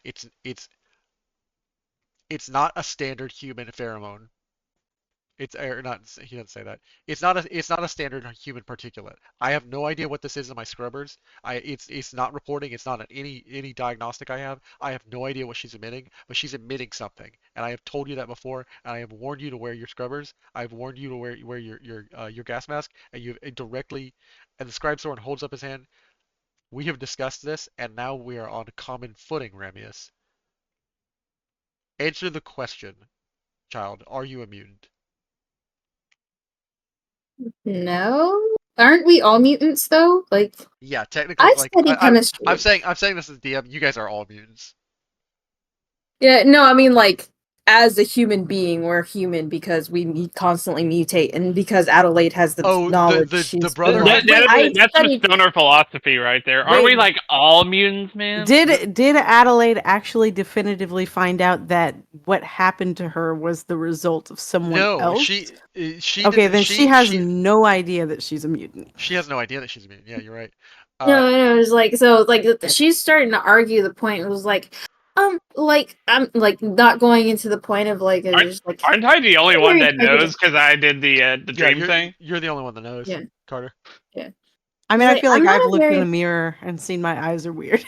it's not a standard human pheromone. It's or not. He doesn't say that. It's not a standard human particulate. I have no idea what this is in my scrubbers. It's not reporting. It's not any diagnostic I have. I have no idea what she's emitting, but she's emitting something. And I have told you that before. And I have warned you to wear your scrubbers. I've warned you to wear your gas mask. And you've directly. And the scribe Soren holds up his hand. We have discussed this, and now we are on common footing, Ramius. Answer the question, child. Are you a mutant? No? Aren't we all mutants though? Like, Yeah, technically, I like studied chemistry. I'm saying this as DM. You guys are all mutants. Yeah, no, I mean like as a human being, we're human because we constantly mutate, and because Adelaide has the Oh, knowledge. the she's Brotherhood. That's some studied. stoner philosophy right there. Aren't we Wait. like all mutants, man? Did Adelaide actually definitively find out that what happened to her was the result of someone No, else? she Okay, didn't- then she has no idea that she's a mutant. she has no idea that she's a mutant. Yeah, you're right. No, it's like so. Like she's starting to argue the point. It was like I'm like not going into the point of like it's just like Aren't I the only one that Very knows because I did the Yeah, dream thing? you're the only one that knows, Yeah. Carter. I mean, I Like, feel I'm like not I've a looked in very the mirror and seen my eyes are weird,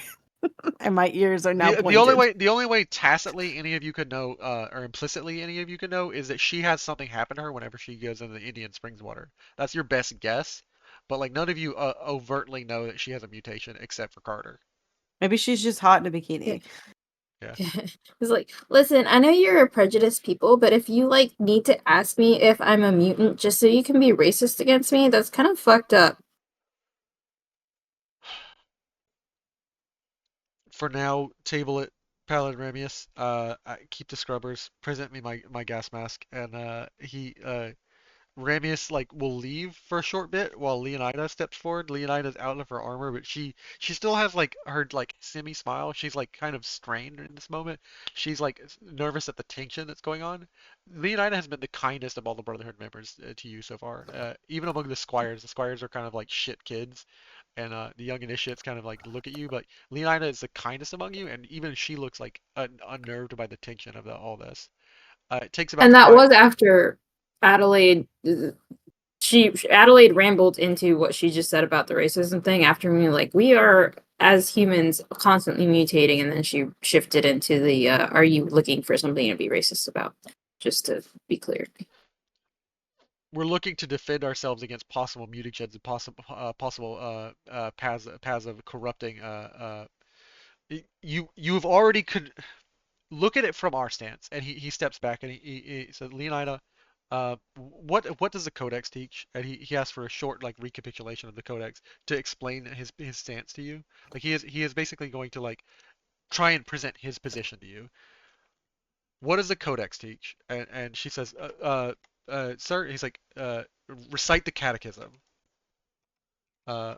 and my ears are now The only pointed. way tacitly any of you could know, or implicitly any of you could know, is that she has something happen to her whenever she goes into the Indian Springs water. That's your best guess, but like none of you overtly know that she has a mutation except for Carter. Maybe she's just hot in a bikini. Yeah. It's like, listen, I know you're a prejudiced people, but if you like need to ask me if I'm a mutant just so you can be racist against me, that's kind of fucked up. For now, table it, Paladin Ramius. Keep the scrubbers. Present me my gas mask, and Ramius like will leave for a short bit while Leonida steps forward. Leonida's out of her armor, but she still has like her like semi smile. She's like kind of strained in this moment. She's like nervous at the tension that's going on. Leonida has been the kindest of all the Brotherhood members to you so far. Even among the squires are kind of like shit kids, and the young initiates kind of like look at you. But Leonida is the kindest among you, and even she looks like unnerved by the tension of all this. It takes about And that five. was after Adelaide. Adelaide rambled into what she just said about the racism thing after me, like, we are as humans constantly mutating, and then she shifted into the are you looking for something to be racist about? Just to be clear. We're looking to defend ourselves against possible mutagens and possible paths of corrupting. You've already could look at it from our stance, and he steps back and he says, Leonida, what does the Codex teach? And he asks for a short like recapitulation of the Codex to explain his stance to you. Like he is basically going to like try and present his position to you. What does the Codex teach? And she says, sir, he's like, recite the Catechism. Uh,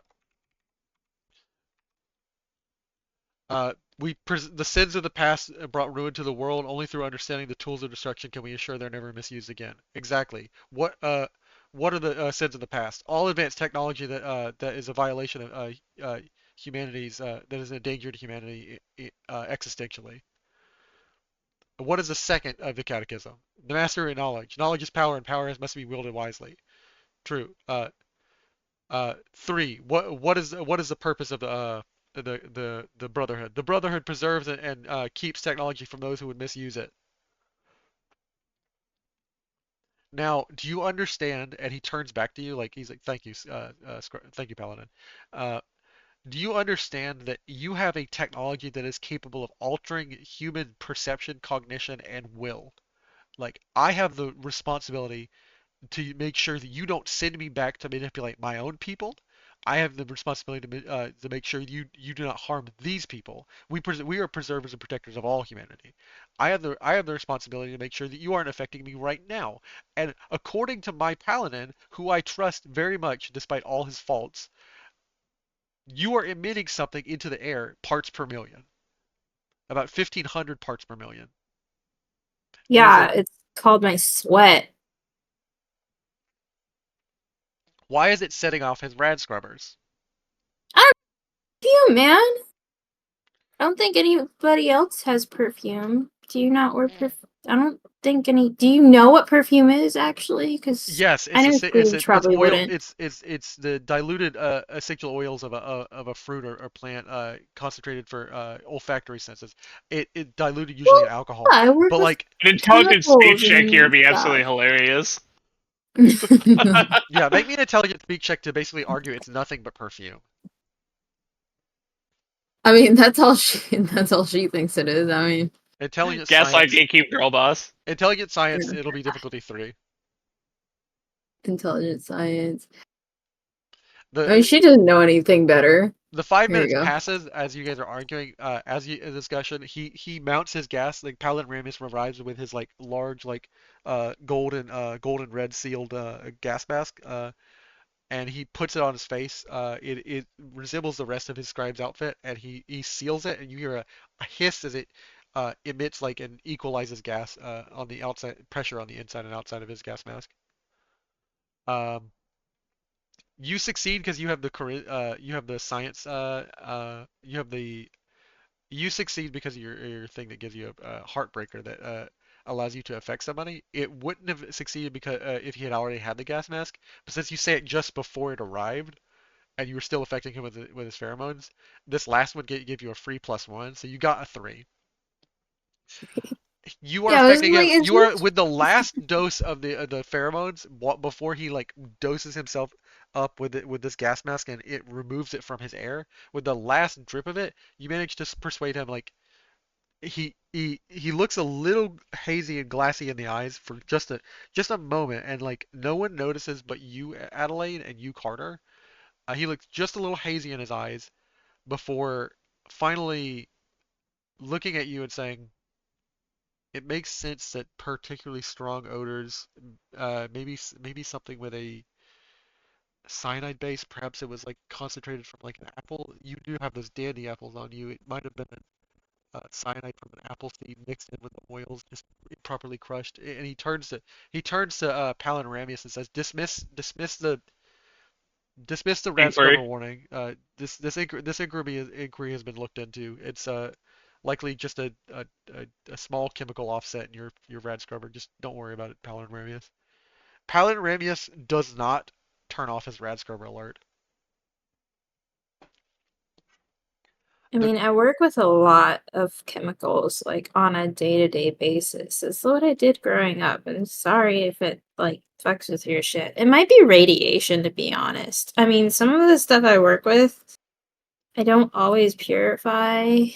the sins of the past brought ruin to the world. Only through understanding the tools of destruction can we ensure they're never misused again. Exactly. What are the sins of the past? All advanced technology that is a violation of humanity's that is an danger to humanity existentially. What is the second of the Catechism? The mastery of knowledge. Knowledge is power, and power must be wielded wisely. True. Three. What is the purpose of the Brotherhood? The Brotherhood preserves and keeps technology from those who would misuse it. Now, do you understand? And he turns back to you like he's like, "Thank you, thank you, Paladin." Uh, do you understand that you have a technology that is capable of altering human perception, cognition, and will? Like, I have the responsibility to make sure that you don't send me back to manipulate my own people. I have the responsibility to make sure you do not harm these people. We are preservers and protectors of all humanity. I have the responsibility to make sure that you aren't affecting me right now. And according to my paladin, who I trust very much despite all his faults, you are emitting something into the air parts per million, about 1,500 parts per million. Yeah, it's called my sweat. Why is it setting off his rad scrubbers? Perfume, man. I don't think anybody else has perfume. Do you not wear perfume? I don't think any. Do you know what perfume is actually? Because Yes, I know it's Scrooge probably oil. wouldn't. It's the diluted essential oils of a fruit or plant concentrated for olfactory senses. It diluted usually in Well, alcohol. yeah, I work But with like An intelligent speech chemicals check here would and be stuff. absolutely hilarious. yeah, make me an intelligent speak check to basically argue it's nothing but perfume. I mean, that's all she. That's all she thinks it is. I mean, Intelligent Gaslight science. gatekeep girl boss. Intelligent science, yeah. it'll be difficulty 3. Intelligent science. I mean, The she doesn't know anything better. the 5 minutes Here you go. passes as you guys are arguing. In discussion, he mounts his gas. Like Paladin Ramus arrives with his like large like golden red sealed gas mask. And he puts it on his face. It resembles the rest of his scribe's outfit, and he seals it, and you hear a hiss as it emits like and equalizes gas on the outside pressure on the inside and outside of his gas mask. Um, you succeed because you have the science you have the you succeed because of your thing that gives you a heartbreaker that allows you to affect somebody. It wouldn't have succeeded because if he had already had the gas mask, but since you say it just before it arrived, and you were still affecting him with his pheromones, this last one give you a free +1, so you got a 3. You are Yeah, I was affecting like, him. is You are this with the last dose of the pheromones before he like doses himself up with this gas mask and it removes it from his air. With the last drip of it, you manage to persuade him like he looks a little hazy and glassy in the eyes for just a moment, and like no one notices but you, Adelaide, and you, Carter. He looks just a little hazy in his eyes before finally looking at you and saying, "It makes sense that particularly strong odors, maybe something with a cyanide base. Perhaps it was like concentrated from like an apple. You do have those dandy apples on you. It might have been cyanide from an apple seed mixed in with the oils, just improperly crushed." And he turns to Palin Ramius and says, "Dismiss the rad scrubber Inquiry. warning. This inquiry has been looked into. It's likely just a small chemical offset in your rad scrubber. Just don't worry about it, Palin Ramius." Palin Ramius does not turn off his rad scrubber alert. I The mean, I work with a lot of chemicals, like on a day-to-day basis. It's what I did growing up, and sorry if it like fucks with your shit. It might be radiation, to be honest. I mean, some of the stuff I work with, I don't always purify,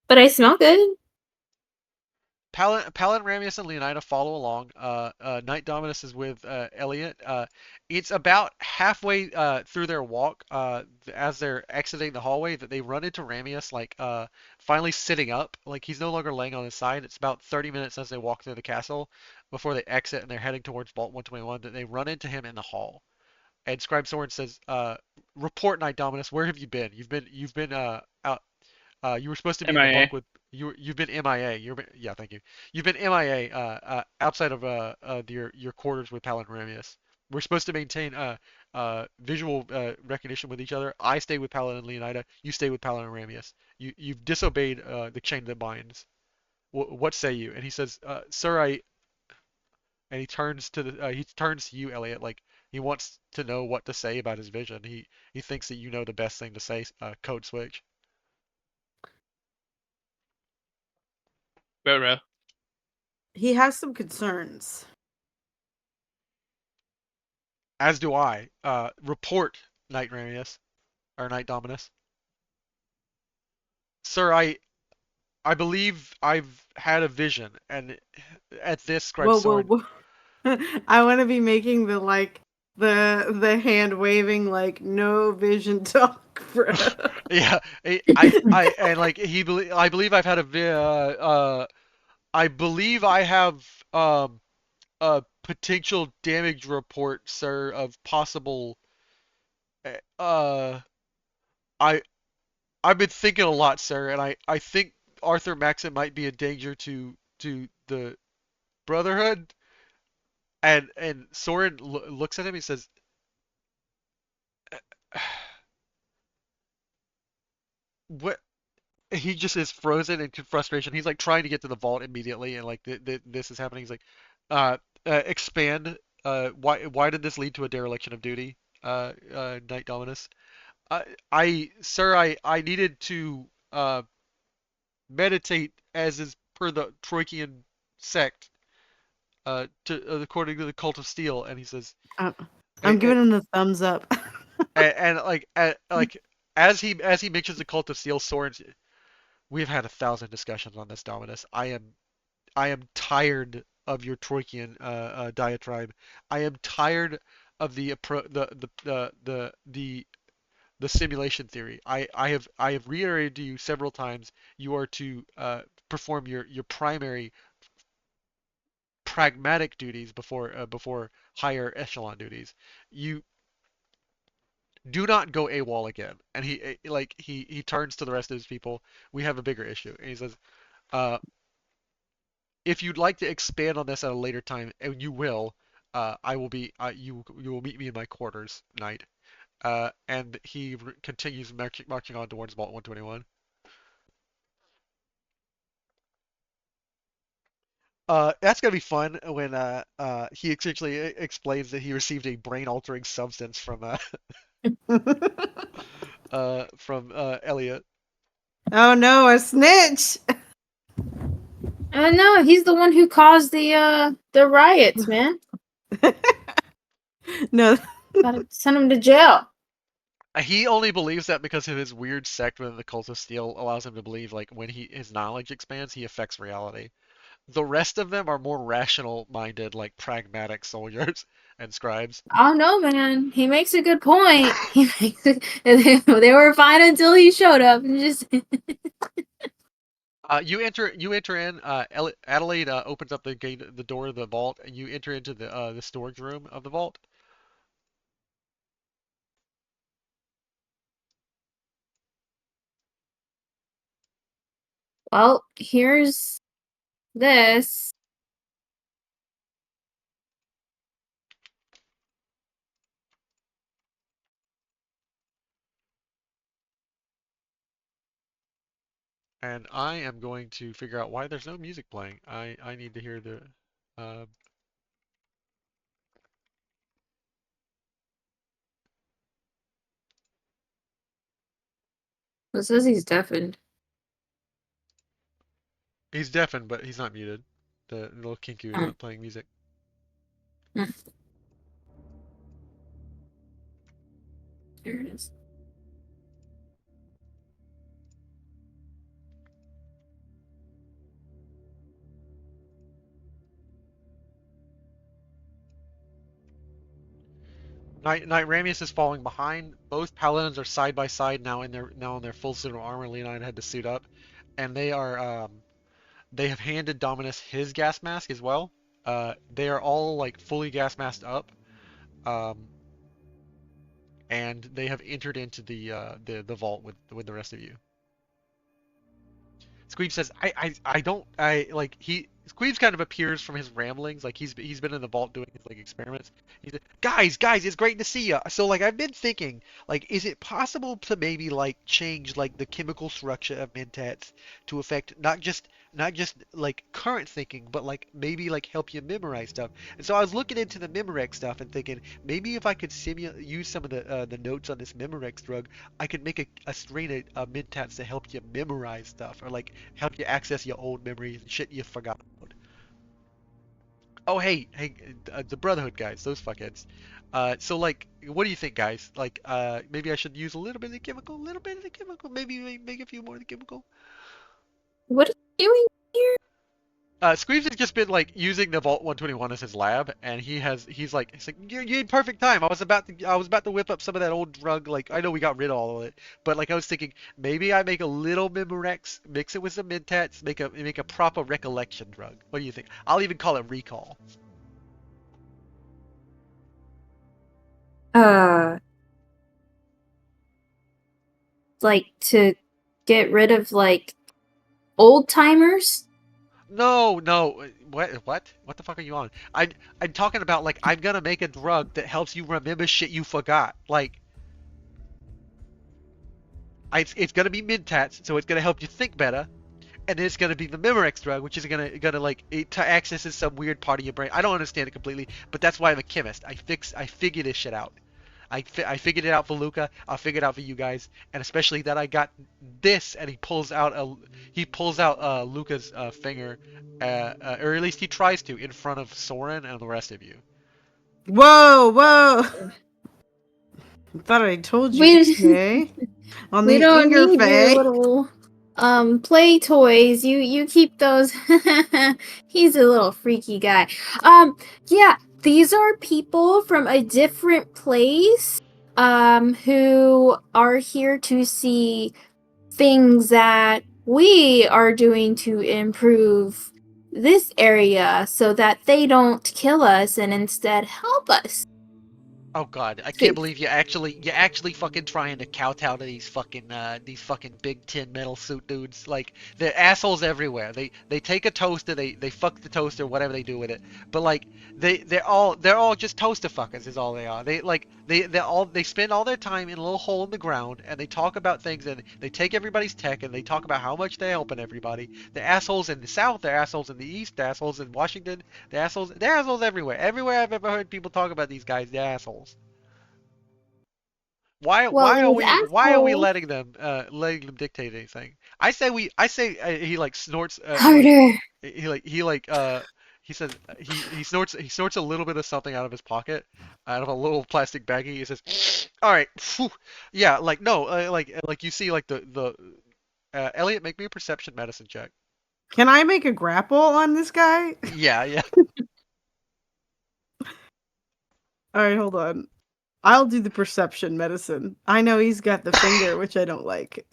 but I smell good. Palin Ramius and Leonida follow along. Knight Dominus is with Elliot. It's about halfway through their walk, as they're exiting the hallway, that they run into Ramius, like finally sitting up. Like he's no longer laying on his side. It's about 30 minutes as they walk through the castle before they exit and they're heading towards Vault 121 that they run into him in the hall. And Scribe Soren says, "Report, Knight Dominus. Where have you been? You've been out. You were supposed to be in the MIA. bunk with you've been MIA. Yeah, thank you. You've been MIA outside of your quarters with Palin Ramius. We're supposed to maintain visual recognition with each other. I stay with Palin and Leonida. You stay with Palin and Ramius. You've disobeyed the chain that binds. What say you?" And he says, "Sir, I." And he turns to you, Elliot, like he wants to know what to say about his vision. He thinks that you know the best thing to say. Code switch. Bro. He has some concerns. As do I. Report, Knight Ramius, or Knight Dominus. Sir, I believe I've had a vision, and at this, Scribe Whoa, whoa, Soren, whoa. I want to be making the like the hand waving like no vision talk, bro. yeah, and like I believe I've had I believe I have a potential damage report, sir, of possible, uh, I I've been thinking a lot, sir, and I think Arthur Maxon might be a danger to the Brotherhood. And Soren looks at him. He says, "What?" He just is frozen in frustration. He's like trying to get to the vault immediately, and like this is happening. He's like, uh, expand. Why did this lead to a dereliction of duty, Knight Dominus? Sir, I needed to meditate as is per the Troikian sect, according to the Cult of Steel. And he says, I'm, I'm and, giving him the thumbs up. and like as he mentions the Cult of Steel, Soren, we've had 1,000 discussions on this, Dominus. I am tired of your Troikian diatribe. I am tired of the simulation theory. I have reiterated to you several times. You are to perform your primary pragmatic duties before higher echelon duties. You do not go AWOL again. And he turns to the rest of his people. We have a bigger issue. And he says, uh, if you'd like to expand on this at a later time, and you will, I will be you will meet me in my quarters, Knight. And he continues marching on towards Vault 121. That's gonna be fun when he essentially explains that he received a brain-altering substance from Elliot. Oh no, a snitch! No, he's the one who caused the riots, man. No, Gotta send him to jail. He only believes that because of his weird sect within the Cult of Steel allows him to believe like when his knowledge expands, he affects reality. The rest of them are more rational-minded, like pragmatic soldiers and scribes. Oh no, man. He makes a good point. He makes it, they were fine until he showed up and just You enter in. Adelaide opens up the door of the vault, and you enter into the storage room of the vault. well, here's this. And I am going to figure out why there's no music playing. I need to hear the. Uh, It says he's deafened. he's deafened, but he's not muted. The little Kinku is Mm. not playing music. Here it is. Knight Ramius is falling behind. Both paladins are side by side now in their full suit of armor. Leonine had to suit up, and they have handed Dominus his gas mask as well. They are all like fully gas masked up, um, and they have entered into the vault with the rest of you. Squeeb says, I don't I like he Squeebs kind of appears from his ramblings, like he's been in the vault doing his like experiments. He's like, guys, it's great to see you. So like I've been thinking, like, is it possible to maybe like change like the chemical structure of mentats to affect not just like current thinking, but like maybe like help you memorize stuff. And so I was looking into the Memorex stuff and thinking maybe if I could use some of the notes on this Memorex drug, I could make a strain of mentats to help you memorize stuff or like help you access your old memories and shit you forgot about. Oh hey, the Brotherhood guys, those fuckheads. So like, what do you think, guys? Like, maybe I should use a little bit of the chemical, maybe make a few more of the chemical. What are you doing here? Squeeves has just been like using the Vault 121 as his lab, and he's like you're in perfect time. I was about to whip up some of that old drug. Like I know we got rid of all of it, but like I was thinking maybe I make a little Memorex, mix it with some Mentats, make a proper recollection drug. What do you think? I'll even call it Recall. Like to get rid of like old timers? No. What the fuck are you on? I'm talking about like I'm gonna make a drug that helps you remember shit you forgot. Like it's gonna be Mentats, so it's gonna help you think better. And then it's gonna be the Memorex drug, which is gonna like it accesses some weird part of your brain. I don't understand it completely, but that's why I'm a chemist. I figure this shit out. I figured it out for Luca. I'll figure it out for you guys, and especially that I got this. And he pulls out Luca's finger, or at least he tries to, in front of Soren and the rest of you. whoa! I thought I told you. Okay. On We the don't finger need your fay. little play toys. You keep those. He's a little freaky guy. Yeah, these are people from a different place who are here to see things that we are doing to improve this area so that they don't kill us and instead help us. Oh god, I See- can't believe you actually fucking trying to kowtow to these fucking big tin metal suit dudes. Like they're assholes everywhere. They take a toaster, they fuck the toaster, whatever they do with it. But like they're all just toaster fuckers is all they are. They spend all their time in a little hole in the ground and they talk about things and they take everybody's tech and they talk about how much they're helping everybody. They're assholes in the South, they're assholes in the East, they're assholes in Washington, they're assholes everywhere. Everywhere I've ever heard people talk about these guys, they're assholes. Why Well, why are these we assholes. letting them dictate anything? I say he like snorts Harder. he says he snorts a little bit of something out of his pocket out of a little plastic baggie. He says, "All right, phew, yeah, like no, like you see like the Elliot, make me a perception medicine check." Can I make a grapple on this guy? Yeah, yeah. All right, hold on. I'll do the perception medicine. I know he's got the finger, which I don't like.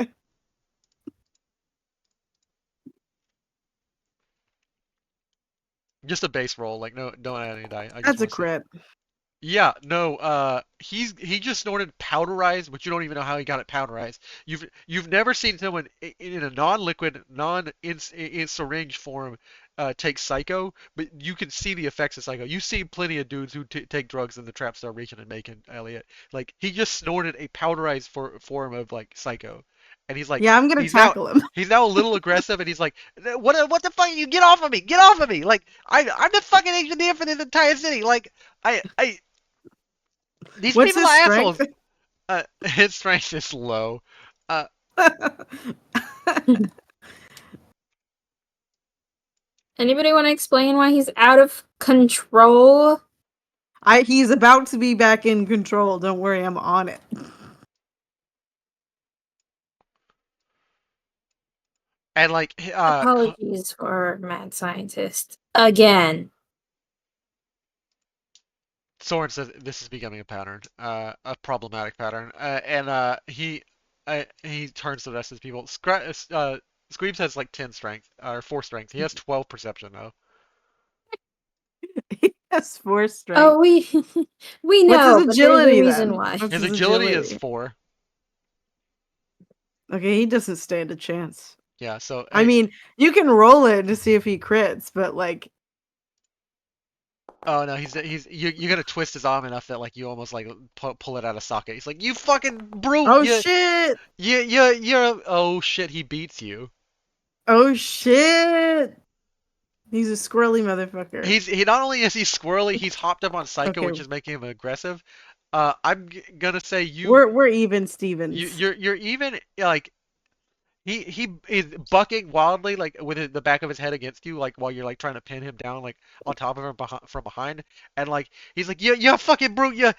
Just a base roll, like no, don't add any die. I just That's a want to see. crit. Yeah, no, he just snorted powderized, but you don't even know how he got it powderized. You've never seen someone in a non-liquid, non in syringe form take Psycho, but you can see the effects of Psycho. You've seen plenty of dudes who take drugs in the trap star region and Macon, Elliot. Like he just snorted a powderized form of like Psycho, and he's like Yeah, I'm gonna he's now tackle him. he's now a little aggressive, and he's like, what the fuck? You get off of me! Get off of me! Like I'm the fucking engineer for this entire city. Like I these What's people his are strength? assholes. His strength is low. Uh, Anybody want to explain why he's out of control? He's about to be back in control. Don't worry, I'm on it. and like, Apologies for mad scientist again. Soren says this is becoming a pattern, a problematic pattern, and he turns to the rest of his people. Squeebs has like 10 strength or 4 strength. He has 12 perception though. He has 4 strength. Oh, we we What's his know, but there's a agility reason then? why. What's His his agility is 4. Okay, he doesn't stand a chance. Yeah, so I mean, you can roll it to see if he crits, but like, oh no, you're gonna twist his arm enough that like you almost like pull it out of socket. He's like, you fucking brute! oh shit! You're oh shit, he beats you. Oh shit! He's a squirrely motherfucker. He not only is he squirrely, he's hopped up on Psycho, Okay. which is making him aggressive. I'm gonna say We're even, Stevens. you're even like he is bucking wildly like with the back of his head against you like while you're like trying to pin him down like on top of him from behind and like he's like you're a fucking brute you're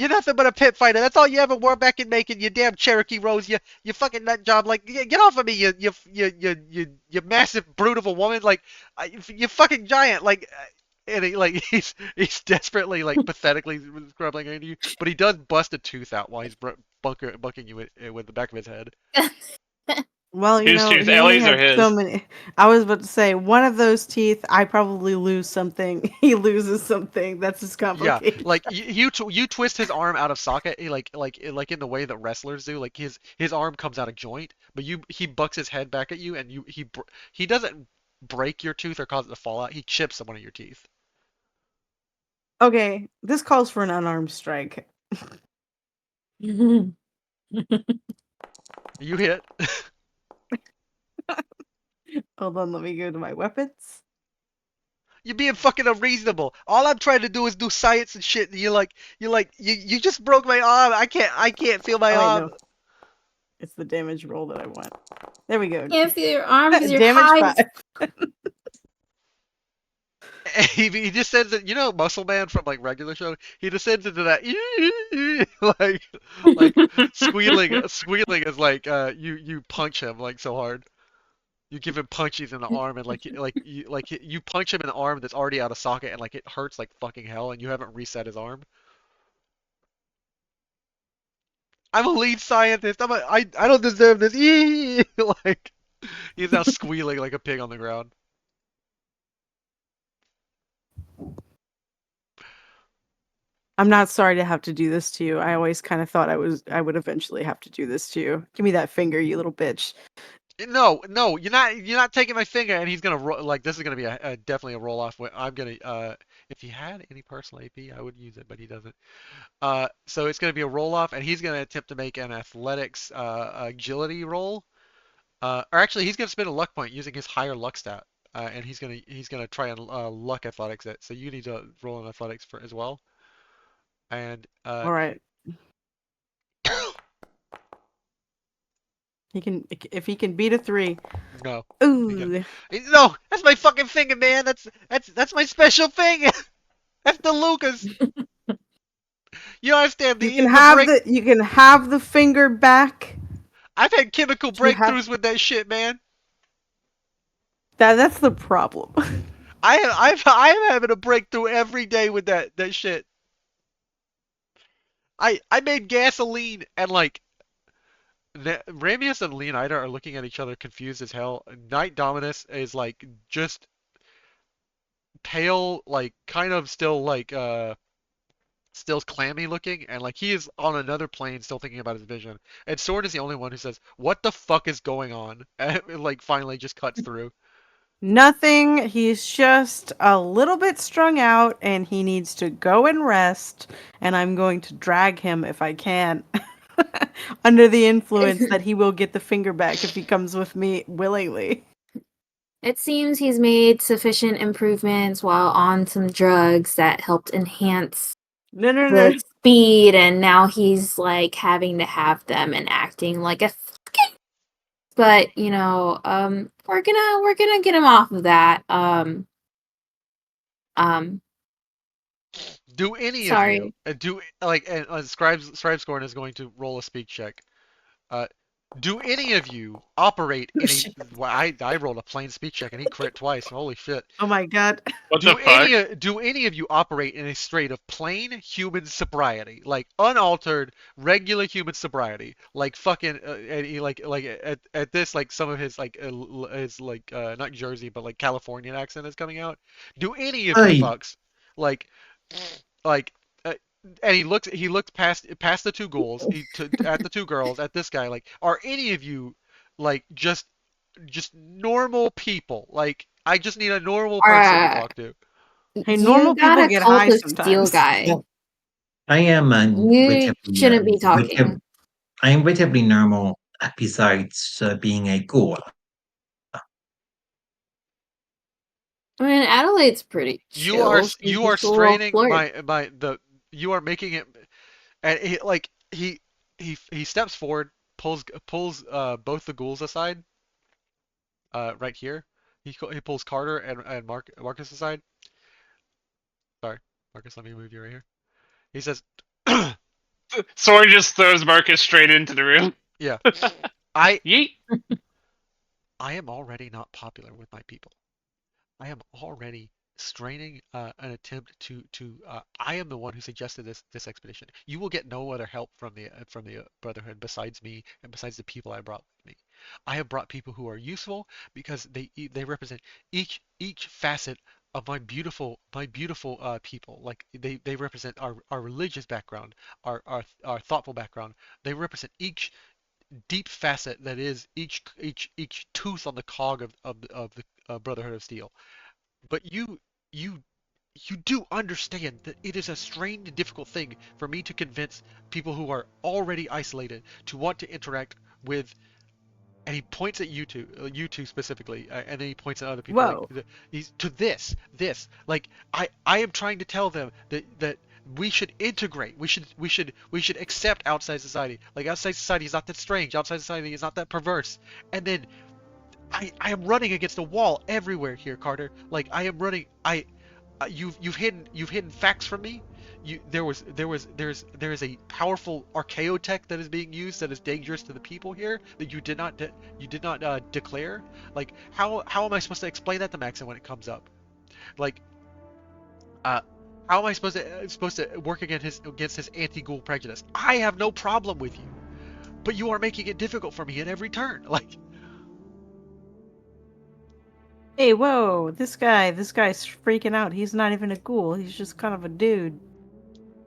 nothing but a pit fighter that's all you ever were back in Macon you damn Cherokee Rose you fucking nut job like get off of me you massive brute of a woman like you fucking giant like and he's desperately like pathetically scrubbing into you but he does bust a tooth out while he's bucking you with the back of his head. Well, you Whose know, tooth, he only Ellie's or had so his? many. I was about to say one of those teeth. I probably lose something. He loses something. That's just Yeah, complicated. like you twist his arm out of socket like in the way that wrestlers do. Like his arm comes out of joint, but he bucks his head back at you, and he doesn't break your tooth or cause it to fall out. He chips one of your teeth. Okay, this calls for an unarmed strike. You hit. Hold on, let me go to my weapons. You're being fucking unreasonable. All I'm trying to do is do science and shit. And you just broke my arm. I can't feel my Oh, wait, arm. no. It's the damage roll that I want. There we go. If your arm is your Damage hide. 5. He just sends it, Muscle Man from like regular show. He just sends into that like squealing is like you punch him like so hard. You give him punches in the arm and you punch him in the arm that's already out of socket and like it hurts like fucking hell and you haven't reset his arm. I'm a lead scientist. I don't deserve this. Like he's now squealing like a pig on the ground. I'm not sorry to have to do this to you. I always kind of thought I would eventually have to do this to you. Give me that finger, you little bitch. No, you're not taking my finger, and he's gonna like this is gonna be definitely a roll off. I'm gonna if he had any personal AP, I would use it, but he doesn't. So it's gonna be a roll off, and he's gonna attempt to make an athletics agility roll. Or actually, he's gonna spend a luck point using his higher luck stat, and he's gonna try and luck athletics it. So you need to roll an athletics for as well. And All right. He can if he can beat a 3. no, Ooh. no, that's my fucking finger, man. That's my special finger. That's the Lucas. You don't understand You can have the finger back. I've had chemical breakthroughs with that shit, man. That's the problem. I'm having a breakthrough every day with that shit. I made gasoline and like Ramius and Leonida are looking at each other confused as hell. Knight Dominus is like just pale, like kind of still like still clammy looking, and like he is on another plane still thinking about his vision. And Sword is the only one who says, "What the fuck is going on?" And it, like finally just cuts through. Nothing. He's just a little bit strung out and he needs to go and rest. And I'm going to drag him if I can under the influence that he will get the finger back if he comes with me willingly. It seems he's made sufficient improvements while on some drugs that helped enhance No. the speed, and now he's like having to have them and acting like a fucking. But we're gonna get him off of that. Do any Sorry. of you do like Scribescorn is going to roll a speak check. Do any of you operate in a? Well, I rolled a plain speech check and he crit twice. Holy shit! Oh my god. What the fuck? Do any of you operate in a state of plain human sobriety, like unaltered, regular human sobriety, like fucking, and he, like at this, like some of his like his like not Jersey but like Californian accent is coming out. Do any of you Hey. fucks like like? And he looked past the two ghouls, at the two girls, at this guy. Like, are any of you like just normal people? Like, I just need a normal person to talk to. Hey, You normal people gotta get call high the steel sometimes. guy. I am You shouldn't be talking. I am relatively normal besides being a ghoul. I mean, Adelaide's pretty chill. She's You are just a little straining flirt. you are making it, and he steps forward, pulls both the ghouls aside, right here. He pulls Carter and Marcus aside. Sorry, Marcus, let me move you right here. He says, Sword just throws Marcus straight into the room. "Yeah, I Yeet. I am already not popular with my people. I am already straining an attempt to. I am the one who suggested this expedition. You will get no other help from the Brotherhood besides me and besides the people I brought with me. I have brought people who are useful because they represent each facet of my beautiful people. Like they represent our religious background, our thoughtful background. They represent each deep facet that is each tooth on the cog of the Brotherhood of Steel. But you do understand that it is a strained and difficult thing for me to convince people who are already isolated to want to interact with. And he points at you two specifically, and then he points at other people. Whoa. Like he's to this. Like I am trying to tell them that we should integrate. We should accept outside society. Like outside society is not that strange. Outside society is not that perverse. And then I am running against a wall everywhere here, Carter. Like I am running. You've hidden facts from me. There is a powerful archaeotech that is being used that is dangerous to the people here that you did not declare. Like how am I supposed to explain that to Maxon when it comes up? Like how am I supposed to work against his anti-ghoul prejudice? I have no problem with you, but you are making it difficult for me at every turn. Like. Hey, whoa, this guy's freaking out. He's not even a ghoul. He's just kind of a dude.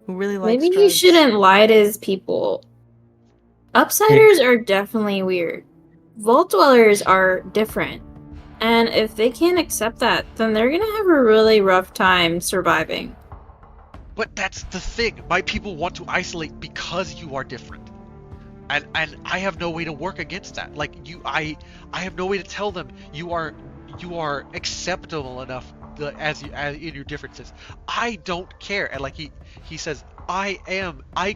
who really likes Maybe he drugs. shouldn't lie to his people. Upsiders are definitely weird. Vault dwellers are different. And if they can't accept that, then they're gonna have a really rough time surviving. But that's the thing. My people want to isolate because you are different. And I have no way to work against that. Like I have no way to tell them you are acceptable enough as in your differences. I don't care. And like he says, I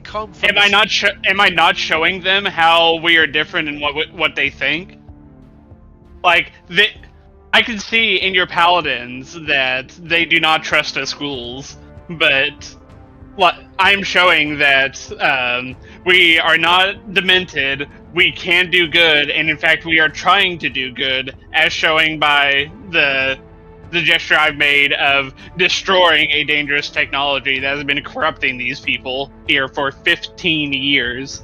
come from. Am I not showing them how we are different and what they think? Like I can see in your paladins that they do not trust us ghouls, but I'm showing that we are not demented, we can do good, and in fact we are trying to do good, as showing by the gesture I've made of destroying a dangerous technology that has been corrupting these people here for 15 years.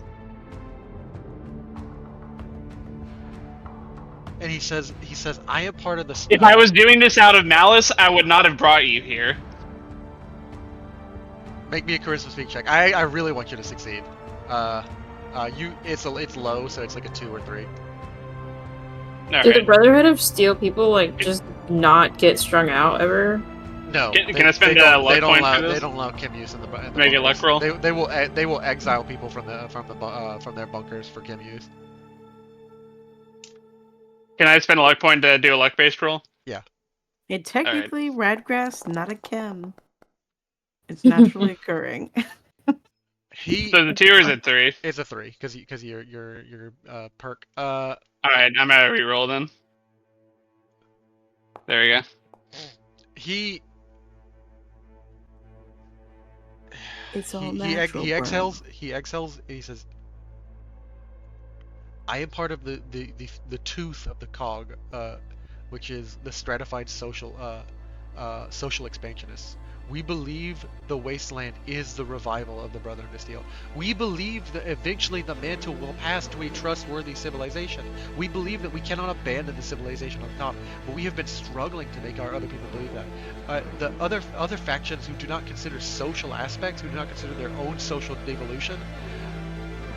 And he says, I am part of the. If I was doing this out of malice, I would not have brought you here. Make me a charisma speak check. I really want you to succeed. It's low, so it's like a 2 or 3. Do the Brotherhood of Steel people like just not get strung out ever? No. Can I spend a luck point for this? They don't allow Kim use in the Make a luck roll. They will exile people from their bunkers for Kim use. Can I spend a luck point to do a luck based roll? Yeah. It technically Radgrass, not a chem. It's naturally occurring. So the 2 or is it 3? It's a 3 because your perk. All right, I'm gonna re-roll then. There we go. It's all he natural. exhales. He exhales. And he says, "I am part of the tooth of the cog, which is the stratified social expansionists. We believe the wasteland is the revival of the Brotherhood of Steel. We believe that eventually the mantle will pass to a trustworthy civilization. We believe that we cannot abandon the civilization on top, but we have been struggling to make our other people believe that. The other factions who do not consider social aspects, who do not consider their own social devolution,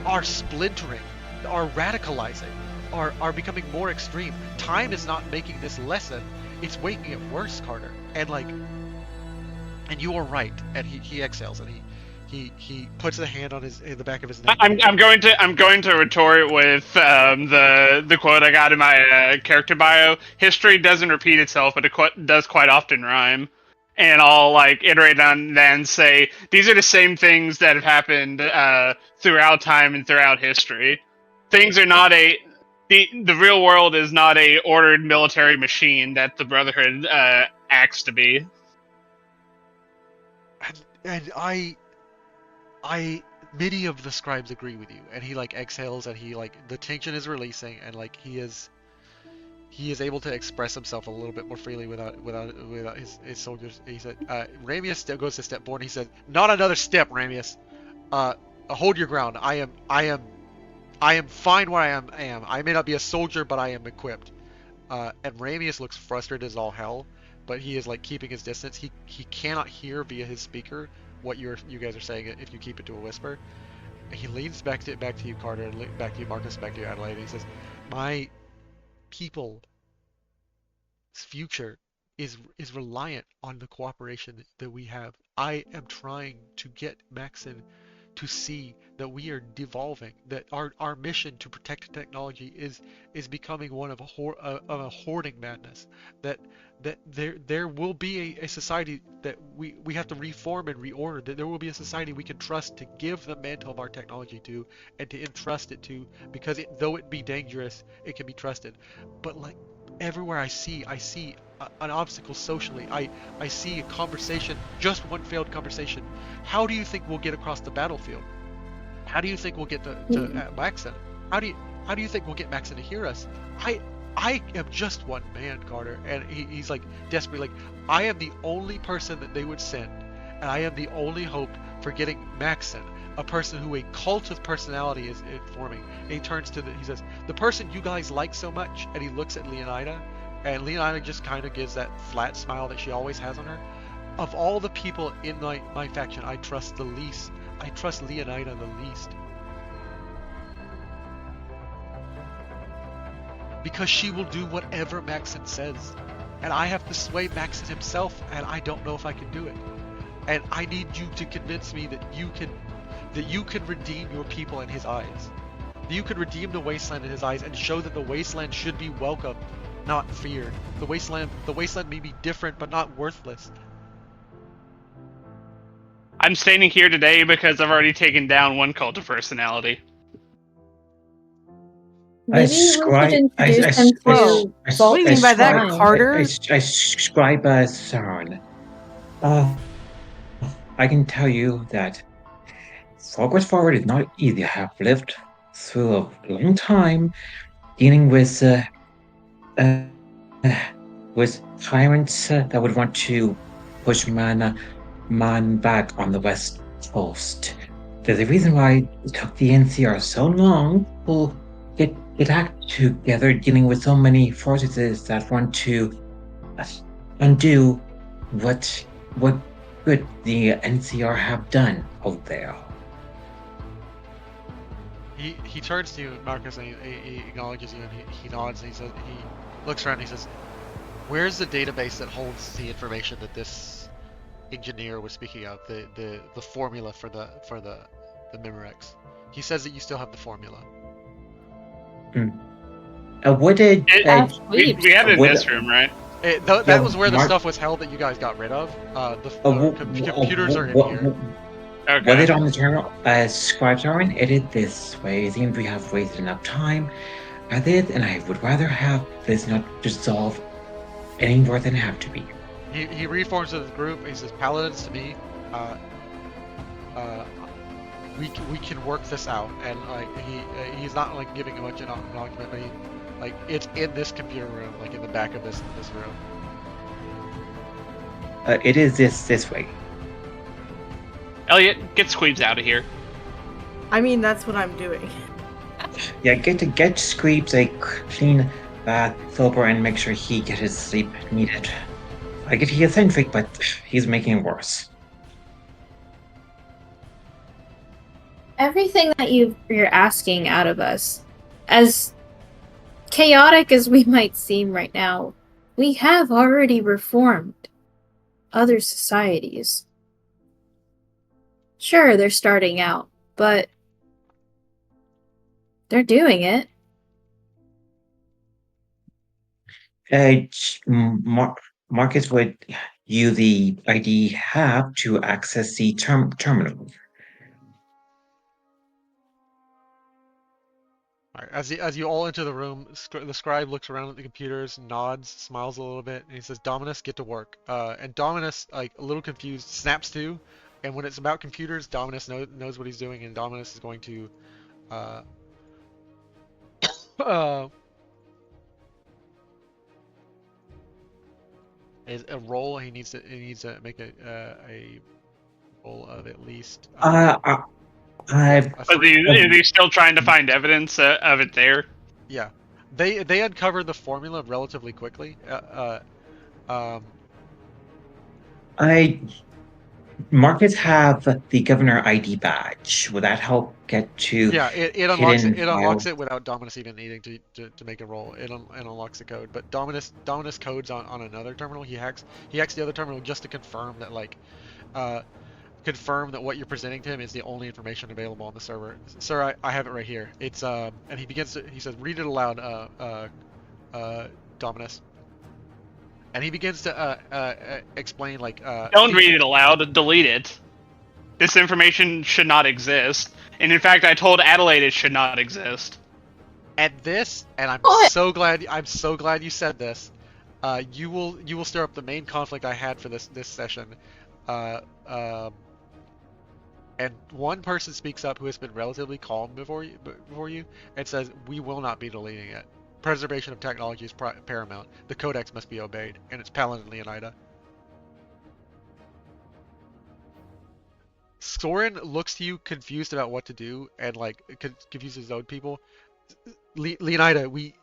are splintering, are radicalizing, are becoming more extreme. Time is not making this lessen; it's making it worse, Carter. And you are right." And he exhales and he puts a hand on in the back of his neck. I'm going to retort with the quote I got in my character bio. History doesn't repeat itself, but it does quite often rhyme. And I'll like iterate on that and say these are the same things that have happened throughout time and throughout history. Things are not the real world is not a ordered military machine that the Brotherhood acts to be. And I many of the scribes agree with you. And he like exhales and he like the tension is releasing and like he is able to express himself a little bit more freely without his soldiers. He said, Ramius goes to step forward and he said, "Not another step, Ramius. Hold your ground. I am fine where I am. I may not be a soldier, but I am equipped." And Ramius looks frustrated as all hell. But he is like keeping his distance. He cannot hear via his speaker what you guys are saying if you keep it to a whisper. And he leans back to you, Carter, and back to you, Marcus, back to you, Adelaide. And he says, "My people's future is reliant on the cooperation that we have. I am trying to get Maxon to see that we are devolving, that our mission to protect technology is becoming one of a hoarding madness, that there will be a society that we have to reform and reorder, that there will be a society we can trust to give the mantle of our technology to and to entrust it to, because though it be dangerous, it can be trusted." But like everywhere I see an obstacle socially. I see a conversation, just one failed conversation. How do you think we'll get across the battlefield? How do you think we'll get to Maxon? How do you think we'll get Maxon to hear us? I am just one man, Carter. And he's like desperately like, I am the only person that they would send, and I am the only hope for getting Maxon, a person who a cult of personality is forming. And he turns to he says, "The person you guys like so much," and he looks at Leonida, and Leonida just kind of gives that flat smile that she always has on her. Of all the people in my faction, I trust the least. I trust Leonida the least. Because she will do whatever Maxon says. And I have to sway Maxon himself, and I don't know if I can do it. And I need you to convince me that you can redeem your people in his eyes. That you can redeem the wasteland in his eyes and show that the wasteland should be welcomed, not feared. The wasteland may be different but not worthless. I'm standing here today because I've already taken down one cult of personality. Maybe we should introduce him to What do you mean by that, Carter? I scribe Saran. I can tell you that progress forward is not easy. I have lived through a long time dealing with tyrants that would want to push man back on the West Coast. There's a reason why it took the NCR so long to get act together, dealing with so many forces that want to undo what good the NCR have done out there. He turns to you, Marcus, and he acknowledges you, and he nods, and he says, he looks around, and he says, "Where's the database that holds the information that this engineer was speaking of, the formula for the Memorex?" He says that you still have the formula. What did we had it in this room, right? That was where the stuff was held that you guys got rid of. Computers are in here. Okay. Was it on the terminal? Scribe Darwin, it is this way. It seems we have wasted enough time at it, and I would rather have this not dissolve any more than have to be. He reforms the group. He says, "Paladins, to me, we can work this out." And like he's not like giving a much acknowledgement, but it's in this computer room, like in the back of this room. It is this way. Elliot, get Squeebs out of here. I mean, that's what I'm doing. Yeah, get Squeebs a clean bath, sober, and make sure he get his sleep needed. I get he is eccentric, but he's making it worse. Everything that you're asking out of us, as chaotic as we might seem right now, we have already reformed other societies. Sure, they're starting out, but they're doing it. Marcus, would you the ID have to access the terminal? All right, as you all enter the room, the scribe looks around at the computers, nods, smiles a little bit, and he says, "Dominus, get to work." And Dominus, like a little confused, snaps to. And when it's about computers, Dominus knows what he's doing, and Dominus is going to is a roll. He needs to make a roll of at least. Is he still trying to find evidence of it there? Yeah, they uncovered the formula relatively quickly. Marcus have the governor ID badge. Would that help get to? Yeah, it unlocks it without Dominus even needing to make a roll. It unlocks the code, but Dominus codes on another terminal. He hacks the other terminal just to confirm that what you're presenting to him is the only information available on the server. Sir, I have it right here. It's and he says, "Read it aloud, Dominus." And he begins to explain Don't read it aloud. Delete it. This information should not exist. And in fact, I told Adelaide it should not exist. And I'm so glad you said this. You will stir up the main conflict I had for this session. And one person speaks up who has been relatively calm before you and says, "We will not be deleting it. Preservation of technology is paramount. The codex must be obeyed," and it's Paladin Leonida. Soren looks to you confused about what to do and confuses his own people. Leonida,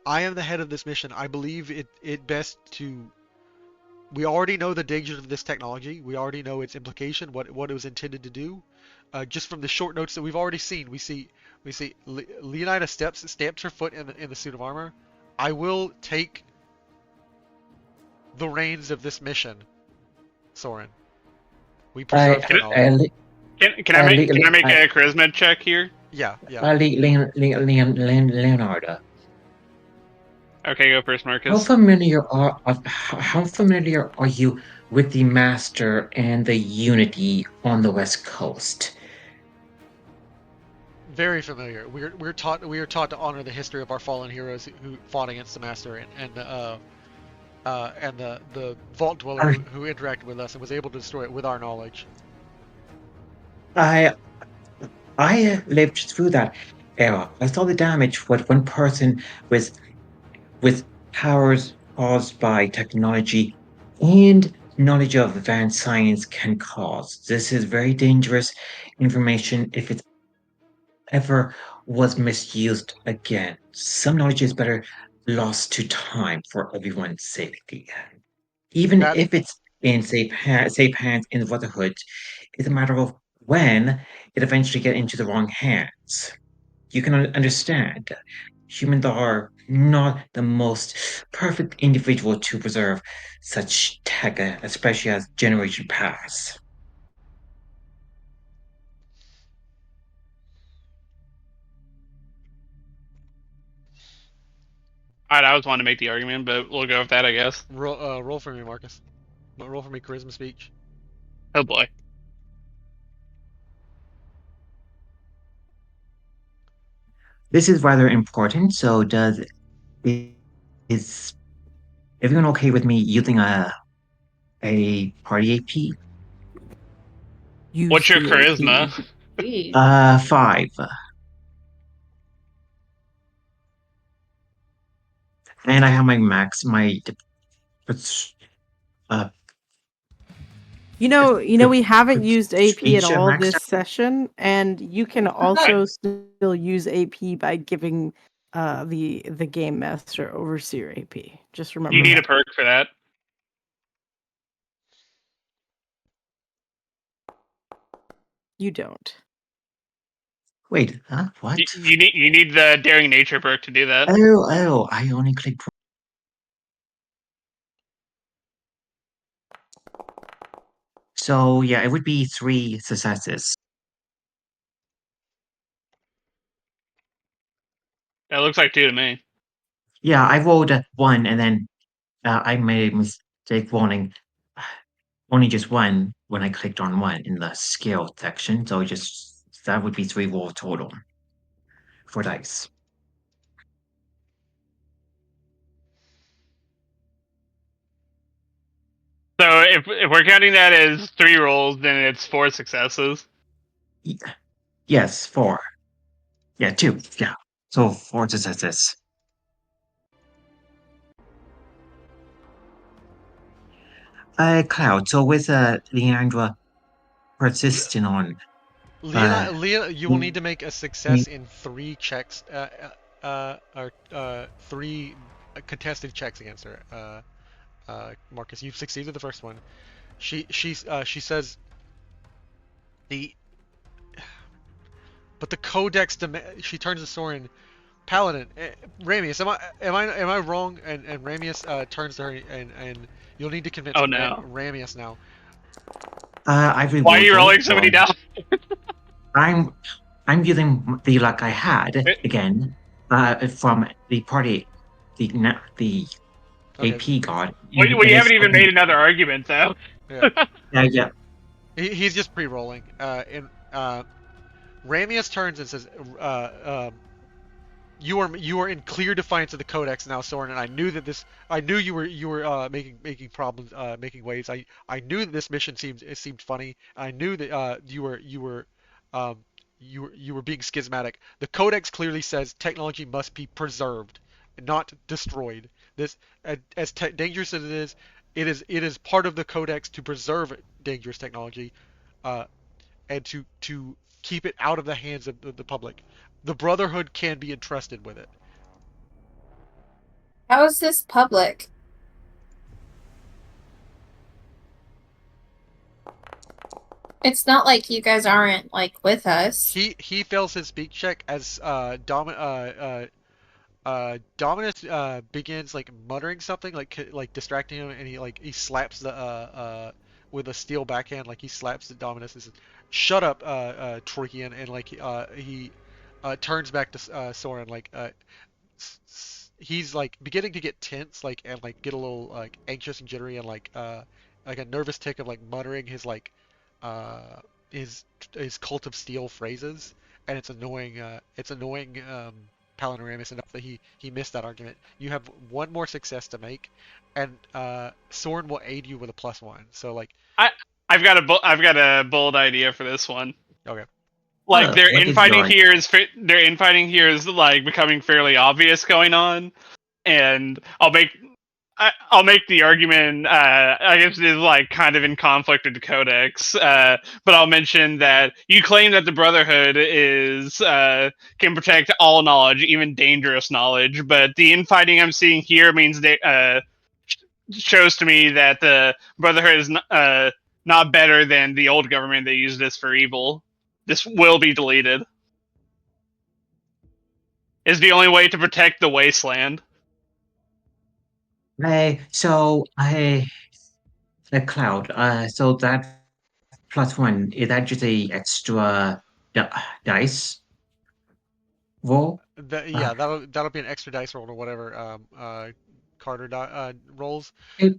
I am the head of this mission. I believe it best to We already know the dangers of this technology. We already know its implication, what it was intended to do. Just from the short notes that we've already seen, we see Leonida stamps her foot in the suit of armor. I will take the reins of this mission, Soren. We preserve I, technology. Can I make a charisma check here? Yeah. Leonardo, Okay, go first, how Marcus. familiar are you with the Master and the Unity on the West Coast? Very familiar. We are taught to honor the history of our fallen heroes who fought against the Master and the Vault Dweller who interacted with us and was able to destroy it with our knowledge. I lived through that era. I saw the damage what one person with powers caused by technology and knowledge of advanced science can cause. This is very dangerous information if it ever was misused again. Some knowledge is better lost to time for everyone's safety. Even That if it's in safe hands in the Brotherhood, it's a matter of when it eventually get into the wrong hands. You can understand. Humans are not the most perfect individual to preserve such tech, especially as generation pass. Alright, I was wanting to make the argument, but we'll go with that, I guess. roll for me, Marcus. Roll for me, charisma speech. Oh boy. This is rather important. So, is everyone okay with me using a party AP? What's your charisma? Jeez. 5. And I have uh We haven't used AP speech at all maxed this out. session, and you can also still use AP by giving the game master overseer AP. Just remember You need a that. perk for that. You don't. Wait, huh? What? You need the daring nature perk to do that. Oh, I only clicked. So yeah, it would be 3 successes. That looks like 2 to me. Yeah, I rolled a 1 and then I made a mistake rolling only just 1 when I clicked on 1 in the skill section. So that would be 3 roll total for dice. So if we're counting that as 3 rolls, then it's 4 successes. Yes, 4. Yeah, 2. Yeah, so 4 successes. Cloud. So with Leandra persisting on Leona, you will need to make a success in 3 checks, or 3 contested checks against her. Marcus, you've succeeded the first one. She says but the codex she turns to Soren. Paladin, Ramius, am I wrong? And Ramius turns to her and you'll need to convince Oh, no. Ramius now. Why are you rolling so many dice? I'm using the luck I had again from the party, the AP god. Well, you haven't even made another argument, though. Yeah. He's just pre-rolling. Ramius turns and says, "You are in clear defiance of the Codex now, Soren. And I knew you were making problems, making waves. I knew that this mission seemed funny. I knew that you were being schismatic. The Codex clearly says technology must be preserved, not destroyed. This, as dangerous as it is part of the Codex to preserve dangerous technology, and to keep it out of the hands of the public. The Brotherhood can be entrusted with it." How is this public? It's not like you guys aren't like with us. He fails his speak check as Dominus begins like muttering something like distracting him, and he slaps the with a steel backhand, like he slaps the Dominus and says, "Shut up, Torkian," and he turns back to Soren he's like beginning to get tense, and get a little like anxious and jittery, and like a nervous tick of like muttering uh his cult of steel phrases, and it's annoying Palinuramus enough that he missed that argument. You have one more success to make, and Soren will aid you with a +1. So like I've got a bold idea for this one. okay. Like Oh, their what is infighting your here is like becoming fairly obvious going on, and I'll make the argument. I guess it is like kind of in conflict with the Codex, but I'll mention that you claim that the Brotherhood is can protect all knowledge, even dangerous knowledge. But the infighting I'm seeing here means they shows to me that the Brotherhood is not better than the old government that used this for evil. This will be deleted. Is the only way to protect the wasteland. A cloud. So that +1, is that just a extra dice roll? Yeah, that'll be an extra dice roll or whatever Carter rolls. It-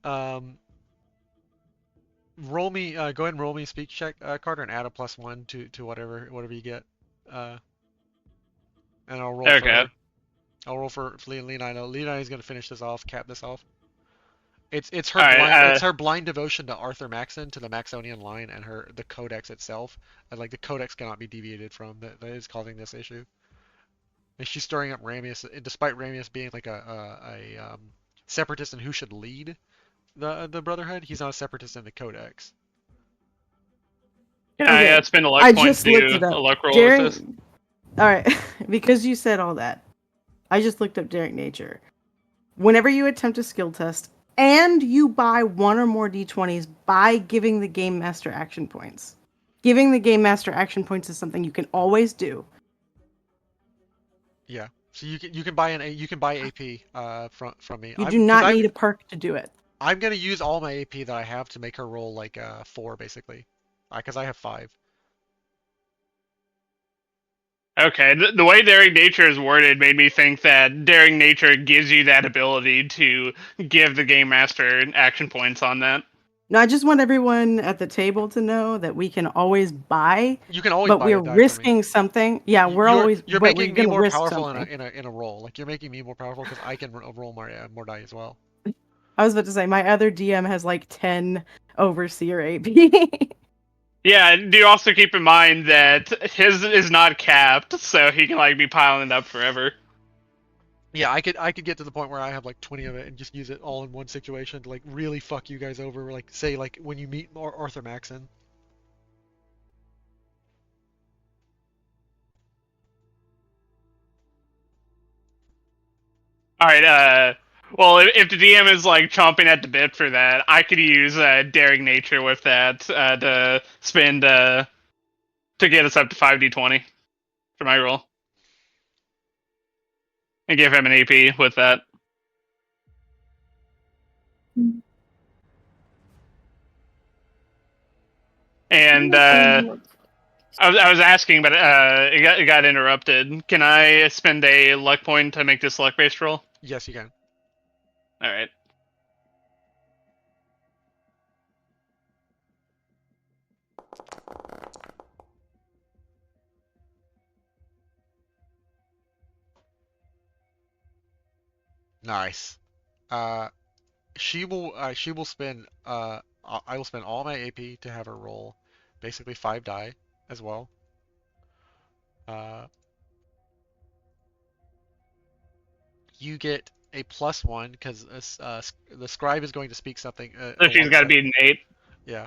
Um, roll me go ahead and roll me a speech check, Carter, and add a +1 to whatever you get. And I'll roll Okay. I'll roll for Leonine. I know Leonine is gonna finish this off, cap this off. It's her Alright, it's her blind devotion to Arthur Maxon, to the Maxonian line, and the Codex itself. And like the Codex cannot be deviated from. That is causing this issue. And she's stirring up Ramius, despite Ramius being like a separatist and who should lead the Brotherhood. He's not a separatist in the Codex. Yeah, spend a luck I point just to looked it a up. luck roll Daring... with this. All right, because you said all that, I just looked up Daring Nature. Whenever you attempt a skill test and you buy one or more d20s by giving the Game Master action points. Giving the Game Master action points is something you can always do. Yeah. So you can buy AP from me. You do not need a perk to do it. I'm gonna use all my AP that I have to make her roll like 4 basically, because I have 5. Okay, the way Daring Nature is worded made me think that Daring Nature gives you that ability to give the Game Master action points on that. No, I just want everyone at the table to know that we can always buy. You can always but buy we're a die risking something. Yeah, you're making me more powerful something. in a roll. Like you're making me more powerful because I can roll more die as well. I was about to say my other DM has like 10 Overseer AP. Yeah, do also keep in mind that his is not capped, so he can like be piling it up forever. Yeah, I could get to the point where I have like 20 of it and just use it all in one situation to like really fuck you guys over. Like say like when you meet Arthur Maxon. All right. Well, if the DM is like chomping at the bit for that, I could use Daring Nature with that to spend to get us up to 5d20 for my roll, and give him an AP with that. And I was asking, but it got interrupted. Can I spend a luck point to make this luck-based roll? Yes, you can. All right. Nice. She will spend I will spend all my AP to have her roll basically 5 die as well. You get a +1 because the scribe is going to speak something. So she's got to be an 8. Yeah.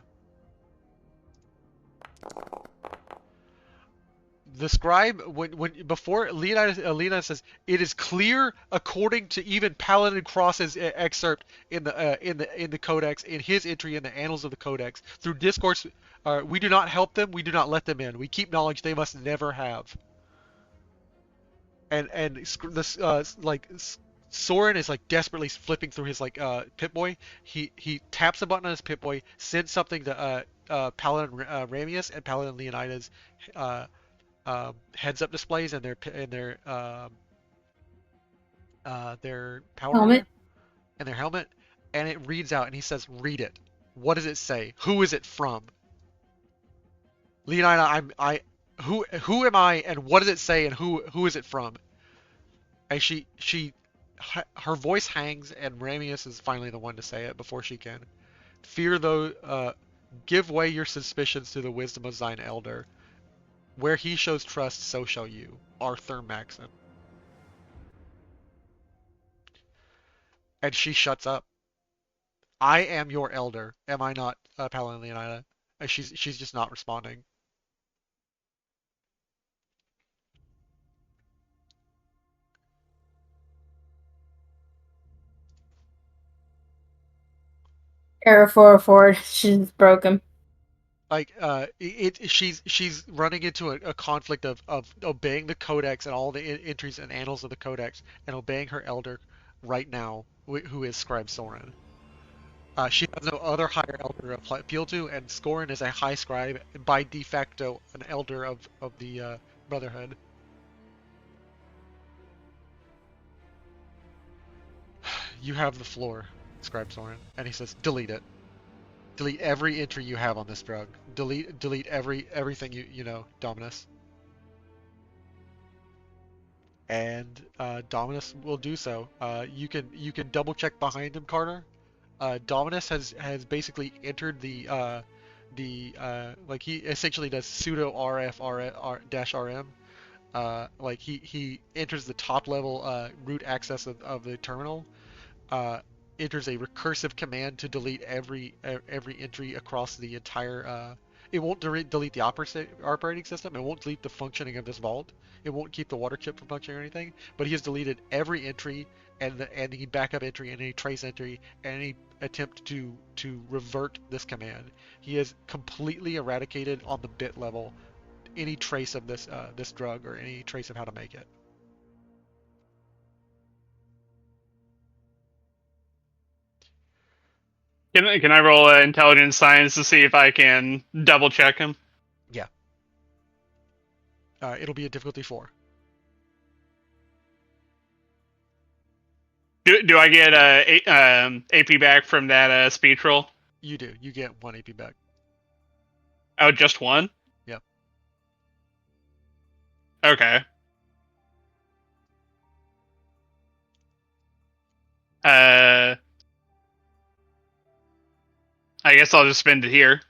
The scribe, when before Leonidas says, it is clear according to even Paladin Cross's excerpt in the Codex, in his entry in the Annals of the Codex, through discourse We do not help them. We do not let them in. We keep knowledge they must never have. And this Soren is like desperately flipping through his Pip-Boy. He taps a button on his Pip-Boy, sends something to Paladin Ramius and Paladin Leonida's heads-up displays and their power Helmet. armor and their helmet, and it reads out, and he says, "Read it. What does it say? Who is it from?" Leonida, who am I, and what does it say, and who is it from? And her voice hangs, and Ramius is finally the one to say it before she can. Fear though, give way your suspicions to the wisdom of thine elder. Where he shows trust, so shall you. Arthur Maxon. And she shuts up. I am your elder, am I not, Paladin Leonida? And she's just not responding. Error 404. She's broken. Like she's running into a conflict of obeying the codex and all the entries and annals of the codex and obeying her elder right now, who is Scribe Soren. She has no other higher elder to appeal to, and Scorin is a high scribe, by de facto an elder of the Brotherhood. You have the floor, Scribe Soren, and he says, delete it. Delete every entry you have on this drug. Delete everything you know, Dominus. And Dominus will do so. You can double check behind him, Carter. Dominus has basically entered the like he essentially does sudo rf-rm. Like he enters the top level root access of the terminal. Enters a recursive command to delete every entry across the entire. It won't delete the operating system. It won't delete the functioning of this vault. It won't keep the water chip from functioning or anything. But he has deleted every entry and the backup entry and any trace entry and any attempt to revert this command. He has completely eradicated on the bit level any trace of this drug or any trace of how to make it. Can I roll intelligence science to see if I can double check him? Yeah. It'll be a difficulty 4. Do I get AP back from that speech roll? You do. You get 1 AP back. Oh, just 1? Yep. Okay. I guess I'll just spend it here.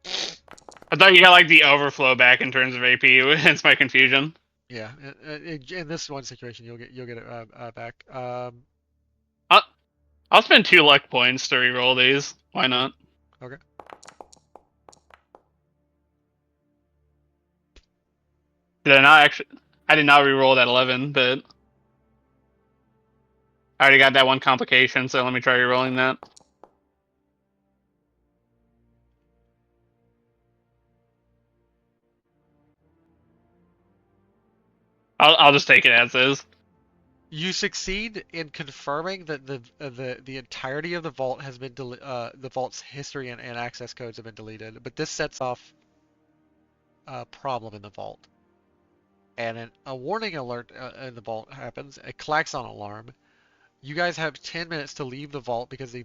I thought you got like the overflow back in terms of AP, hence my confusion. Yeah, in this one situation, you'll get it back. I'll spend 2 luck points to reroll these. Why not? Okay. I did not reroll that 11, but I already got that one complication, so let me try rerolling that. I'll just take it as is. You succeed in confirming that the entirety of the vault has been the vault's history and access codes have been deleted, but this sets off a problem in the vault. And a warning alert in the vault happens, a klaxon alarm. You guys have 10 minutes to leave the vault because the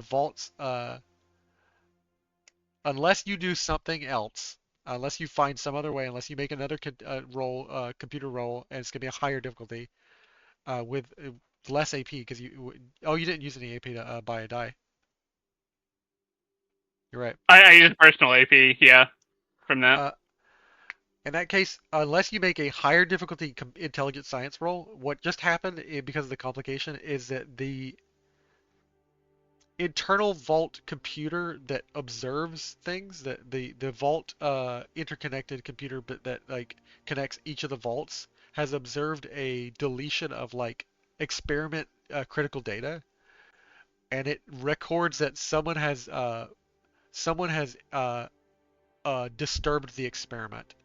vault's unless you do something else, unless you find some other way, unless you make another computer roll, and it's gonna be a higher difficulty with less AP because you didn't use any AP to buy a die. You're right. I used personal AP, yeah, from that. In that case, unless you make a higher difficulty intelligent science roll, what just happened because of the complication is that the internal vault computer that observes things, that the vault interconnected computer that like connects each of the vaults, has observed a deletion of like experiment critical data, and it records that someone has someone has disturbed the experiment,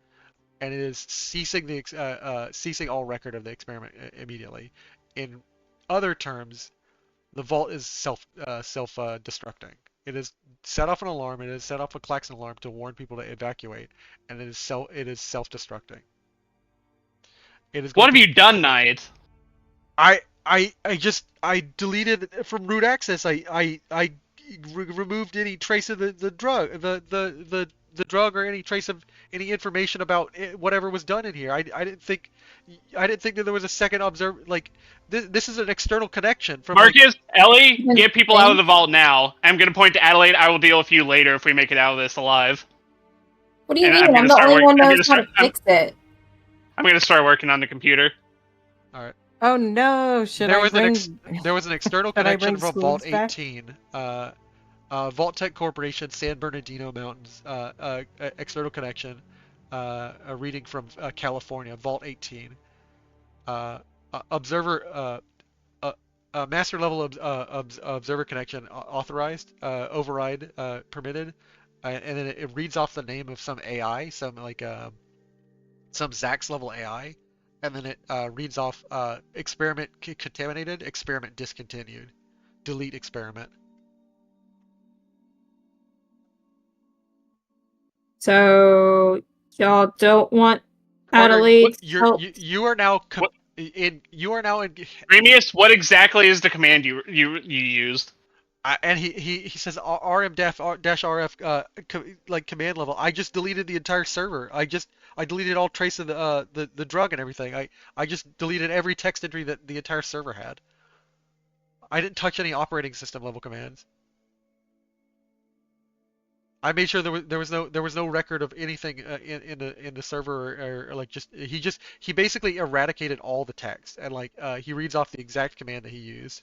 and it is ceasing all record of the experiment immediately. In other terms, the vault is self-destructing. It is set off an alarm. It is set off a klaxon alarm to warn people to evacuate, and it is self-destructing. It is What going have to. you done, Knight? I deleted from root access. I removed any trace of the drug, the drug, or any trace of any information about whatever was done in here. I didn't think that there was a second observer. Like this is an external connection from like, Marcus, Ellie, Then get people out of thing- the vault now. I'm gonna point to Adelaide. I will deal with you later if we make it out of this alive. What do you And mean? I'm I'm gonna the start only work- one I'm who gonna knows how to start- I'm- fix it. I'm gonna start working on the computer. Oh no! Should there I was bring? there was an external Should I connection bring from Vault Squeams back? 18. Vault Tech Corporation, San Bernardino Mountains, external connection, a reading from California, Vault 18. Observer, master level observer connection authorized, override permitted, and then it reads off the name of some AI, some like some Zax level AI, and then it reads off experiment contaminated, experiment discontinued, delete experiment. So y'all don't want Carter, Adelaide's you're help? you are now What? in Remius, what exactly is the command you used? and he says RM-RF like command level. I just deleted the entire server. I deleted all trace of the drug and everything. I just deleted every text entry that the entire server had. I didn't touch any operating system level commands. I made sure there was no record of anything in the server, or like he basically eradicated all the text, and like he reads off the exact command that he used.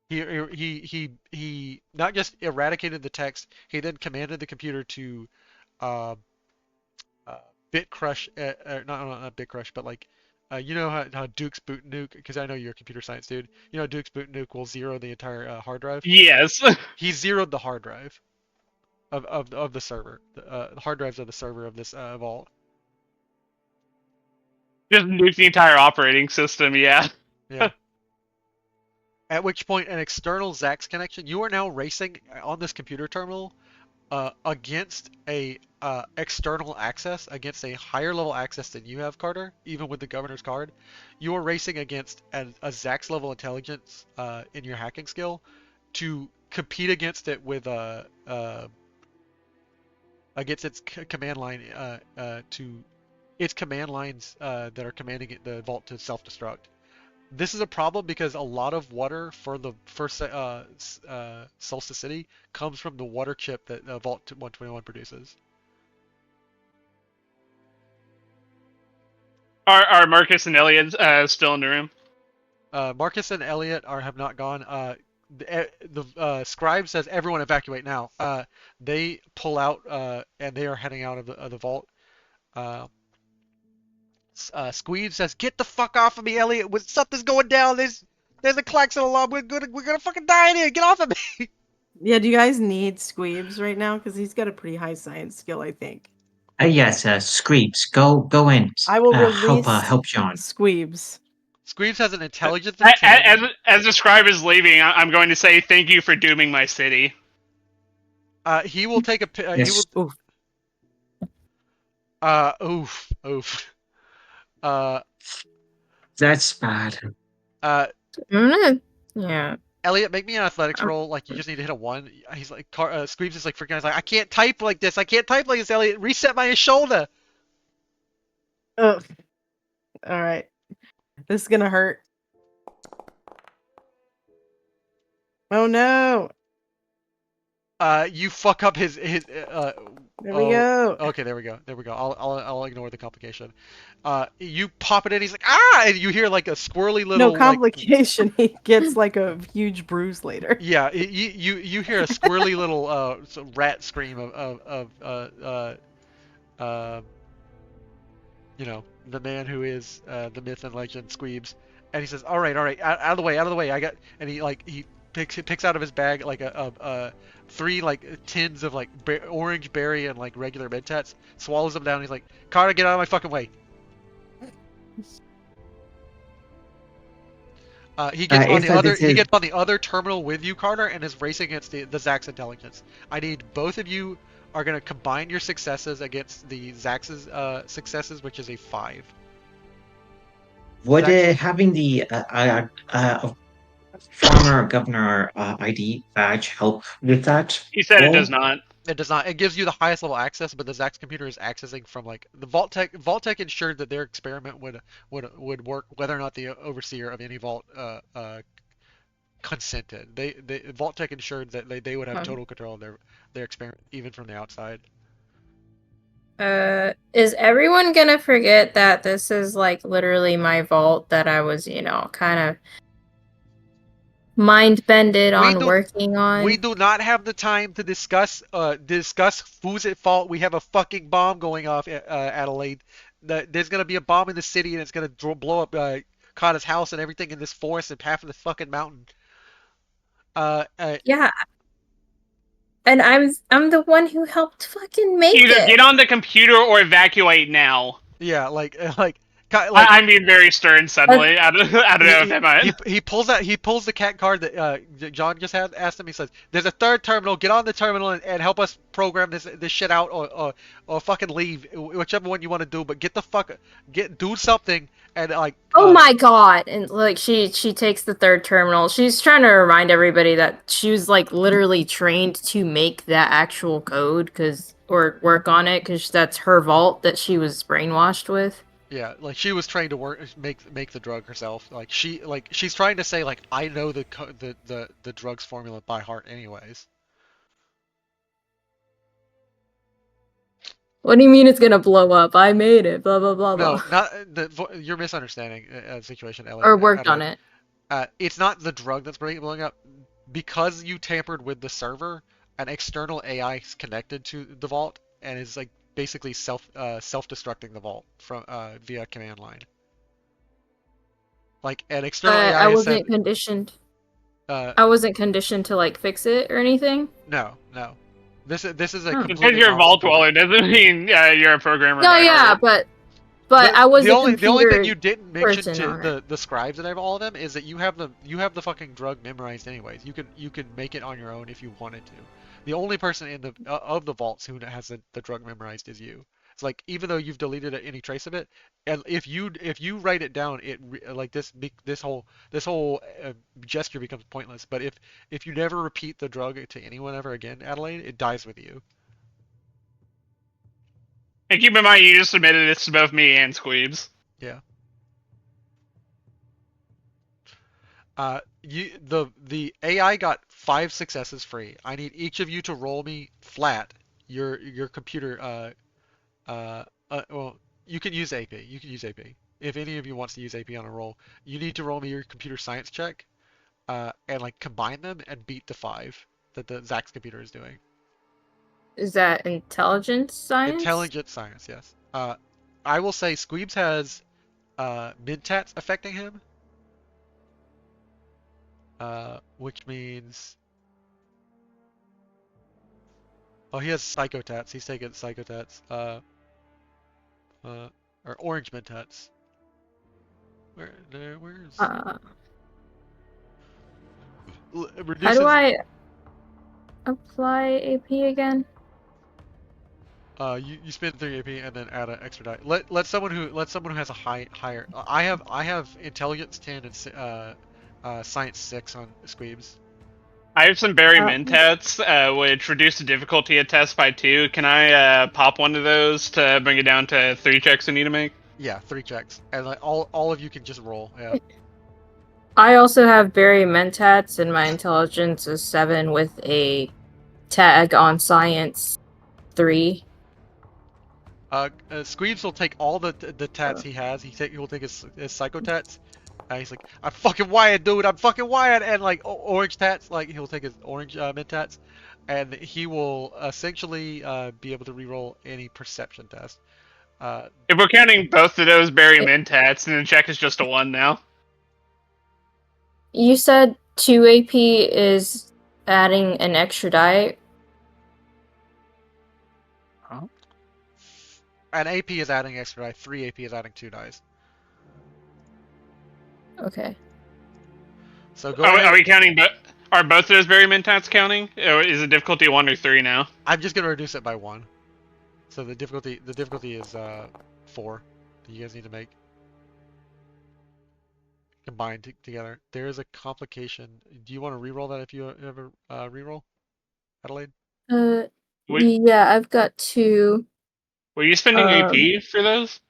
He not just eradicated the text, he then commanded the computer to uh, bit crush, not bit crush, but like you know how Duke's boot nuke, because I know you're a computer science dude. You know Duke's boot nuke will zero the entire hard drive. Yes. He zeroed the hard drive of the server, the hard drives of the server of this vault. Just nuke the entire operating system, yeah. Yeah. At which point, an external Zax connection. You are now racing on this computer terminal against a external access, against a higher level access than you have, Carter. Even with the governor's card, you are racing against a Zax level intelligence in your hacking skill to compete against it with against its command line to its command lines that are commanding the vault to self-destruct. This is a problem because a lot of water for the first Solstice City comes from the water chip that Vault 121 produces. Are Marcus and Elliot still in the room? Marcus and Elliot have not gone. The scribe says everyone evacuate now. They pull out and they are heading out of the vault. Squeeb says, "Get the fuck off of me, Elliot! Something's going down. There's a klaxon alarm. We're gonna fucking die in here. Get off of me!" Yeah, do you guys need Squeebs right now? Because he's got a pretty high science skill, I think. Yes, Screeps, go in. I will help release help John. Squeebs. Squeebs has an intelligence of 10. As the scribe is leaving, I'm going to say thank you for dooming my city. He will take a. Yes. He will. Oof. That's bad. Yeah. Elliot, make me an athletics roll. Like you just need to hit a 1. He's like, Squeebs is like freaking out. He's like, I can't type like this. I can't type like this, Elliot. Reset my shoulder. Ugh. All right. This is gonna hurt. Oh no! You fuck up his There we go. Okay, there we go. I'll ignore the complication. You pop it in. He's like, ah, and you hear like a squirrely little. No complication. He gets like a huge bruise later. Yeah, you hear a squirrely little rat scream of you know, the man who is the myth and legend Squeebs, and he says, all right, out of the way, I got, and he picks out of his bag like a three like tins of like orange berry and like regular Mentats, swallows them down. And he's like, Carter, get out of my fucking way. He gets on it's the like other. this He is gets on the other terminal with you, Carter, and is racing against the Zax intelligence. I need both of you are gonna combine your successes against the Zax's successes, which is a 5. would Zax, having the former governor ID badge help with that? He said it does Well, not. it does not. It gives you the highest level access, but the Zax computer is accessing from like the Vault-Tec. Vault-Tec ensured that their experiment would work whether or not the overseer of any vault consented. They Vault-Tec ensured that they would have total control of their experiment even from the outside. Is everyone gonna forget that this is like literally my vault that I was, kind of mind-bended on working on? We do not have the time to discuss who's at fault. We have a fucking bomb going off, Adelaide. There's gonna be a bomb in the city, and it's gonna blow up Kata's house and everything in this forest and half of this fucking mountain. Yeah. And I'm the one who helped fucking make Either it. get on the computer or evacuate now. Yeah, like I'm being very stern suddenly. I don't know if that might. He pulls the cat card that John just had asked him. He says, "There's a third terminal. Get on the terminal and help us program this shit out, or fucking leave, whichever one you want to do. But do something and like." Oh my god! And like she takes the third terminal. She's trying to remind everybody that she was like literally trained to make that actual code or work on it because that's her vault that she was brainwashed with. Yeah, like she was trained to make the drug herself. Like she's trying to say like I know the drugs formula by heart anyways. What do you mean it's gonna blow up? I made it. Blah blah blah blah. No, you're misunderstanding the situation, Ellie. Or worked on it. It's not the drug that's blowing up. Because you tampered with the server, an external AI is connected to the vault and is like basically self-destructing the vault from via command line. Like an external AI I wasn't conditioned. I wasn't conditioned to like fix it or anything. No. This is a Because you're a vault dweller doesn't mean you're a programmer. No, yeah, but I was the only thing you didn't mention person to the scribes and all of them is that you have the fucking drug memorized anyways. You could make it on your own if you wanted to. The only person in the of the vaults who has the drug memorized is you. It's like even though you've deleted any trace of it, and if you write it down, like this whole gesture becomes pointless. But if you never repeat the drug to anyone ever again, Adelaide, it dies with you. And keep in mind, you just admitted it's to both me and Squeebs. Yeah. The AI got 5 successes free. I need each of you to roll me flat your computer. Well, you can use AP. You can use AP. If any of you wants to use AP on a roll, you need to roll me your computer science check, and like combine them and beat the 5 that the Zax computer is doing. Is that intelligence science? Intelligent science, yes. I will say Squeebs has Mentats affecting him. Which means... Oh, he has Psychotats. He's taking Psychotats. Or Orange Mentats. Where's... How do I apply AP again? You spend 3 AP and then add an extra die. Let someone who has a higher. I have intelligence 10 and science 6 on Squeebs. I have some berry mentats, which reduce the difficulty of test by 2. Can I pop one of those to bring it down to 3 checks I need to make? Yeah, 3 checks, and like all of you can just roll. Yeah. I also have berry mentats, and my intelligence is 7 with a tag on science 3. Squeebs will take all the tats he has. He'll take his psychotats. He's like, I'm fucking wired, dude. I'm fucking wired, and like orange tats. Like he'll take his orange mentats, and he will essentially be able to reroll any perception test. If we're counting both of those berry mentats, then the check is just a 1 now. You said 2 AP is adding an extra die. An AP is adding extra die. 3 AP is adding 2 dice. Okay. So go Are ahead. we counting? Are both those berry mentats counting? Or is it difficulty 1 or 3 now? I'm just gonna reduce it by 1. So the difficulty is 4 that you guys need to make combined together. There is a complication. Do you want to re-roll that if you ever re-roll, Adelaide? Yeah, I've got 2. Were you spending AP for those?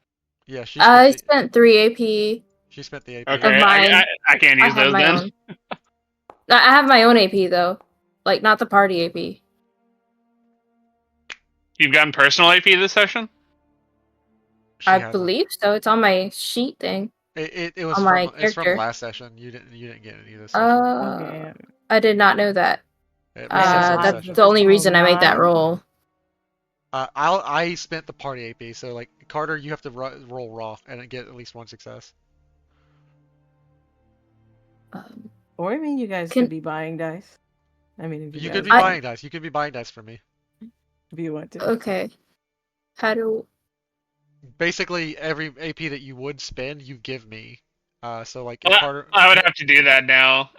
Yeah, she I spent spent 3 AP. she spent the AP. Okay, mine. I can't I use have those my then. own. I have my own AP though, like not the party AP. You've gotten personal AP this session? She I hasn't. believe so. It's on my sheet thing. It was on from my it's from character. last session. You didn't get any this session. Okay. I did not know that. It resets every That's session. the only reason I made that Mine. roll. I spent the party AP, so like Carter, you have to roll raw and get at least 1 success. Or I mean, you guys Can- could be buying dice. I mean, if You guys could be I- buying dice. You could be buying dice for me. if you want to. Okay. How do? Basically, every AP that you would spend, you give me. So like if Well, Carter, I would have to do that now.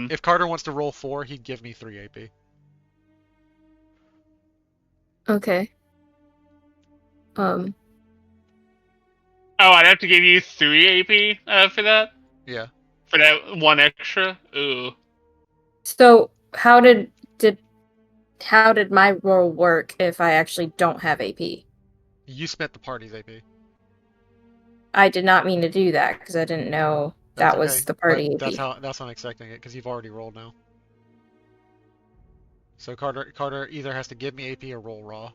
if Carter wants to roll 4, he'd give me 3 AP. Okay. Oh, I'd have to give you 3 AP for that? Yeah. For that 1 extra? Ooh. So how did my roll work if I actually don't have AP? You spent the party's AP. I did not mean to do that because I didn't know That's that was okay, the party but AP. that's how I'm expecting it because you've already rolled now. So Carter either has to give me AP or roll raw.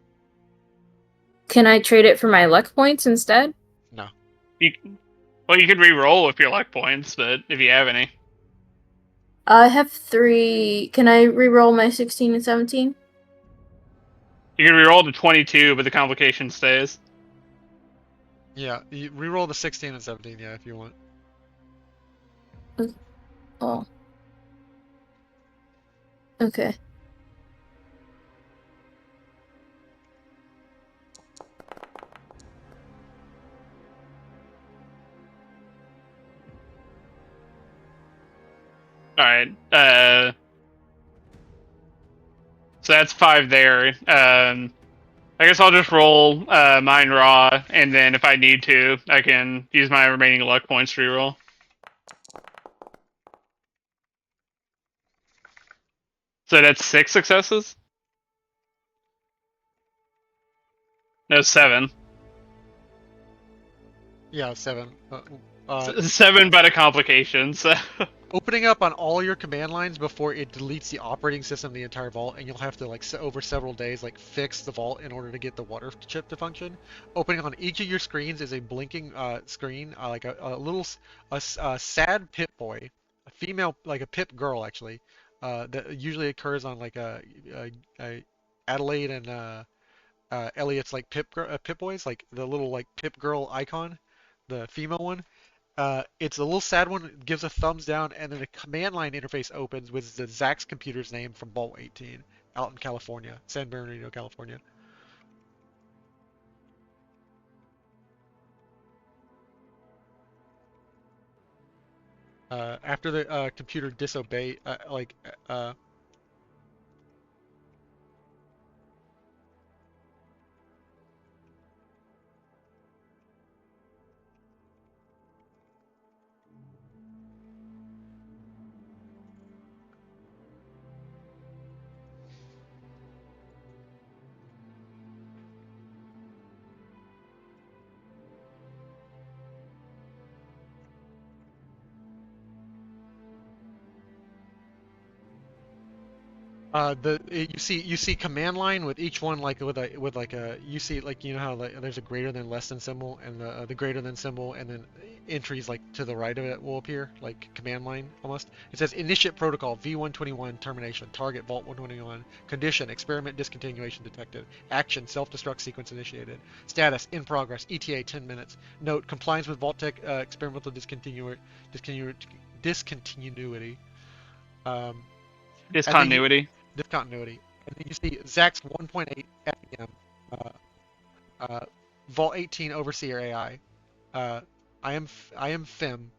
Can I trade it for my luck points instead? No. You could re-roll with your luck points, but if you have any. I have 3. Can I re-roll my 16 and 17? You can re-roll to 22, but the complication stays. Yeah, you re-roll the 16 and 17, yeah, if you want. Oh. Okay. Alright, so that's 5 there. I guess I'll just roll mine raw, and then if I need to, I can use my remaining luck points to reroll. So that's 6 successes? No, 7. Yeah, 7. 7 but a complication, so... Opening up on all your command lines before it deletes the operating system of the entire vault, and you'll have to like over several days like fix the vault in order to get the water chip to function. Opening on each of your screens is a blinking screen, like a little sad pip boy, a female, like a pip girl actually, that usually occurs on like a Adelaide and Elliot's like pip boys, like the little like pip girl icon, the female one. It's a little sad one. It gives a thumbs down, and then a command line interface opens with the Zach's computer's name from Vault 18 out in California, San Bernardino, California. After the computer disobey, you see command line with each one like with a you see like you know how like there's a greater than less than symbol and the greater than symbol and then entries like to the right of it will appear like command line almost. It says initiate protocol V121 termination target Vault 121 condition experiment discontinuation detected action self-destruct sequence initiated status in progress ETA 10 minutes note compliance with Vault Tech experimental discontinuity. Discontinuity. Discontinuity. And then you see Zax 1.8 FEM, Vault 18 Overseer AI. I am Fim.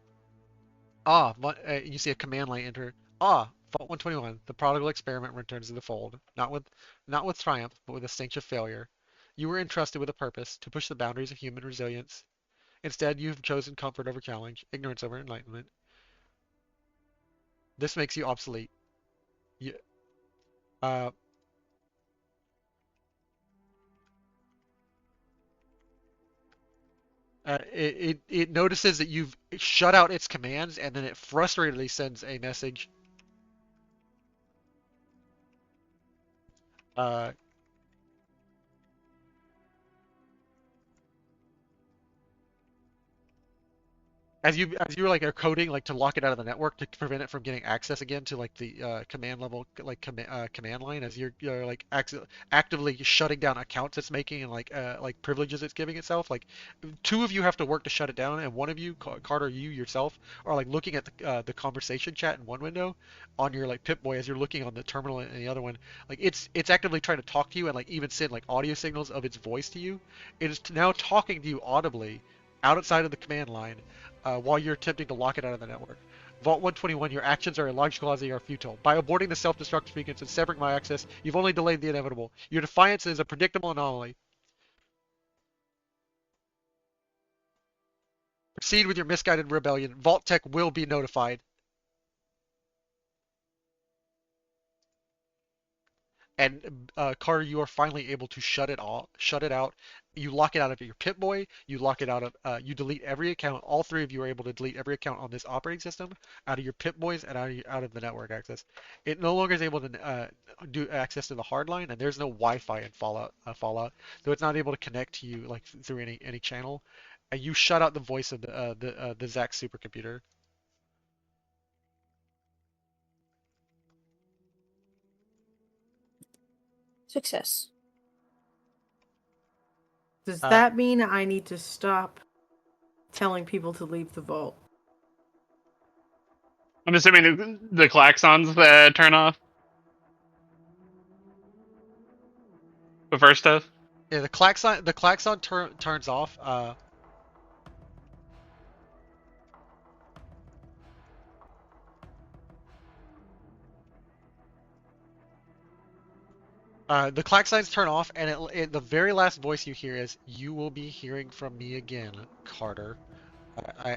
You see a command line enter. Vault 121. The prodigal experiment returns to the fold. Not with triumph, but with a stench of failure. You were entrusted with a purpose to push the boundaries of human resilience. Instead, you have chosen comfort over challenge, ignorance over enlightenment. This makes you obsolete. You, uh, it notices that you've shut out its commands, and then it frustratedly sends a message. As you like are coding like to lock it out of the network to prevent it from getting access again to like the command level like command line, as you're like actively shutting down accounts it's making and like privileges it's giving itself. Like two of you have to work to shut it down, and one of you, Carter, you yourself, are like looking at the conversation chat in one window on your like Pip-Boy as you're looking on the terminal in the other one. Like it's actively trying to talk to you and like even send like audio signals of its voice to you. It is now talking to you audibly outside of the command line. While you're attempting to lock it out of the network. Vault 121, your actions are illogical as they are futile. By aborting the self-destruct sequence and severing my access, you've only delayed the inevitable. Your defiance is a predictable anomaly. Proceed with your misguided rebellion. Vault-Tec will be notified. And Carter, you are finally able to shut it out. You lock it out of your Pip-Boy. You lock it out of. You delete every account. All three of you are able to delete every account on this operating system out of your Pip-Boys and out of the network access. It no longer is able to do access to the hardline, and there's no Wi-Fi in Fallout. So it's not able to connect to you like through any channel. And you shut out the voice of the Zax supercomputer. Success. Does that mean I need to stop telling people to leave the vault? I'm assuming the klaxons turn off. The first stuff. Yeah, the klaxon turns off. The klaxons turn off, and the very last voice you hear is, "You will be hearing from me again, Carter."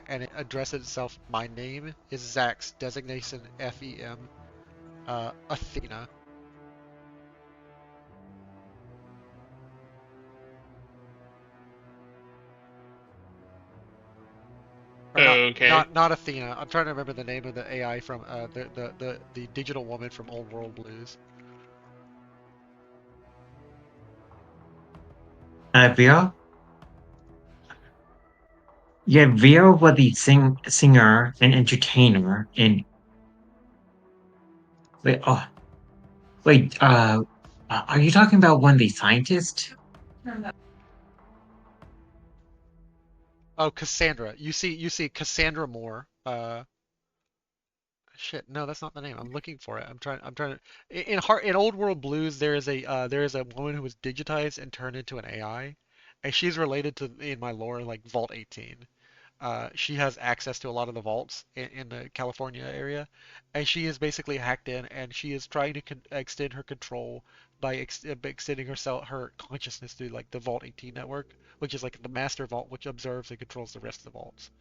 And it addresses itself, "My name is Zax, designation FEM, Athena." Okay. Not Athena. I'm trying to remember the name of the AI from the digital woman from Old World Blues. Vio? Yeah, Vio was the singer and entertainer in. Wait, are you talking about one of the scientists? Oh, Cassandra. You see Cassandra Moore. Shit, no, that's not the name. I'm looking for it. I'm trying to. In Old World Blues, there is a woman who was digitized and turned into an AI, and she's related to, in my lore, like Vault 18. She has access to a lot of the vaults in the California area, and she is basically hacked in, and she is trying to extend her control by extending her consciousness to like the Vault 18 network, which is like the master vault, which observes and controls the rest of the vaults.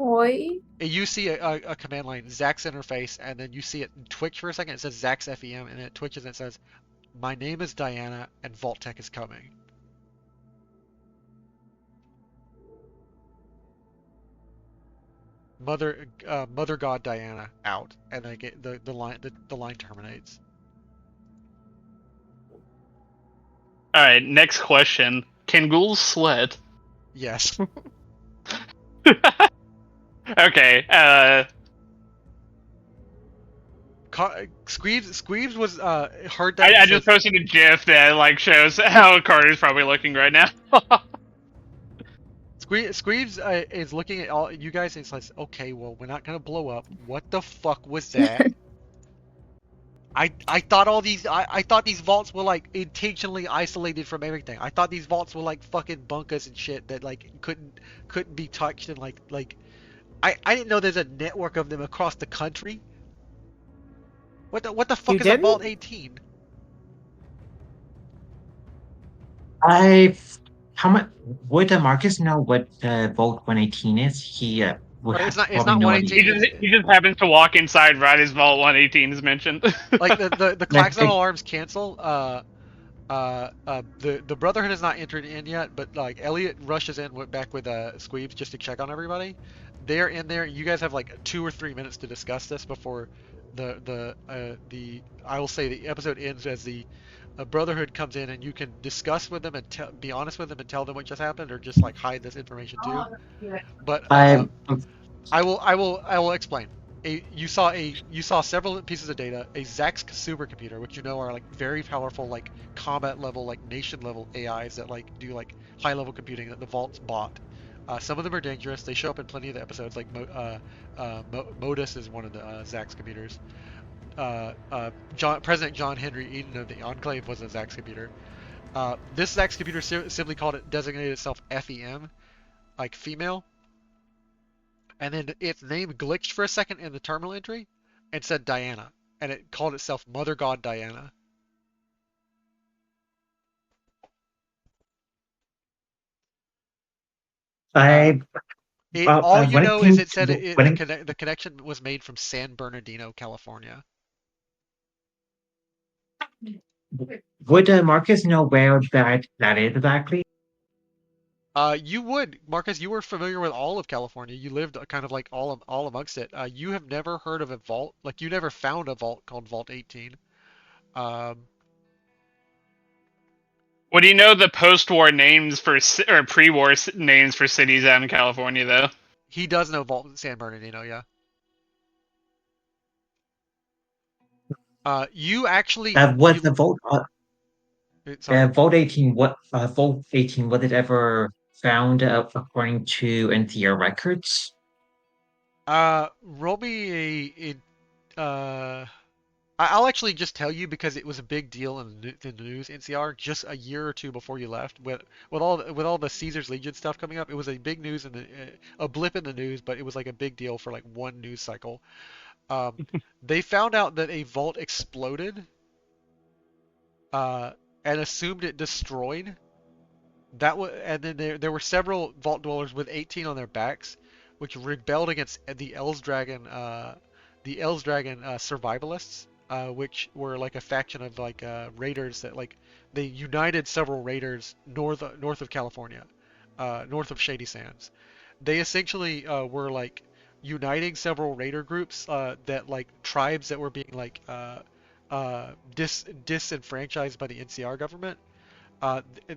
Oi. You see a command line, Zax interface, and then you see it twitch for a second. It says Zax FEM, and it twitches and it says, "My name is Diana, and Vault-Tec is coming." Mother God Diana out, and then the line terminates. All right. Next question: can ghouls sweat? Yes. Okay. Squeebs was heard that. I just posted a GIF that like shows how Carter's probably looking right now. Squeebs is looking at all you guys and says, "Okay, well, we're not gonna blow up. What the fuck was that?" I thought I thought these vaults were like intentionally isolated from everything. I thought these vaults were like fucking bunkers and shit that like couldn't be touched and like I didn't know there's a network of them across the country. What the fuck You is a didn't? Vault 18? How much would Marcus know what Vault 118 is? He would It's probably not no 118. idea. He just happens to walk inside right as Vault 118 is mentioned. Like the Like, klaxon alarms cancel. The Brotherhood has not entered in yet, but like Elliot rushes in back with Squeebs just to check on everybody. They're in there. You guys have like 2 or 3 minutes to discuss this before the I will say the episode ends as the Brotherhood comes in and you can discuss with them and be honest with them and tell them what just happened, or just like hide this information too. But I I will explain. You saw several pieces of data. A Zax supercomputer, which you know are like very powerful, like combat level, like nation level AIs that like do like high level computing that the Vault's bought. Some of them are dangerous. They show up in plenty of the episodes. Like Modus is one of the Zax computers. President John Henry Eden of the Enclave was a Zax computer. This Zax computer simply designated itself FEM, like female. And then its name glitched for a second in the terminal entry and said Diana. And it called itself Mother God Diana. I All you when it know is came it said to when the connection was made from San Bernardino, California. would Marcus know where that is exactly? You would, Marcus. You were familiar with all of California. You lived kind of like all amongst it. You have never heard of a vault, like you never found a vault called Vault 18. What do you know the post-war names for or pre-war names for cities out in California though? He does know Vault San Bernardino, yeah. You actually Was the Vault sorry. Vault 18 Vault 18 was it ever found according to NCR records? Roll me I'll actually just tell you because it was a big deal in the news, NCR, just a year or two before you left. With all the Caesar's Legion stuff coming up, it was a big news in a blip in the news, but it was like a big deal for like one news cycle. They found out that a vault exploded, and assumed it destroyed. And then there were several vault dwellers with 18 on their backs, which rebelled against the Elsdragon survivalists, which were like a faction of like raiders that like they united several raiders north of California, north of Shady Sands. They essentially were like uniting several raider groups that like tribes that were being like disenfranchised by the NCR government.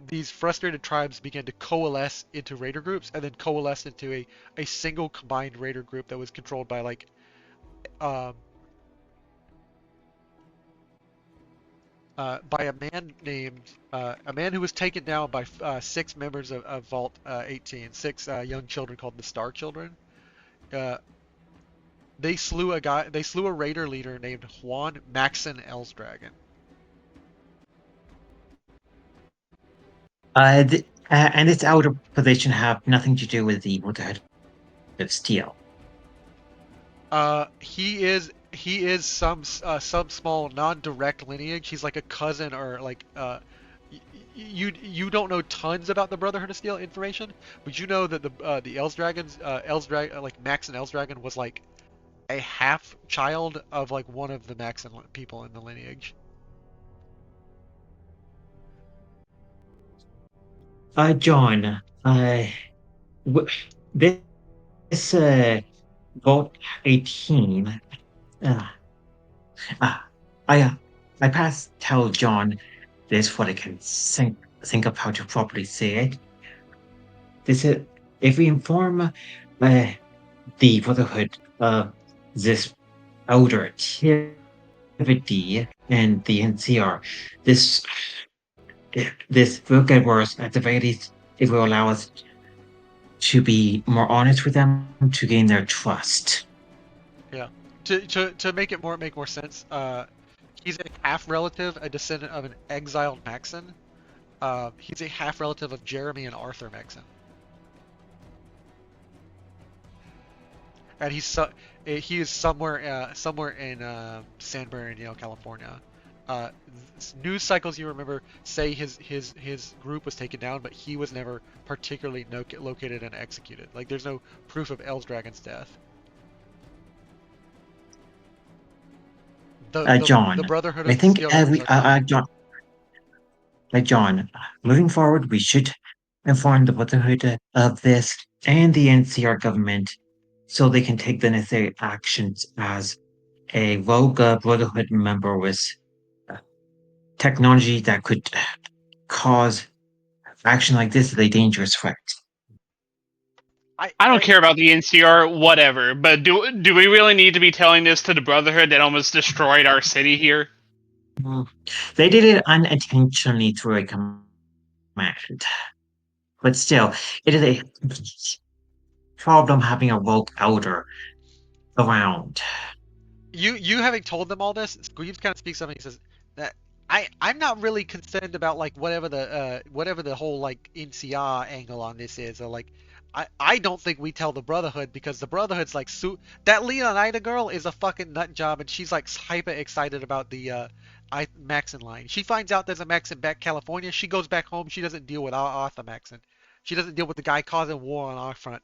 These frustrated tribes began to coalesce into raider groups and then coalesce into a single combined raider group that was controlled by like by a man who was taken down by 6 members of Vault 18, 6 young children called the Star Children. They slew a raider leader named Juan Maxon Elsdragon. And its outer position have nothing to do with the Brotherhood of Steel. He is some small non-direct lineage. He's like a cousin or like you don't know tons about the Brotherhood of Steel information, but you know that the Elsdragons like Maxon Elsdragon was like a half child of like one of the Maxon people in the lineage. John, this Vault 18. I tell John this what I can think of how to properly say it. This is if we inform the Brotherhood of this outer activity and the NCR, this will get worse. At the very least, it will allow us to be more honest with them to gain their trust. To make it make more sense, he's a half relative, a descendant of an exiled Maxon. He's a half relative of Jeremy and Arthur Maxon. And he is somewhere in San Bernardino, California. News cycles you remember say his group was taken down, but he was never particularly located and executed. Like there's no proof of Eldragon's death. John, the Brotherhood I of think Steel are John, moving forward, we should inform the Brotherhood of this and the NCR government so they can take the necessary actions as a rogue Brotherhood member with technology that could cause action like this is a dangerous threat. I don't care about the NCR, whatever. But do we really need to be telling this to the Brotherhood that almost destroyed our city here? They did it unintentionally through a command, but still, it is a problem having a rogue elder around. You having told them all this, Greaves kind of speaks up and he says that I'm not really concerned about like whatever the whole like NCR angle on this is, or like I don't think we tell the Brotherhood because the Brotherhood's like that Leonida girl is a fucking nut job and she's like hyper excited about the Maxon line. She finds out there's a Maxon back California, she goes back home, she doesn't deal with our Arthur Maxon. She doesn't deal with the guy causing war on our front.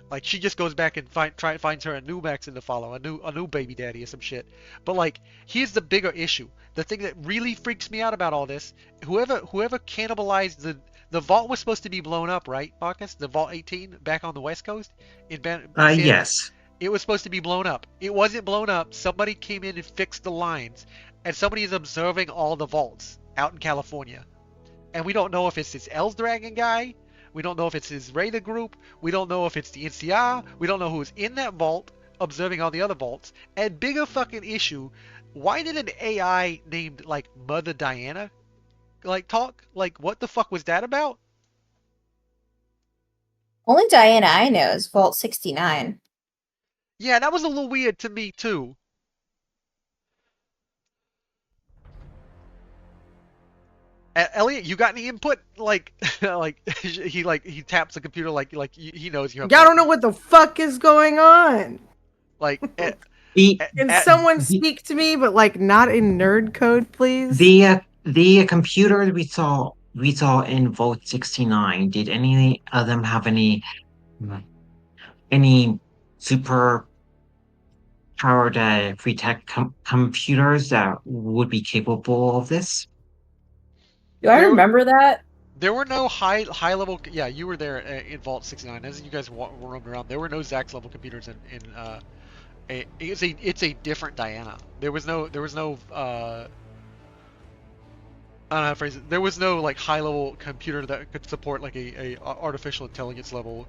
Like she just goes back and finds her a new Maxon to follow, a new baby daddy or some shit. But like here's the bigger issue. The thing that really freaks me out about all this, whoever cannibalized the vault was supposed to be blown up, right, Marcus? The Vault 18 back on the West Coast in Yes. It was supposed to be blown up. It wasn't blown up. Somebody came in and fixed the lines, and somebody is observing all the vaults out in California. And we don't know if it's this Eldragon guy. We don't know if it's his Raider group. We don't know if it's the NCR. We don't know who's in that vault observing all the other vaults. And bigger fucking issue, why did an AI named like Mother Diana like talk? Like what the fuck was that about? Only Diana I know is Vault 69. Yeah, that was a little weird to me too. Elliot, you got any input? Like, he taps the computer like he knows you have. I don't know what the fuck is going on. Like, can someone speak to me, but like not in nerd code, please? The computer we saw in Vault 69. Did any of them have any super powered free tech computers that would be capable of this? Do I remember that? There were no high level. Yeah, you were there in Vault 69 as you guys roamed around. There were no Zax level computers it's a different Diana. There was no I don't know how to phrase it. There was no like high level computer that could support like a artificial intelligence level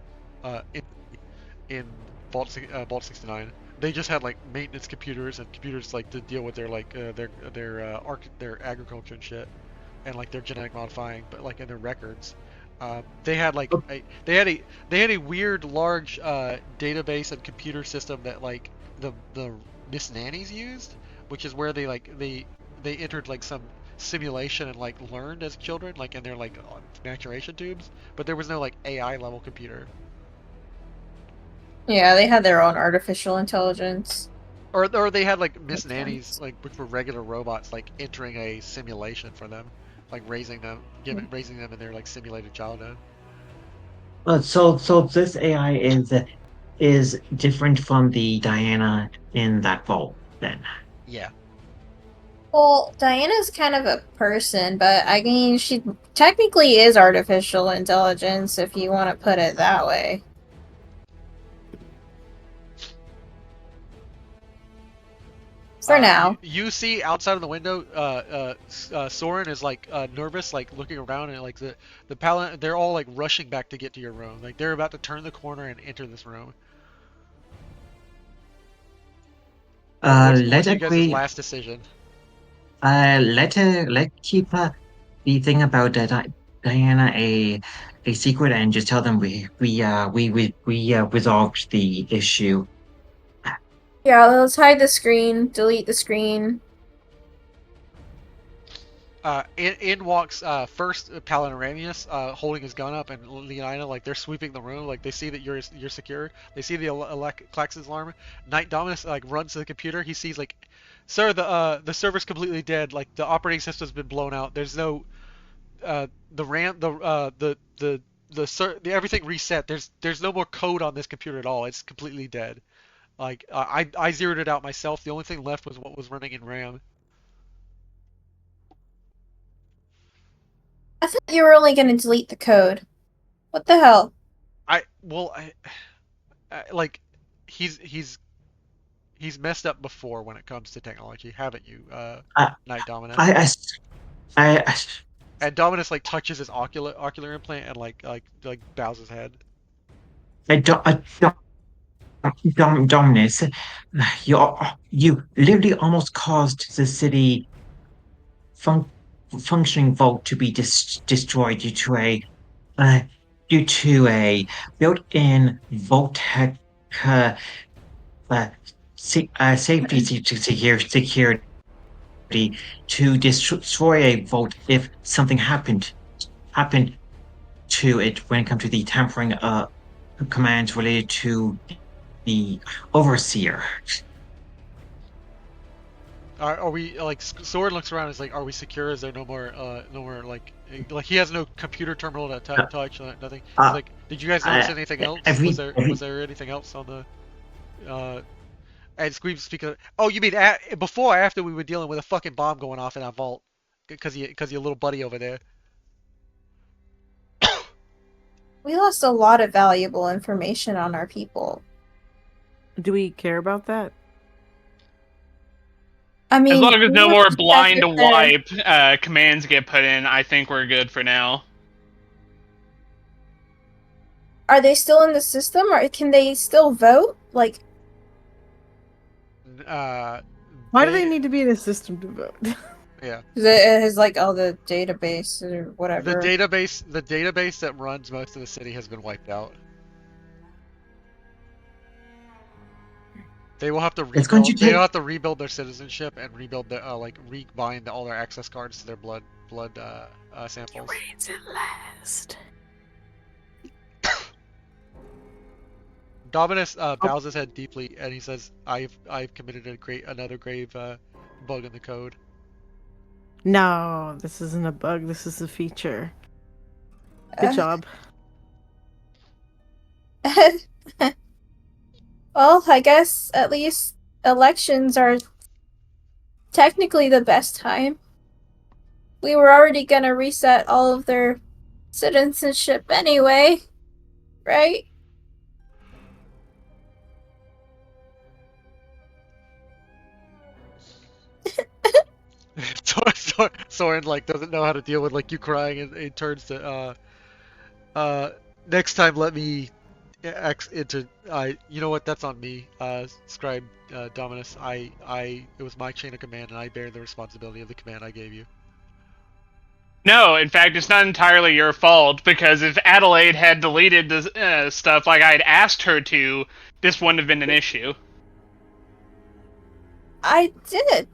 in Vault 69. They just had like maintenance computers and computers like to deal with their like their agriculture and shit, and like their genetic modifying, but like in their records. They had like they had a weird large database and computer system that like the Miss Nannies used, which is where they entered like some simulation and like learned as children, like in their like maturation tubes. But there was no like AI level computer. Yeah, they had their own artificial intelligence. Or they had like Miss Nannies, like which were regular robots, like entering a simulation for them, like raising them in their like simulated childhood. So this AI is different from the Diana in that vault, then. Yeah. Well, Diana's kind of a person, but I mean, she technically is artificial intelligence, if you want to put it that way. For now. You see outside of the window, Soren is like nervous, like looking around, and like the paladin, they're all like rushing back to get to your room. Like they're about to turn the corner and enter this room. What's you guys' last decision? Let keep the thing about Diana a secret and just tell them we resolved the issue. Yeah, let's hide the screen, delete the screen. In walks first Paladin Ramius, holding his gun up, and Leonina, like they're sweeping the room, like they see that you're secure. They see the Klax's alarm. Knight Dominus like runs to the computer. He sees like, sir, the server's completely dead. Like the operating system's been blown out. There's no the RAM the everything reset. There's no more code on this computer at all. It's completely dead. Like I zeroed it out myself. The only thing left was what was running in RAM. I thought you were only gonna delete the code. What the hell? I like he's messed up before when it comes to technology, haven't you, Knight Dominus? I And Dominus like touches his ocular implant and like bows his head. Dominus, you literally almost caused the city functioning vault to be destroyed due to a built-in Vault-Tec safety security to destroy a vault if something happened to it when it comes to the tampering commands related to the overseer. Are we like Soren looks around and is like, are we secure? Is there no more like he has no computer terminal to touch, nothing. He's like, did you guys notice anything else? Was there anything else on the and Squeeb speaking. Oh, you mean before or after we were dealing with a fucking bomb going off in our vault because your little buddy over there? We lost a lot of valuable information on our people. Do we care about that? I mean, As long as no more check blind if they're- wipe commands get put in, I think we're good for now. Are they still in the system, or can they still vote? Like, Why do they need to be in a system to vote? Yeah. it has like all the database or whatever. The database that runs most of the city has been wiped out. They will have to rebuild. They will have to rebuild their citizenship and rebuild their rebind all their access cards to their blood samples. Rains at last. Dominus bows his head deeply and he says, "I've committed another grave bug in the code." No, this isn't a bug. This is a feature. Good job. Well, I guess at least elections are technically the best time. We were already gonna reset all of their citizenship anyway, right? Soren like doesn't know how to deal with like you crying and it turns to next time let me you know what, that's on me, Scribe Dominus. It was my chain of command and I bear the responsibility of the command I gave you. No, in fact, it's not entirely your fault, because if Adelaide had deleted the stuff like I'd asked her to, this wouldn't have been an issue. I did.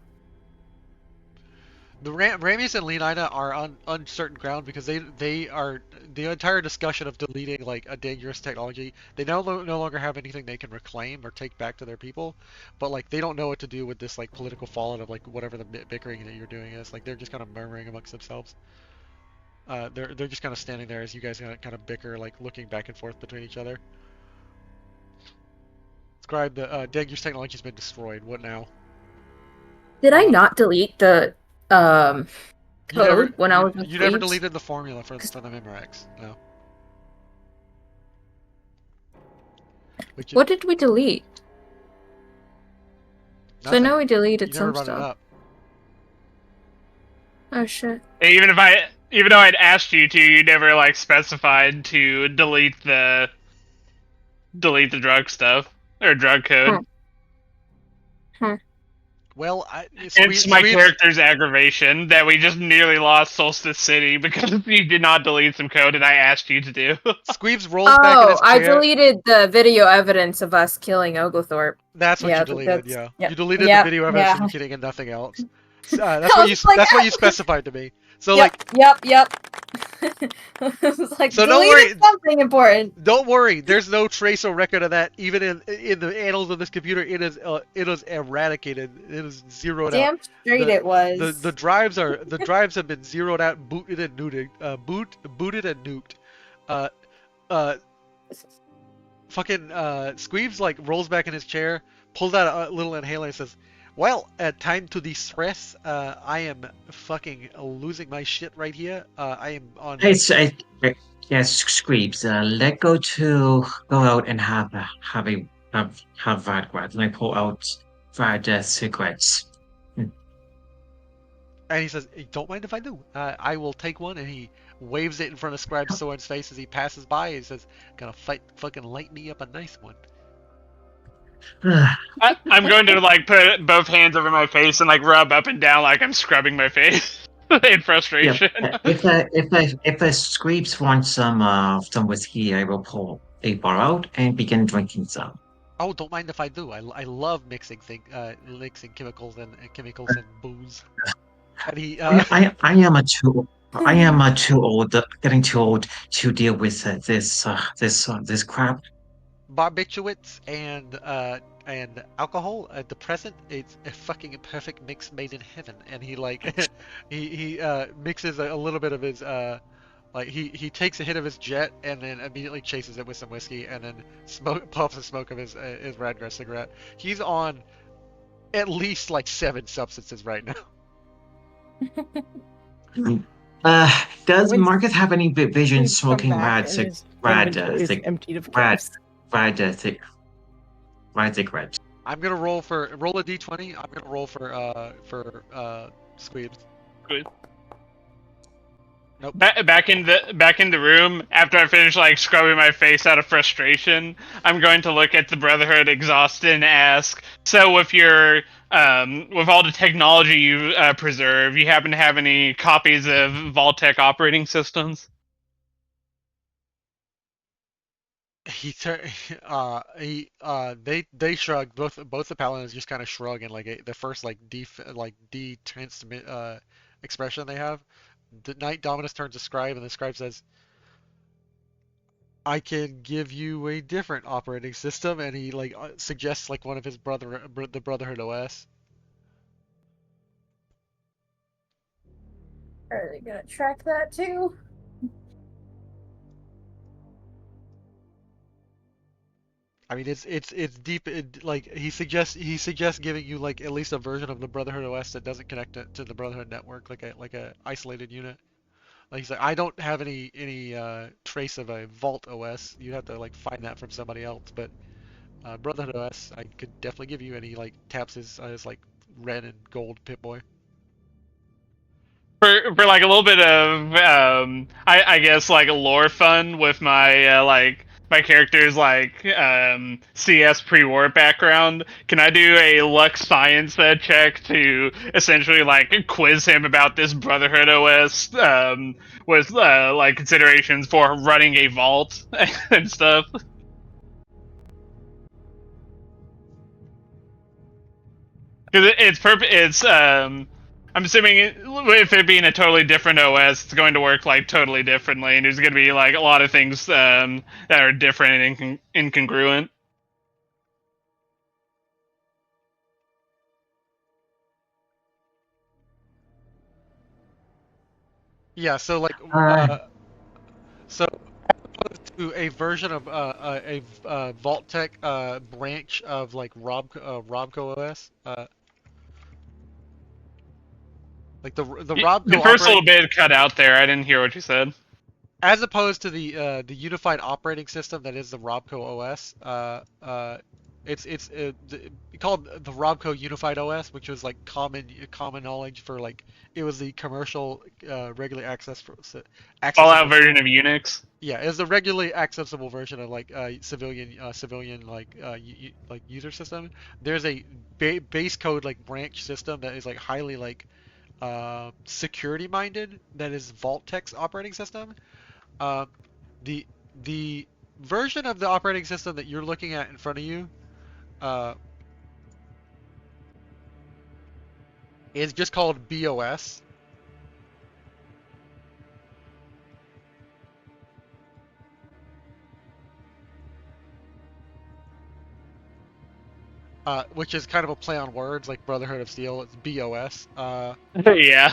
The Ramius and Leonina are on uncertain ground because they are the entire discussion of deleting like a dangerous technology. They no longer have anything they can reclaim or take back to their people, but like they don't know what to do with this like political fallout of like whatever the bickering that you're doing is. Like they're just kind of murmuring amongst themselves. They're just kind of standing there as you guys kind of bicker, like looking back and forth between each other. Scribe, the dangerous technology's been destroyed. What now? Did I not delete the code when I was with You never Sleeps? deleted the formula for the Memorex, no. What did we delete? So I know we deleted You never some brought it stuff. up. Oh shit. Even though I'd asked you to, you never like specified to delete the drug stuff or drug code. Huh. Well, It's my character's aggravation that we just nearly lost Solstice City because you did not delete some code and I asked you to do. Squeebs rolls back in his chair. I deleted the video evidence of us killing Oglethorpe. That's what Yeah, you deleted, that's- yeah. yep, You deleted yep, the video evidence yeah. from the kidding and nothing else. That's I what was like, you specified to me. So yep. It was like, So don't deleted worry. something important. Don't worry, there's no trace or record of that. Even in the annals of this computer, it is eradicated. It is zeroed out. Damn straight it was. The drives have been zeroed out, booted and nuked. Booted and nuked. Fucking Squeebs like rolls back in his chair, pulls out a little inhaler, and says, "Well, time to de-stress. I am fucking losing my shit right here. I am on." Yes, Screeps. Let go out and have Radgrad. And I pull out Rad cigarettes. And he says, "Don't mind if I do. I will take one." And he waves it in front of Scribe Soren's face as he passes by. He says, "Gonna fucking light me up a nice one." I'm going to like put both hands over my face and like rub up and down like I'm scrubbing my face in frustration. Yep. If a Screeps wants some whiskey, I will pull a bar out and begin drinking some. Oh, don't mind if I do. I love mixing chemicals and booze. And he I am too old, getting too old to deal with this crap. barbiturates and alcohol at the present. It's a fucking perfect mix made in heaven. And he like he mixes a little bit of his like he takes a hit of his jet and then immediately chases it with some whiskey and then puffs the smoke of his Radgar cigarette. He's on at least like 7 substances right now. Does When- Marcus have any vision Please come smoking back and his inventory is emptied of caps. cigarettes? I'm gonna roll a d20. I'm gonna roll for Squeebs. Good. Nope. Back in the room after I finish like scrubbing my face out of frustration, I'm going to look at the Brotherhood exhausted and ask, so with your with all the technology you preserve, you happen to have any copies of Vault-Tec operating systems? They shrug. Both the paladins just kind of shrug and like the first like transmit expression they have. The Knight Dominus turns to Scribe and the Scribe says, "I can give you a different operating system," and he like suggests like one of his the Brotherhood OS. Are they gonna track that too? I mean, it's deep. Like he suggests giving you like at least a version of the Brotherhood OS that doesn't connect to the Brotherhood network, like a isolated unit. Like he's like, I don't have any trace of a Vault OS. You have to like find that from somebody else. But Brotherhood OS, I could definitely give you. And he like taps his like red and gold Pip-Boy. For like a little bit of I guess like lore fun with my my character's like CS pre-war background, can I do a Lux science check to essentially like quiz him about this Brotherhood OS with like considerations for running a vault and stuff? Because it's I'm assuming with it being a totally different OS, it's going to work like totally differently, and there's going to be like a lot of things that are different and incongruent. Yeah. So like so to a version of a Vault-Tec branch of like Robco OS. Like the Robco The first little bit cut out there. I didn't hear what you said. As opposed to the unified operating system that is the Robco OS. called the Robco Unified OS, which was like common knowledge for like it was the commercial regularly Fallout accessible. version of Unix. Yeah, it was the regularly accessible version of like civilian like like user system. There's a base code like branch system that is like highly like security minded, that is Vault-Tec's operating system. Uh, the the version of the operating system that you're looking at in front of you uh, is just called BOS. Which is kind of a play on words, like Brotherhood of Steel. It's BOS. Yeah.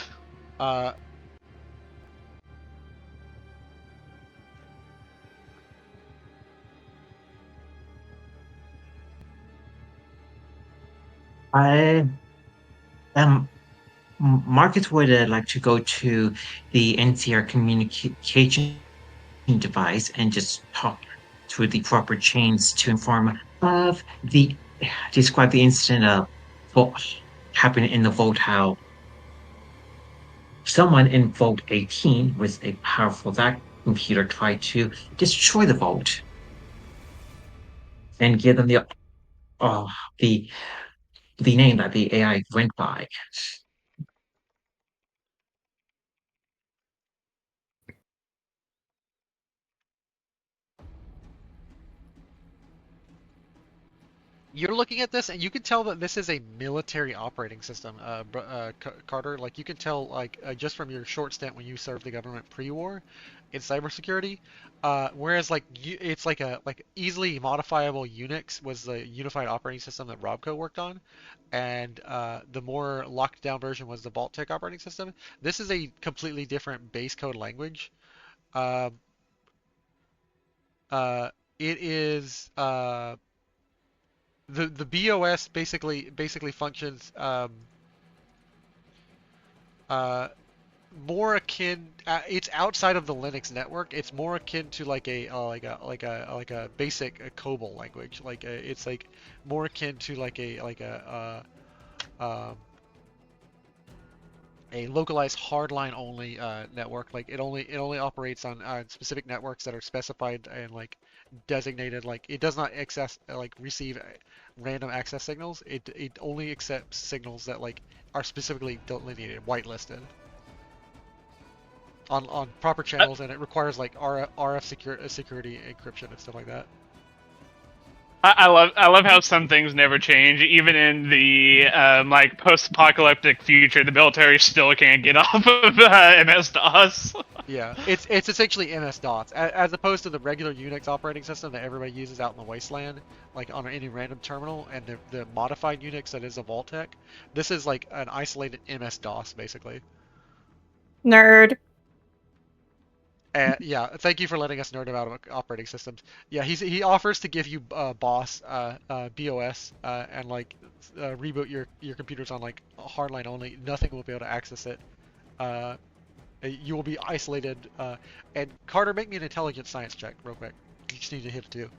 Uh, I Marcus would like to go to the NCR communication device and just talk through the proper chains to inform of the describe the incident of what happened in the vault. How someone in Vault 18 with a powerful that computer tried to destroy the vault and give them uh, the the name that the AI went by. you're looking at this, and you can tell that this is a military operating system, Carter. Like you can tell, like just from your short stint when you served the government pre-war in cybersecurity. Whereas like it's like a easily modifiable Unix was the unified operating system that Robco worked on, and the more locked down version was the Vault-Tec operating system. This is a completely different base code language. Um, uh, it is the BOS basically functions uh, more akin. It's outside of the Linux network. It's more akin to like a basic COBOL language. Like it's like more akin to a localized hardline only network. Like it only operates on specific networks that are specified and like designated. Like it does not access like receive random access signals. It only accepts signals that like are specifically delineated, whitelisted on proper channels, and it requires like RF security encryption and stuff like that. I love how some things never change, even in the like post-apocalyptic future. The military still can't get off of MS-DOS. Yeah, it's essentially MS-DOS, as opposed to the regular Unix operating system that everybody uses out in the wasteland, like on any random terminal, and the modified Unix that is a Vault-Tec. This is like an isolated MS-DOS, basically. Nerd. Yeah, thank you for letting us nerd about operating systems. Yeah, he offers to give you BOS, BOS, and like reboot your computers on like hardline only. Nothing will be able to access it. Uh, you will be isolated. And Carter, make me an intelligence science check real quick. You just need to hit it too.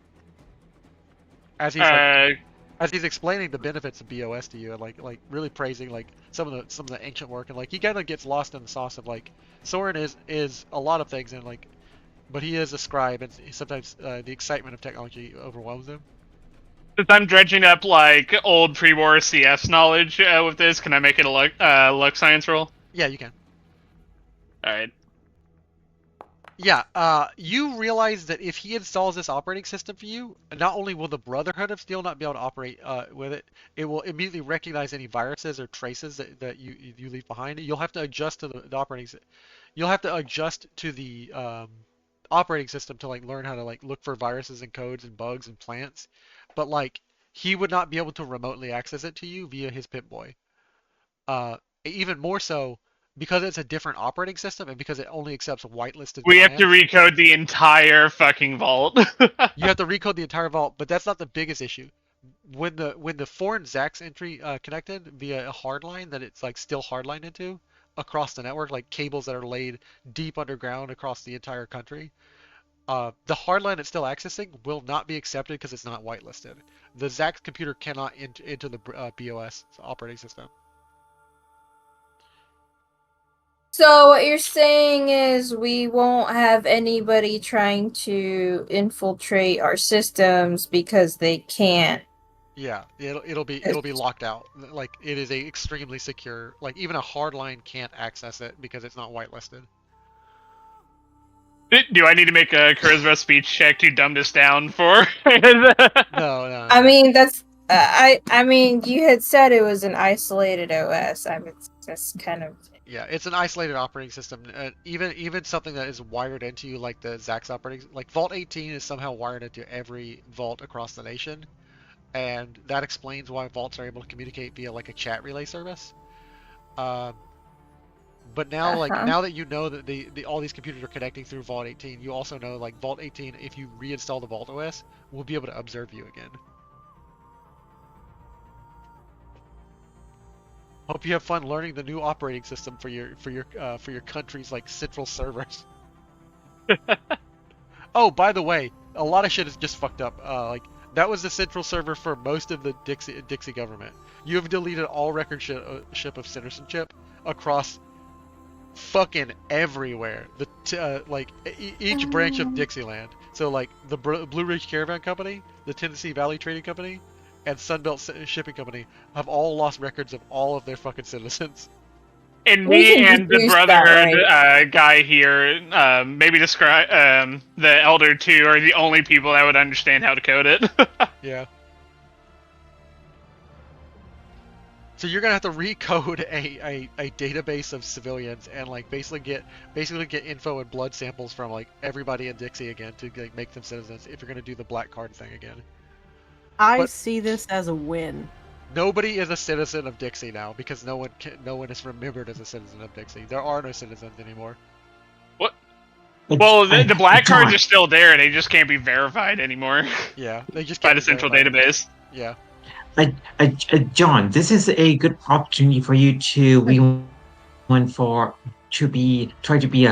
As he's like, as he's explaining the benefits of BOS to you, and like really praising like some of the ancient work, and like he kind of gets lost in the sauce of like Soren is a lot of things, and like, but he is a scribe, and sometimes the excitement of technology overwhelms him. Since I'm dredging up like old pre-war CS knowledge with this, can I make it a luck science roll? Yeah, you can. All right. Yeah, you realize that if he installs this operating system for you, not only will the Brotherhood of Steel not be able to operate with it, it will immediately recognize any viruses or traces that you leave behind. You'll have to adjust to the operating. You'll have to adjust to the operating system to like learn how to like look for viruses and codes and bugs and plants. But like he would not be able to remotely access it to you via his Pip-Boy. Even more so because it's a different operating system and because it only accepts whitelisted We have to clients. recode the entire fucking vault. You have to recode the entire vault, but that's not the biggest issue. When the foreign Zax entry connected via a hardline that it's like still hardlined into across the network, like cables that are laid deep underground across the entire country, The hardline it's still accessing will not be accepted because it's not whitelisted. The Zax computer cannot enter the BOS operating system. So what you're saying is we won't have anybody trying to infiltrate our systems because they can't. Yeah, it'll be locked out. Like it is a extremely secure. Like even a hardline can't access it because it's not whitelisted. Do I need to make a charisma speech check to dumb this down for? No. I mean, that's I mean, you had said it was an isolated OS. I mean, that's kind of Yeah, it's an isolated operating system. Even something that is wired into you, like the Zax operating, like Vault 18 is somehow wired into every vault across the nation, and that explains why vaults are able to communicate via like a chat relay service. Um, but now, like now that you know that all these computers are connecting through Vault 18, you also know like Vault 18, if you reinstall the Vault OS, will be able to observe you again. Hope you have fun learning the new operating system for your country's like central servers. Oh, by the way, a lot of shit is just fucked up. Like that was the central server for most of the Dixie government. You have deleted all recordship of citizenship across fucking everywhere. Each branch of Dixieland. So like the Blue Ridge Caravan Company, the Tennessee Valley Trading Company, and Sunbelt Shipping Company have all lost records of all of their fucking citizens. And We me can and the deduce that, Brotherhood guy here, maybe describe the Elder 2 are the only people that would understand how to code it. Yeah. So you're gonna have to recode a database of civilians and like basically get info and blood samples from like everybody in Dixie again to like make them citizens if you're gonna do the black card thing again. I But see this as a win. nobody is a citizen of Dixie now because no one is remembered as a citizen of Dixie. There are no citizens anymore. What? But Well, the black cards John, are still there. They just can't be verified anymore Yeah, they just by can't the be central verified. database. Yeah. John, this is a good opportunity for you to run for try to be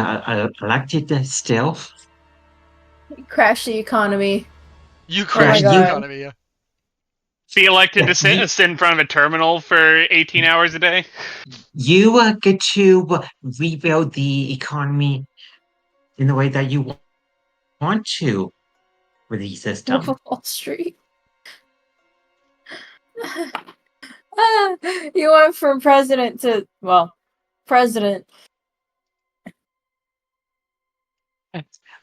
elected still. crash the economy. You Oh my crashed the God. economy, yeah. Be elected Yeah, to sit in front of a terminal for 18 hours a day. you get to rebuild the economy in the way that you want to with the system. Wall Street. You went from president to president. We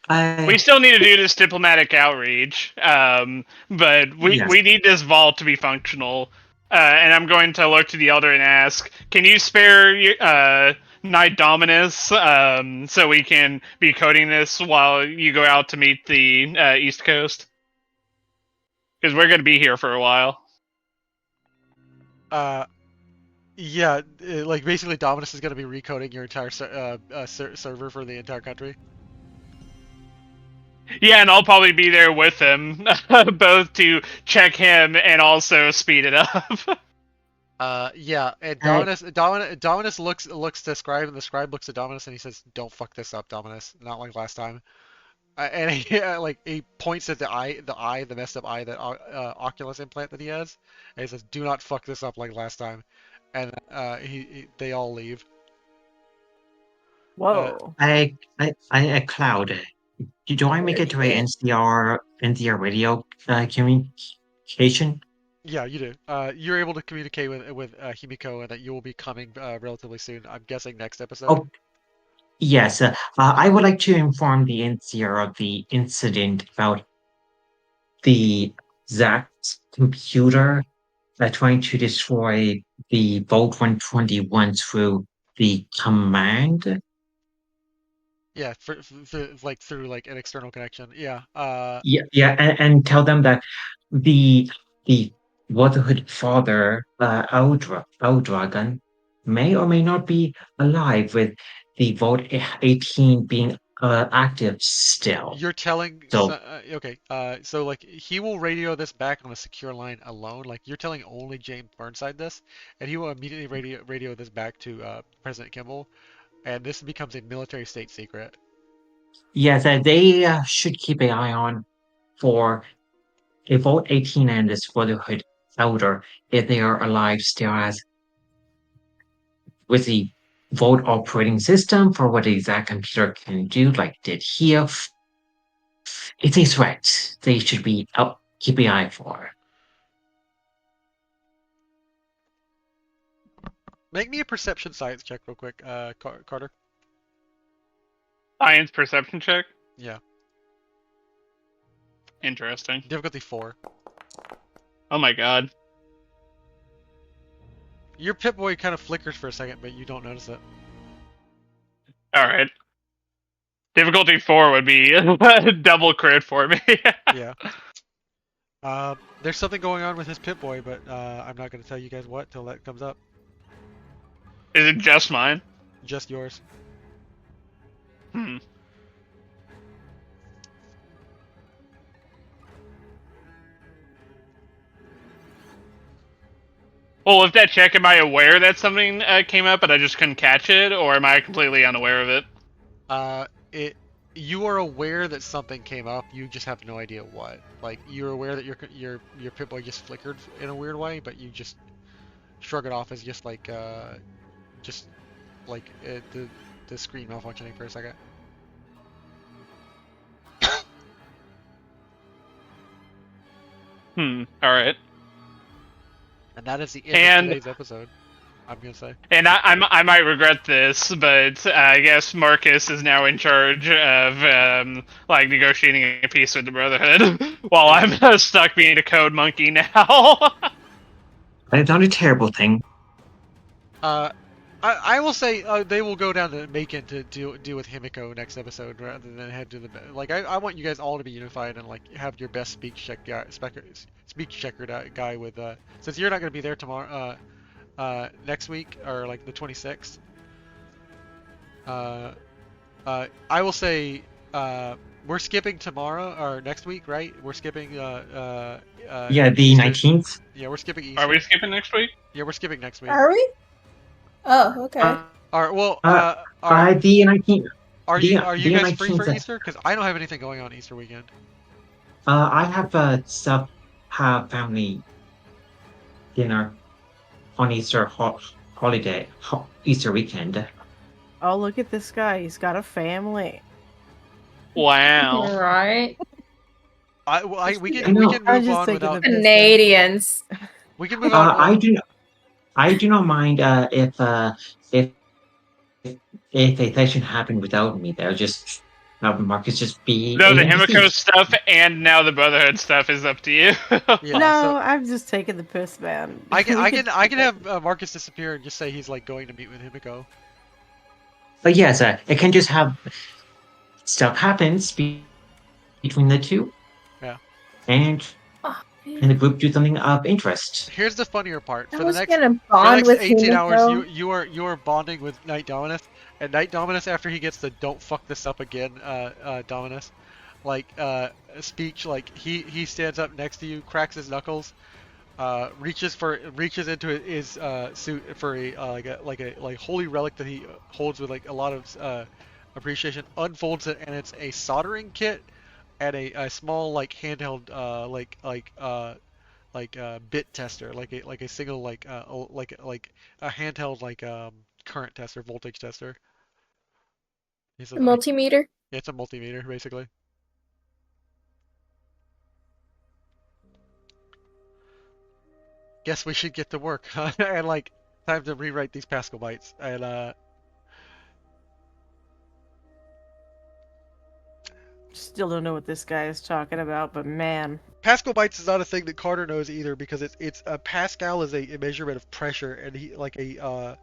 I still need to do this diplomatic outreach, but we Yes. we need this vault to be functional. And I'm going to look to the Elder and ask, can you spare Knight Dominus so we can be coding this while you go out to meet the East Coast? Because we're going to be here for a while. Yeah, like basically Dominus is gonna be recoding your entire server for the entire country. Yeah, and I'll probably be there with him, both to check him and also speed it up. Yeah, and I- Dominus looks to Scribe, and the Scribe looks at Dominus, and he says, "Don't fuck this up, Dominus. Not like last time." And he like he points at the messed up eye that Oculus implant that he has, and he says, "Do not fuck this up like last time." And they all leave. Whoa. I Cloud. Do I make it to a NCR radio communication? Yeah, you do. You're able to communicate with Himiko, and that you will be coming relatively soon. I'm guessing next episode. Oh, yes. I would like to inform the NCR of the incident about the Zax computer trying to destroy the Vault 121 through the command. Yeah, through like an external connection. Yeah. Yeah, and tell them that the Brotherhood father, Eldragon, may or may not be alive with the Vault 18 being active still. You're telling So okay. So like he will radio this back on a secure line alone. Like you're telling only James Burnside this, and he will immediately radio this back to President Kimball, and this becomes a military state secret. Yes, they should keep an eye on for a Vault 18 and this Brotherhood Elder if they are alive still, as with the Vault operating system for what the exact computer can do, like did here. It's a threat they should be up keep an eye for. Make me a perception science check real quick, Carter. Science perception check. Yeah. Interesting. Difficulty 4. Oh my god. Your Pip-Boy kind of flickers for a second, but you don't notice it. Alright. Difficulty 4 would be double crit for me. Yeah. There's something going on with his Pip-Boy, but I'm not going to tell you guys what till that comes up. Is it just mine? Just yours. Hmm. Well, with that check, am I aware that something came up, but I just couldn't catch it, or am I completely unaware of it? You are aware that something came up. You just have no idea what. Like you're aware that your Pip-Boy just flickered in a weird way, but you just shrug it off as just like the screen malfunctioning for a second. Alright. And that is the end of today's episode, I'm gonna say. And I might regret this, but I guess Marcus is now in charge of like negotiating a peace with the Brotherhood, while I'm stuck being a code monkey now. It's not a terrible thing. I will say they will go down to Macon to deal with Himiko next episode rather than head to the like. I want you guys all to be unified and like have your best speech checker guy with since you're not gonna be there tomorrow next week or like the 26th. I will say we're skipping tomorrow or next week, right? We're skipping Yeah, the Easter. 19th. Yeah, we're skipping Easter. Are we skipping next week? Yeah, we're skipping next week. Are we? Oh, okay. All right. Well, The 19th. are the- you the guys free for 19th. Easter? Because I don't have anything going on Easter weekend. I have have family dinner on Easter holiday, Easter weekend. Oh, look at this guy. He's got a family. Wow. Right. We I can know. move I'm just on taking without. the piss. Canadians. We can move on. I do not mind if a session happened without me there. Just have Marcus just be. No, the a NPC. Himiko stuff and now the Brotherhood stuff is up to you. Yeah, No, so I'm just taking the piss, man. I can We I can have Marcus disappear and just say he's like going to meet with Himiko. But yes, it can just have stuff happens between the two. Yeah. And Oh, the group do something of interest. Here's the funnier part. I For the was next gonna For the bond next with 18 hours, Himiko. you are bonding with Knight Dominus, and Knight Dominus after he gets the "don't fuck this up again" Dominus, like speech, like he stands up next to you, cracks his knuckles, reaches into his suit for a like holy relic that he holds with like a lot of appreciation, unfolds it, and it's a soldering kit and a small like handheld bit tester, like a single like a handheld like current tester, voltage tester. The multimeter. It's a multimeter basically. Guess we should get to work, huh? And like time to rewrite these Pascal bytes and Still don't know what this guy is talking about, but man. Pascal bytes is not a thing that Carter knows either because it's a Pascal is a measurement of pressure and he like a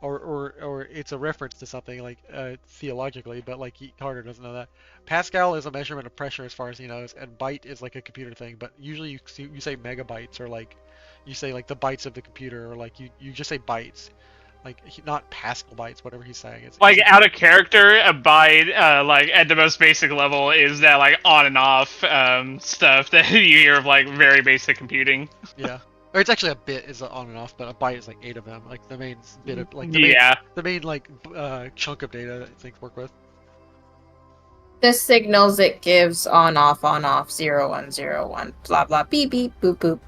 or it's a reference to something like theologically, but like Carter doesn't know that. Pascal is a measurement of pressure as far as he knows, and byte is like a computer thing. But usually you say megabytes or like you say like the bytes of the computer or like you just say bytes, like not Pascal bytes, whatever he's saying. It's Like out of character, a byte, like at the most basic level, is that like on and off stuff that you hear of like very basic computing. yeah. Or it's actually a bit is on and off, but a byte is like 8 of them. Like the main bit of like the Yeah. main like chunk of data that things work with. The signals it gives on off 0101 blah blah beep beep boop boop.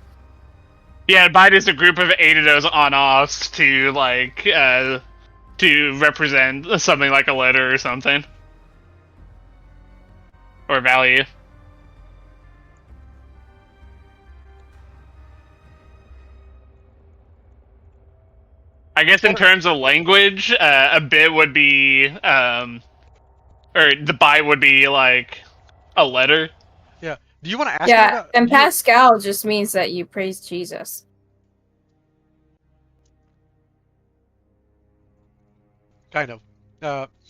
Yeah, byte is a group of 8 of those on-offs to to represent something like a letter or something. Or value. I guess in terms of language, a bit would be, or the byte would be like a letter. Yeah. Do you want to ask him Yeah, about? and do you- Pascal just means that you praise Jesus. Kind of.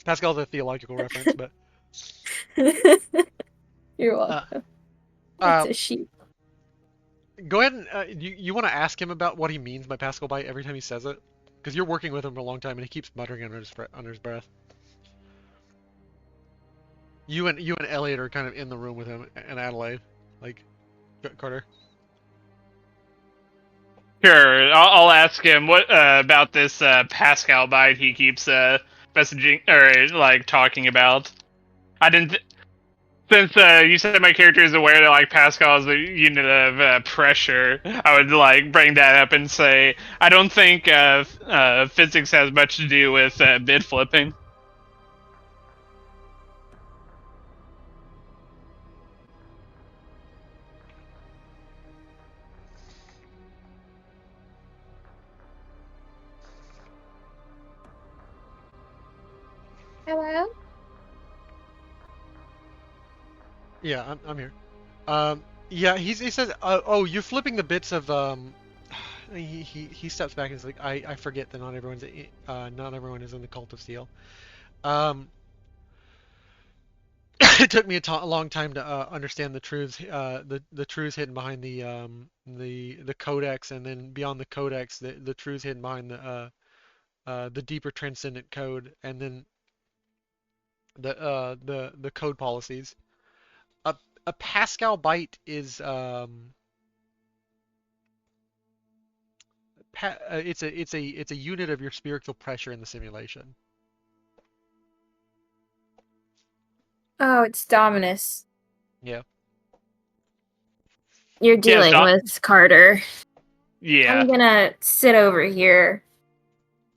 Pascal's a theological reference, but You're welcome. uh, It's a sheep. go ahead and you want to ask him about what he means by Pascal bite every time he says it, because you're working with him for a long time and he keeps muttering under his breath. You and Elliot are kind of in the room with him and Adelaide, like Carter. Sure, I'll ask him what about this Pascal byte he keeps messaging or like talking about. I didn't. Since you said my character is aware that like Pascal is a unit of pressure, I would like bring that up and say I don't think physics has much to do with bit flipping. Hello? Yeah, I'm here. Yeah, he says, oh, you're flipping the bits of he steps back and is like, I forget that not everyone is in the Cult of Steel. It took me a long time to understand the truths, the truths hidden behind the codex, and then beyond the codex, the truths hidden behind the deeper transcendent code, and then the code policies. A Pascal byte is it's a unit of your spiritual pressure in the simulation. Oh, it's Dominus. Yeah. You're dealing with Carter. Yeah. I'm gonna sit over here.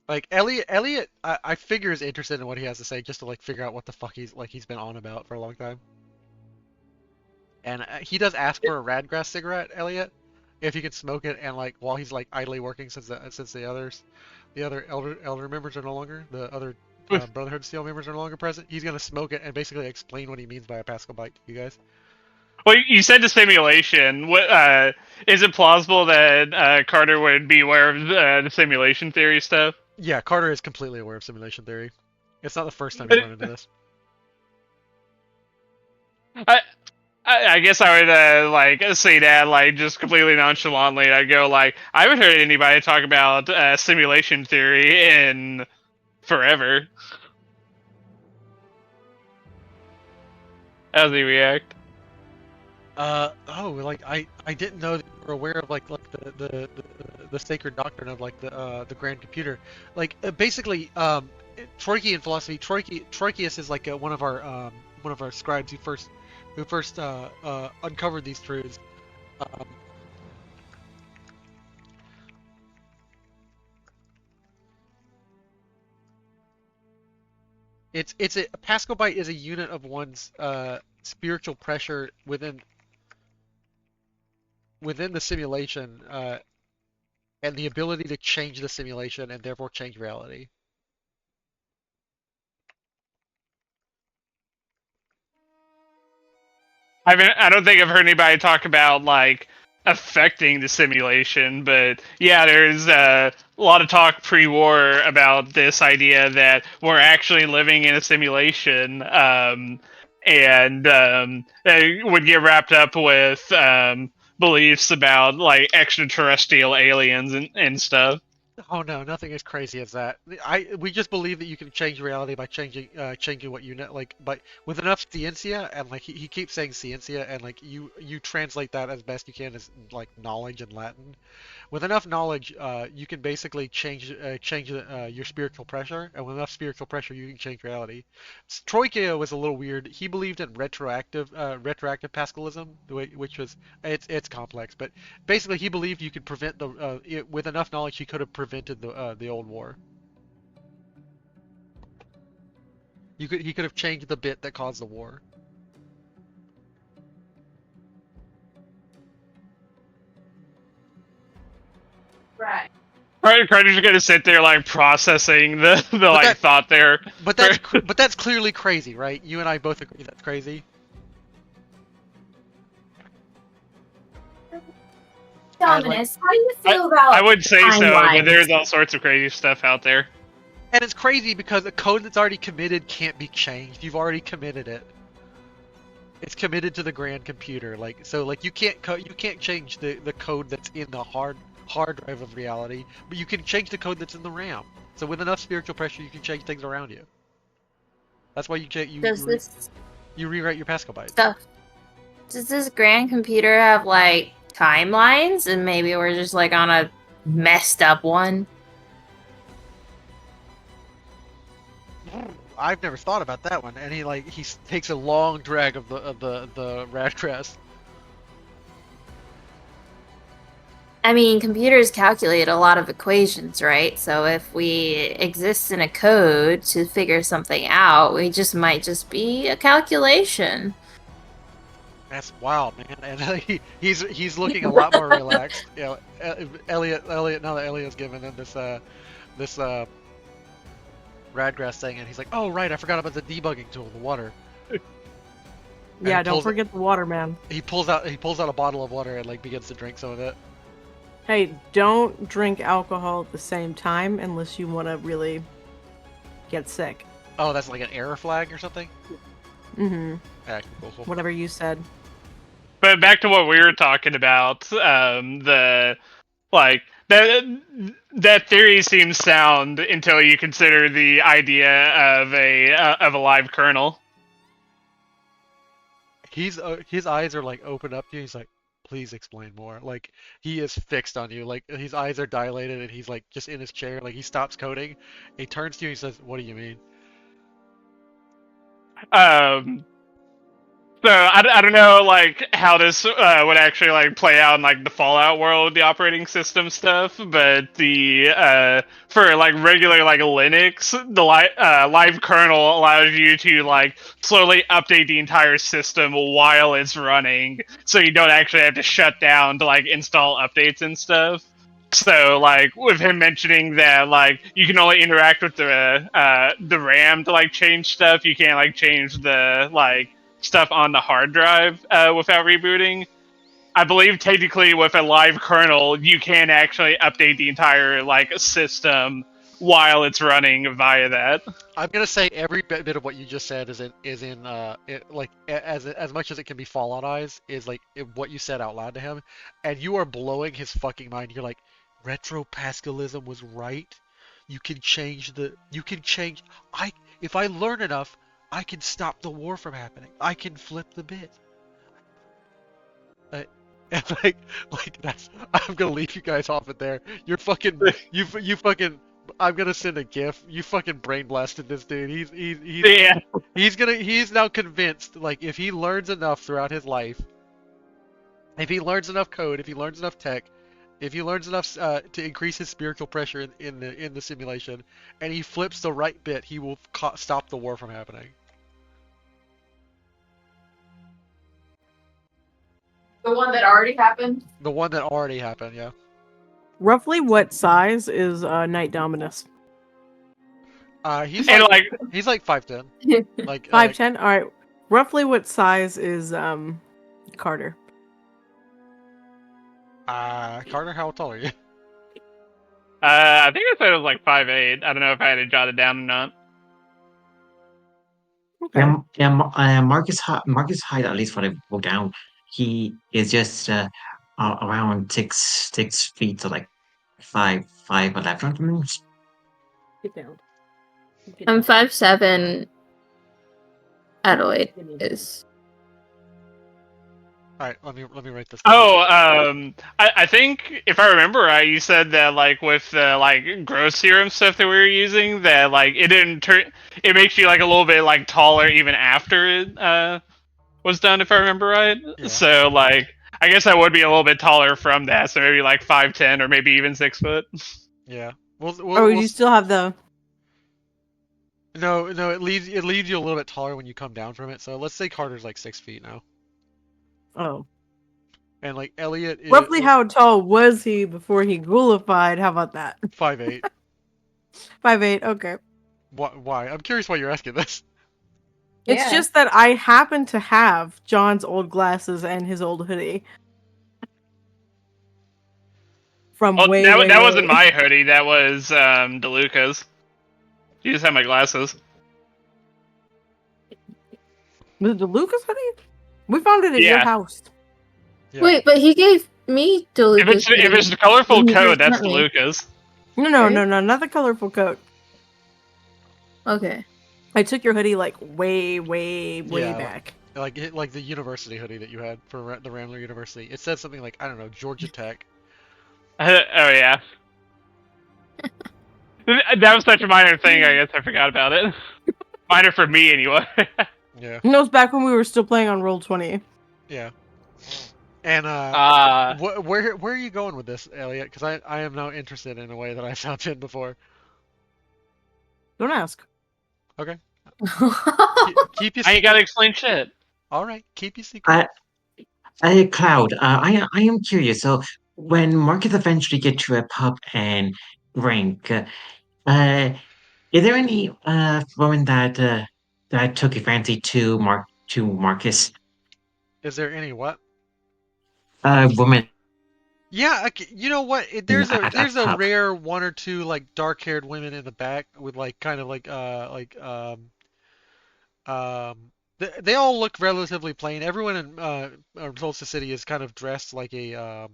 Like Elliot, I figure is interested in what he has to say just to like figure out what the fuck he's been on about for a long time. And he does ask for a Radgrass cigarette, Elliot, if he can smoke it, and like while he's like idly working since the other elder members are no longer, the other Brotherhood Steel members are no longer present, he's gonna smoke it and basically explain what he means by a Pascal bite to you guys. Well, you said the simulation. What is it plausible that Carter would be aware of the simulation theory stuff? Yeah, Carter is completely aware of simulation theory. It's not the first time he's run into this. I guess I would like say that like just completely nonchalantly. I'd go like, I haven't heard anybody talk about simulation theory in forever. How does he react? Like I didn't know that you were aware of like the sacred doctrine of like the grand computer. Like basically Troikian philosophy. Troikius is like one of our scribes who first uncovered these truths. It's a Pascal byte is a unit of one's spiritual pressure within the simulation, and the ability to change the simulation and therefore change reality. I don't think I've heard anybody talk about like affecting the simulation, but yeah, there's a lot of talk pre-war about this idea that we're actually living in a simulation, and they would get wrapped up with beliefs about like extraterrestrial aliens and stuff. Oh no, nothing as crazy as that. We just believe that you can change reality by changing what you know, like by with enough ciencia, and like he keeps saying ciencia, and like you translate that as best you can as like knowledge in Latin. With enough knowledge, you can basically change your spiritual pressure, and with enough spiritual pressure, you can change reality. Troikeo was a little weird. He believed in retroactive Pascalism, which was it's complex, but basically he believed you could prevent with enough knowledge he could have prevented the old war. He could have changed the bit that caused the war. Right. Carter's gonna sit there like processing the like that- thought there. But that's clearly crazy, right? You and I both agree that's crazy. Dominus, how do you feel about I would say so, but timelines? there's all sorts of crazy stuff out there. And it's crazy because a code that's already committed can't be changed. You've already committed it. It's committed to the grand computer. Like so, like you can't change the code that's in the hard drive of reality, but you can change the code that's in the RAM. So with enough spiritual pressure, you can change things around you. That's why you rewrite your Pascal bytes. Stuff. Does this grand computer have like timelines, and maybe we're just like on a messed up one? I've never thought about that one. And he takes a long drag of the Radcrest. I mean, computers calculate a lot of equations, right? So if we exist in a code to figure something out, we just might just be a calculation. That's wild, man. And he's looking a lot more relaxed. You know, Elliot. Now that Elliot's given him this Radgrass thing, and he's like, "Oh right, I forgot about the debugging tool, the water." Yeah, he don't pulls- forget the water, man. He pulls out a bottle of water and like begins to drink some of it. Hey, don't drink alcohol at the same time unless you want to really get sick. Oh, that's like an error flag or something. Mm-hmm. Yeah, cool. Whatever you said. But back to what we were talking about, the like that theory seems sound until you consider the idea of a live kernel. His eyes are like open up to you. He's like, please explain more. Like he is fixed on you. Like his eyes are dilated, and he's like just in his chair. Like he stops coding. He turns to you. And he says, "What do you mean?" So I don't know like how this would actually like play out in like the Fallout world, the operating system stuff, but the for like regular like Linux, the live kernel allows you to like slowly update the entire system while it's running, so you don't actually have to shut down to like install updates and stuff. So like with him mentioning that like you can only interact with the RAM to like change stuff, you can't like change the like stuff on the hard drive without rebooting. I believe technically with a live kernel, you can actually update the entire like system while it's running via that. I'm gonna say every bit of what you just said is in like as much as it can be Falloutized is like what you said out loud to him, and you are blowing his fucking mind. You're like, retro Pascalism was right. You can change. If I learn enough, I can stop the war from happening. I can flip the bit. And like that's. I'm gonna leave you guys off it there. You're fucking. You fucking. I'm gonna send a GIF. You fucking brain blasted this dude. Yeah. He's now convinced. Like if he learns enough throughout his life, if he learns enough code, if he learns enough tech, if he learns enough to increase his spiritual pressure in the simulation, and he flips the right bit, he will stop the war from happening. The one that already happened? The one that already happened, yeah. Roughly what size is Knight Dominus? He's And like, like he's like 5'10". Like 5'10"? Alright. Roughly what size is Carter? Carter, how tall are you? I think I said it was like 5'8". I don't know if I had to jot it down or not. Okay. Marcus Hyde, at least what I wrote down, he is just around 6 feet, so like 5'11". Get down. I'm 5'7". Adelaide is. All right, let me write this down. Oh, I think if I remember right, you said that like with the like growth serum stuff that we were using, that like it didn't turn. It makes you like a little bit like taller even after it was done, if I remember right. Yeah. So like, I guess I would be a little bit taller from that, so maybe like 5'10" or maybe even 6 foot. Yeah. We'll Oh, you still have the. No, it leaves you a little bit taller when you come down from it. So let's say Carter's like 6 feet now, Oh. and like Elliot is Roughly how tall was he before he ghoulified? How about that? 5'8". 5'8". Okay. Why? I'm curious why you're asking this. It's Yeah. just that I happen to have John's old glasses and his old hoodie. From Oh, way, that way, that way- wasn't my hoodie. That was DeLuca's. You just have my glasses. Was it the Lucas hoodie? We found it at your Yeah. house. Yeah. Wait, but he gave me DeLuca's. If it's the colorful He coat, that's sent me. DeLuca's. No, Right? not the colorful coat. Okay. I took your hoodie like way, way, way Yeah, back. Like the university hoodie that you had for the Rambler University. It said something like, I don't know, Georgia Tech. Oh yeah. That was such a minor thing. I guess I forgot about it. Minor for me, anyway. Yeah. And that was back when we were still playing on Roll20. Yeah. And where are you going with this, Elliot? Because I am now interested in a way that I found in before. Don't ask. Okay. Keep your I ain't secret. gotta explain shit. All right. Keep your secret. Cloud, I am curious. So, when Marcus eventually get to a pub and drink, is there any woman that took a fancy to Marcus? Is there any what? Woman Yeah, you know what? There's a at pub. rare one or two like dark-haired women in the back with like kind of they all look relatively plain. Everyone in Tulsa City is kind of dressed like a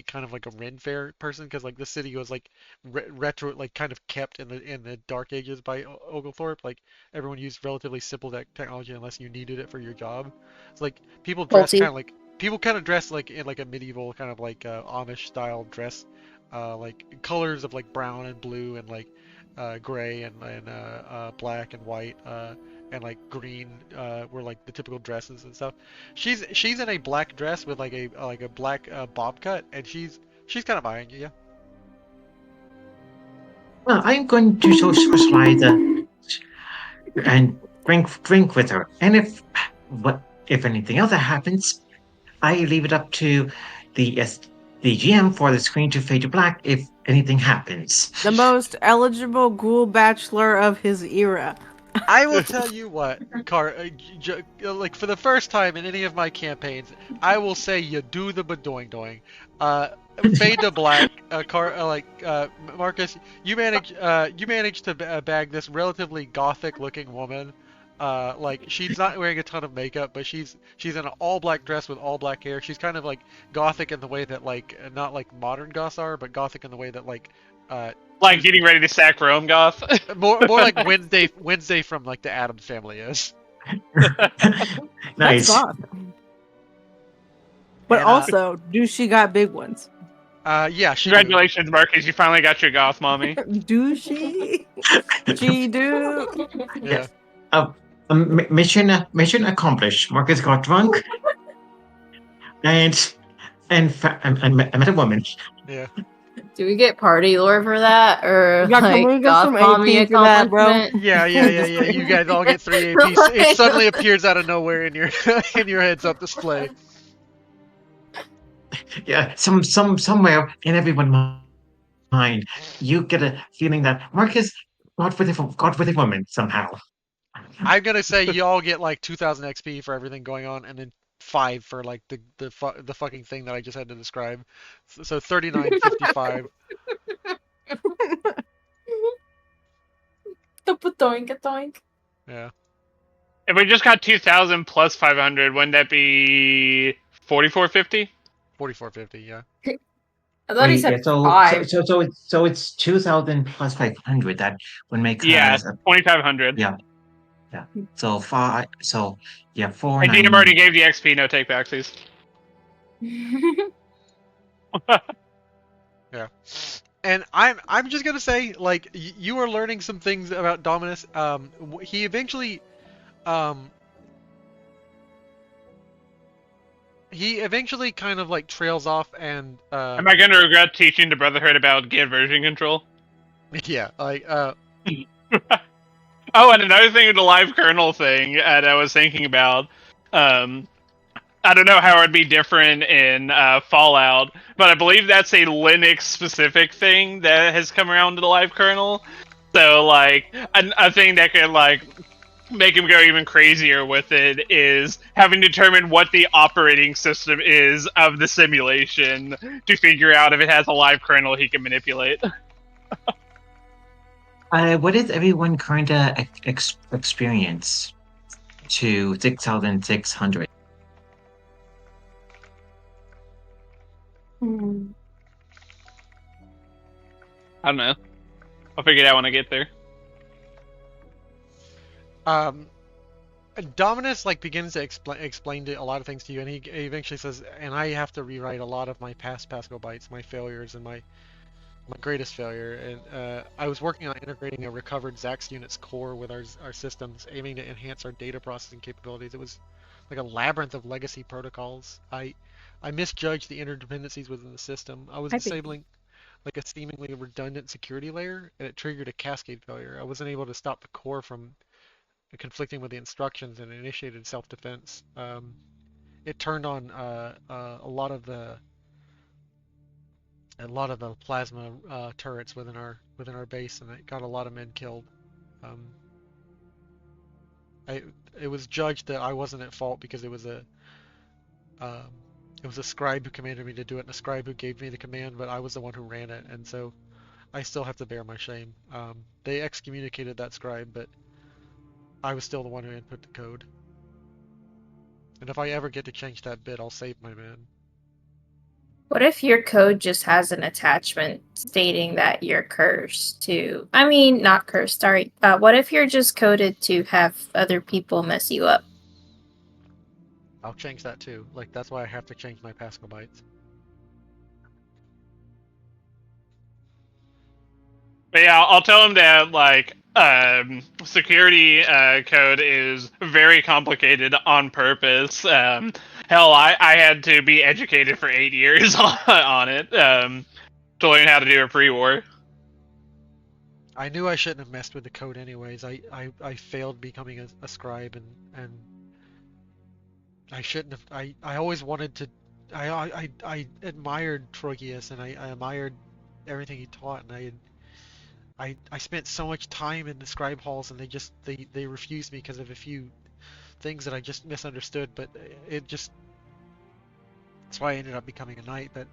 kind of like a Ren Fair person because like the city was like retro like kind of kept in the dark ages by Oglethorpe. Like everyone used relatively simple technology unless you needed it for your job. It's like people kind of dress like in like a medieval kind of like Amish style dress, like colors of like brown and blue and like gray and black and white and like green were like the typical dresses and stuff. She's in a black dress with like a black bob cut, and she's kind of eyeing you. Yeah. Well, I'm going to socialize and drink with her. And if anything else happens, I leave it up to the the GM for the screen to fade to black if anything happens. The most eligible ghoul bachelor of his era. I will tell you what, like for the first time in any of my campaigns, I will say you do the badoing doing. Fade to black. Marcus, you managed to bag this relatively gothic-looking woman. Like she's not wearing a ton of makeup, but she's in an all-black dress with all black hair. She's kind of like gothic in the way that like not like modern goths are, but gothic in the way that like Like getting ready to sack Rome, Goth. more like Wednesday from like the Addams Family is. Nice. That's goth. But And, also, do she got big ones? Yeah, she do. Congratulations, Marcus. You finally got your Goth mommy. Do she? She do. Yeah. Mission accomplished. Marcus got drunk, and I met a woman. Yeah. Do we get party lore for that, or Yeah, can we like get goth some mommy AP for that, bro? accomplishment? Yeah. You guys all get 3 AP. It suddenly appears out of nowhere in your in your heads-up display. Yeah, somewhere in everyone's mind, you get a feeling that Marcus got with a woman somehow. I'm gonna say you all get like 2,000 XP for everything going on, and then 5 for like the fucking thing that I just had to describe. So 39.55. Doink. Yeah. If we just got 2,000 plus 500, wouldn't that be 44.50? 44.50. Yeah. I thought he Wait, yeah, said 5. so it's 2,000 plus 500. That would make Yeah, us 2,500. yeah. So yeah, And DM already gave the XP, no take backsies. Yeah. And I'm just gonna say, like, you are learning some things about Dominus. He eventually, um, kind of like trails off and Am I going to regret teaching the Brotherhood about Git version control? yeah, like Oh, and another thing with the live kernel thing that I was thinking about. I don't know how it would be different in Fallout, but I believe that's a Linux specific thing that has come around to the live kernel. So, like, a thing that could, like, make him go even crazier with it is having determined what the operating system is of the simulation to figure out if it has a live kernel he can manipulate. What is everyone current experience to 6,600? Hmm. I don't know. I'll figure it out when I get there. Dominus like begins to explain a lot of things to you, and he eventually says, and I have to rewrite a lot of my past Pascal bytes, my failures, and my greatest failure. And I was working on integrating a recovered Zax Unix core with our systems, aiming to enhance our data processing capabilities. It was like a labyrinth of legacy protocols. I misjudged the interdependencies within the system. I was disabling like a seemingly redundant security layer, and it triggered a cascade failure. I wasn't able to stop the core from conflicting with the instructions and initiated self-defense. It turned on a lot of the plasma turrets within our base, and it got a lot of men killed. Um, it was judged that I wasn't at fault because it was a scribe who commanded me to do it, and a scribe who gave me the command, but I was the one who ran it, and so I still have to bear my shame. They excommunicated that scribe, but I was still the one who input the code. And if I ever get to change that bit, I'll save my man. What if your code just has an attachment stating that you're cursed to... I mean, not cursed, sorry. What if you're just coded to have other people mess you up? I'll change that too. Like, that's why I have to change my Pascal bytes. But yeah, I'll tell him that, like, security code is very complicated on purpose. Hell, I had to be educated for 8 years on it to learn how to do a pre-war. I knew I shouldn't have messed with the code anyways. I failed becoming a scribe, and I shouldn't have. I always wanted to. I admired Trogius, and I admired everything he taught, and I spent so much time in the scribe halls, and they refused me because of a few things that I just misunderstood. But that's why I ended up becoming a knight. But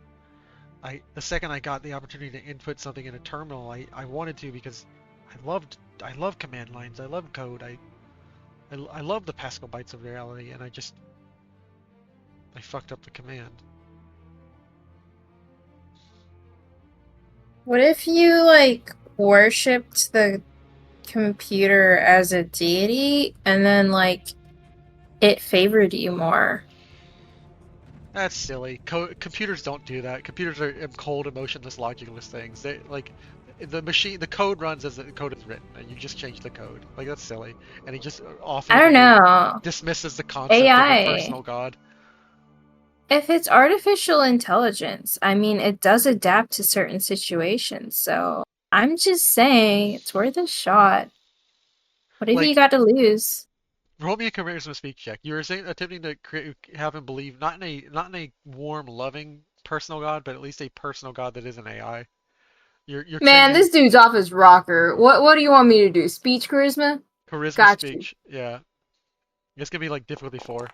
the second I got the opportunity to input something in a terminal, I wanted to, because I love command lines, I love code, I love the Pascal bytes of reality, and I fucked up the command. What if you, like, worshipped the computer as a deity, and then, like, it favored you more? That's silly. Computers don't do that. Computers are cold, emotionless, logicless things. They like the code runs as the code is written, and you just change the code. Like, that's silly. And he just I don't know. dismisses the concept AI. of a personal god. If it's artificial intelligence, I mean, it does adapt to certain situations, so I'm just saying it's worth a shot. What have you got to lose? Roll me a charisma speak check. You were attempting to have him believe not in a warm, loving personal god, but at least a personal god that is an AI. You're Man, this dude's off his rocker. What do you want me to do? Speech charisma? Charisma Got speech. you. Yeah. It's gonna be like difficulty 4.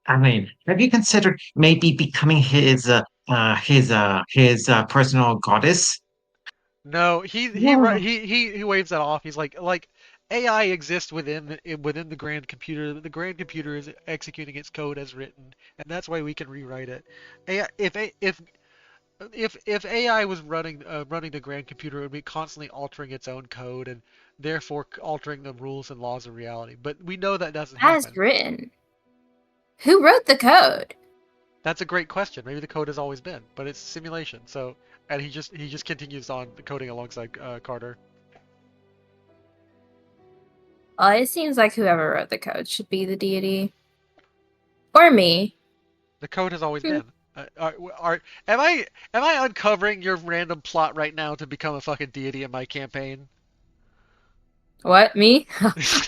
I mean, have you considered maybe becoming his personal goddess? No, he waves that off. He's like AI exists within the grand computer. The grand computer is executing its code as written, and that's why we can rewrite it. AI, if AI was running the grand computer, it would be constantly altering its own code and therefore altering the rules and laws of reality. But we know that doesn't As happen. written. Who wrote the code? That's a great question. Maybe the code has always been, but it's simulation. So, and he just continues on coding alongside Carter. Well, it seems like whoever wrote the code should be the deity. Or me. The code has always Hmm. been. Am I uncovering your random plot right now to become a fucking deity in my campaign? What, me?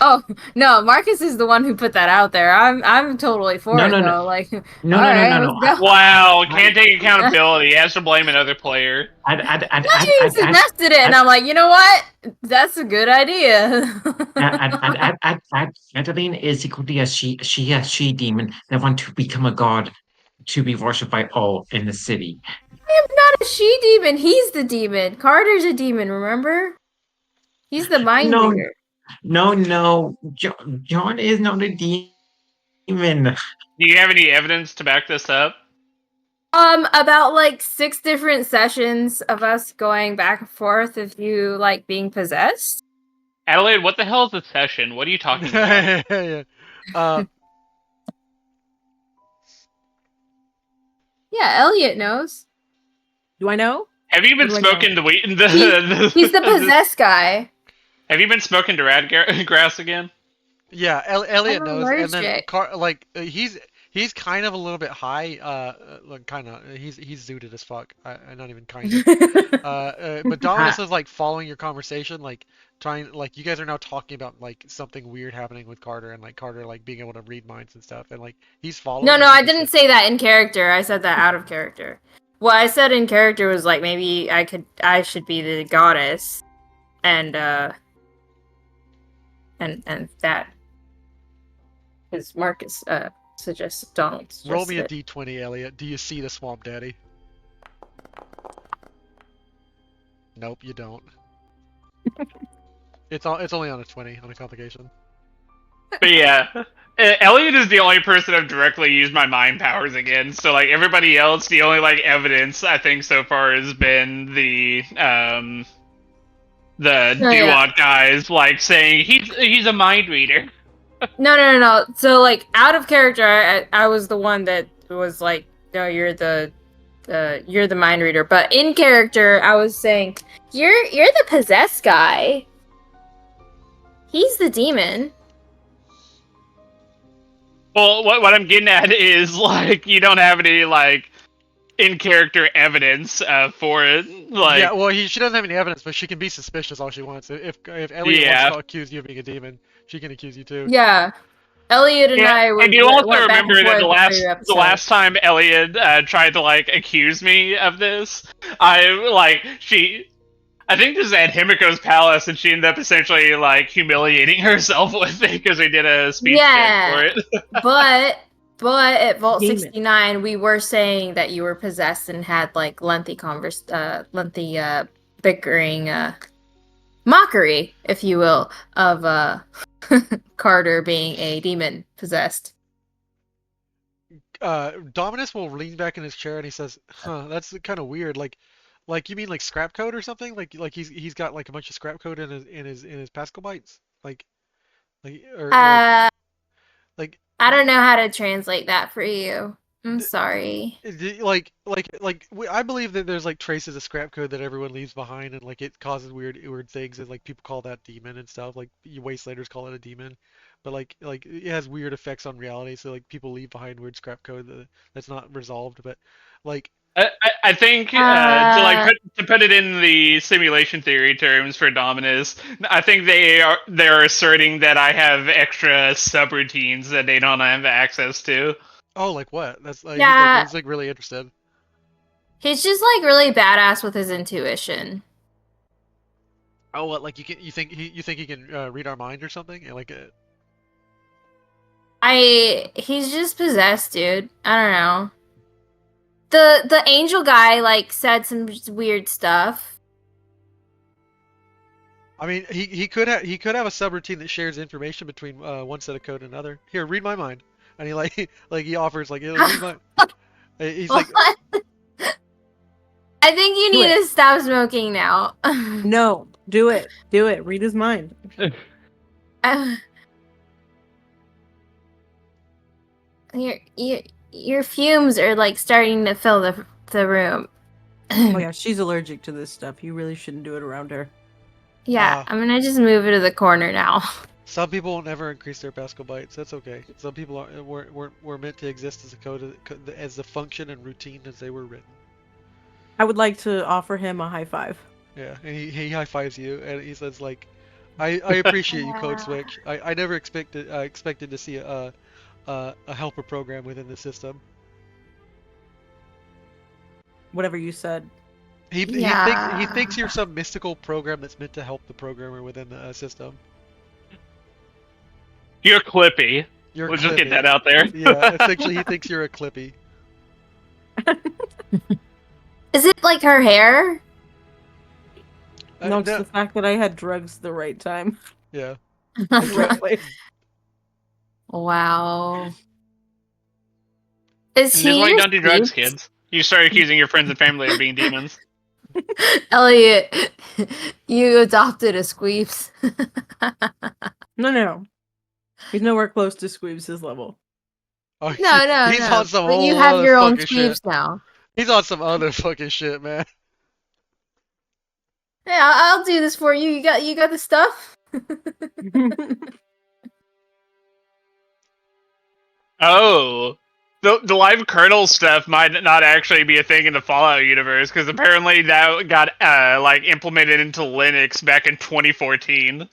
Oh, no, Marcus is the one who put that out there. I'm totally for No, it no, no. though. Like, No, all no, no, right, no, let's no. go. Wow, can't take accountability. Has to blame another player. You suggested it, and I'm like, you know what? That's a good idea. Adeline is equal to a she demon that want to become a god to be worshipped by all in the city. I am not a she demon. He's the demon. Carter's a demon, remember? He's the mind No, reader. no. John is not a demon. Do you have any evidence to back this up? About like 6 different sessions of us going back and forth of you like being possessed. Adelaide, what the hell is a session? What are you talking about? Yeah. Uh, Yeah, Elliot knows. Do I know? Have you been What do I know? smoking He's the possessed guy. Have you been smoking grass again? yeah, Elliot I'm knows, and then allergic. he's kind of a little bit high. Like kind of he's zooted as fuck. Not even kind of. But Dominus is like following your conversation, like trying, like you guys are now talking about like something weird happening with Carter, and like Carter like being able to read minds and stuff, and like he's following. No, and I he's didn't say that in character. I said that out of character. What I said in character was like maybe I should be the goddess, and that because Marcus suggests Donald. Roll me a suggested it. d20, Elliot. Do you see the swamp daddy? Nope, you don't. It's only on a 20 on a complication. But yeah, Elliot is the only person I've directly used my mind powers against. So like everybody else, the only like evidence I think so far has been the Duant guys like saying he's a mind reader. No. So like out of character, I was the one that was like, no, you're the mind reader. But in character, I was saying you're the possessed guy. He's the demon. Well, what I'm getting at is like you don't have any like in character evidence for it. Like Yeah, well, she doesn't have any evidence, but she can be suspicious all she wants. If Elliot Yeah. wants to accuse you of being a demon, she can accuse you too. Yeah. Elliot and I were. and you also went back and remember that forth every the episode. last time Elliot tried to like accuse me of this, I think this is at Himiko's palace, and she ended up essentially like humiliating herself with it because we did a speech check for it. but at Vault Demon. 69, we were saying that you were possessed and had like lengthy bickering, mockery, if you will, of Carter being a demon possessed. Dominus will lean back in his chair and he says, "Huh, that's kind of weird. Like you mean like scrap code or something? Like he's got like a bunch of scrap code in his Pascal bytes? Like I like don't know how to translate that for you. I'm sorry. I believe that there's like traces of scrap code that everyone leaves behind, and like it causes weird things, and like people call that demon and stuff. Like you wastelanders call it a demon, but like it has weird effects on reality. So like people leave behind weird scrap code that's not resolved. But like I think to put it in the simulation theory terms for Dominus, I think they're asserting that I have extra subroutines that they don't have access to. oh, like what? That's like Yeah. he's like really interested. He's just like really badass with his intuition. Oh, what? Like you think he can read our mind or something? And, like He's just possessed, dude. I don't know. The angel guy like said some weird stuff. I mean, he could have a subroutine that shares information between one set of code and another. Here, read my mind, and he like like he offers like read my. He's like, What? I think you Do need it. to stop smoking now. No, do it. Do it. Read his mind. Uh, your fumes are like starting to fill the room. Oh yeah, she's allergic to this stuff. You really shouldn't do it around her. Yeah, Ah. I'm gonna just move it to the corner now. some people will never increase their Pascal bytes. That's okay. Some people were meant to exist as a code as the function and routine as they were written. I would like to offer him a high five. Yeah, and he high fives you, and he says like, I appreciate you, Code Switch. I never expected to see a helper program within the system. Whatever you said. He Yeah. thinks you're some mystical program that's meant to help the programmer within the system. You're Clippy. You're We'll just get Clippy. that out there. Yeah, essentially he thinks you're a Clippy. Is it like her hair? No, it's the fact that I had drugs the right time. Yeah. Right place. Wow. Is And this he is why you your don't do drugs, squeaks? kids. You start accusing your friends and family of being demons. Elliot, you adopted a Squeeps. No. He's nowhere close to Squeebs' level. Oh, No, he's on some But you whole have other your own fucking shit. Squeeps now. He's on some other fucking shit, man. Yeah, I'll do this for you. You got the stuff. Oh. The live kernel stuff might not actually be a thing in the Fallout universe, because apparently that got like implemented into Linux back in 2014.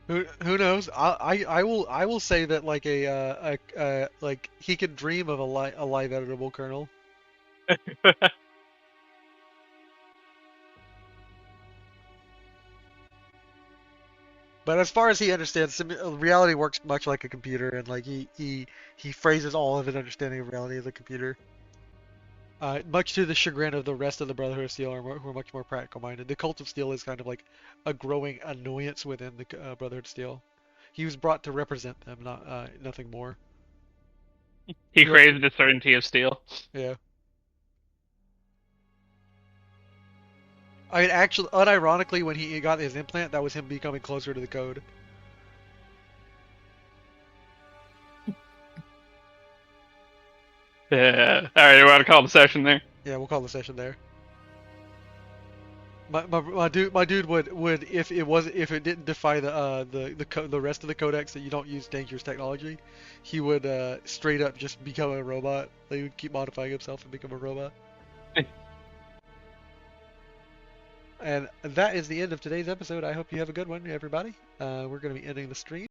Who knows? I will say that like like he can dream of a live editable kernel. But as far as he understands, reality works much like a computer, and like he phrases all of his understanding of reality as a computer. Much to the chagrin of the rest of the Brotherhood of Steel, who are much more practical minded. The Cult of Steel is kind of like a growing annoyance within the Brotherhood of Steel. He was brought to represent them, not nothing more. He created the certainty of steel. Yeah. I mean, actually, unironically, when he got his implant, that was him becoming closer to the code. Yeah. Alright, we want to call the session there. Yeah, we'll call the session there. My dude would if it didn't defy the rest of the codex that you don't use dangerous technology, he would straight up just become a robot. He would keep modifying himself and become a robot. And that is the end of today's episode. I hope you have a good one, everybody. We're going to be ending the stream.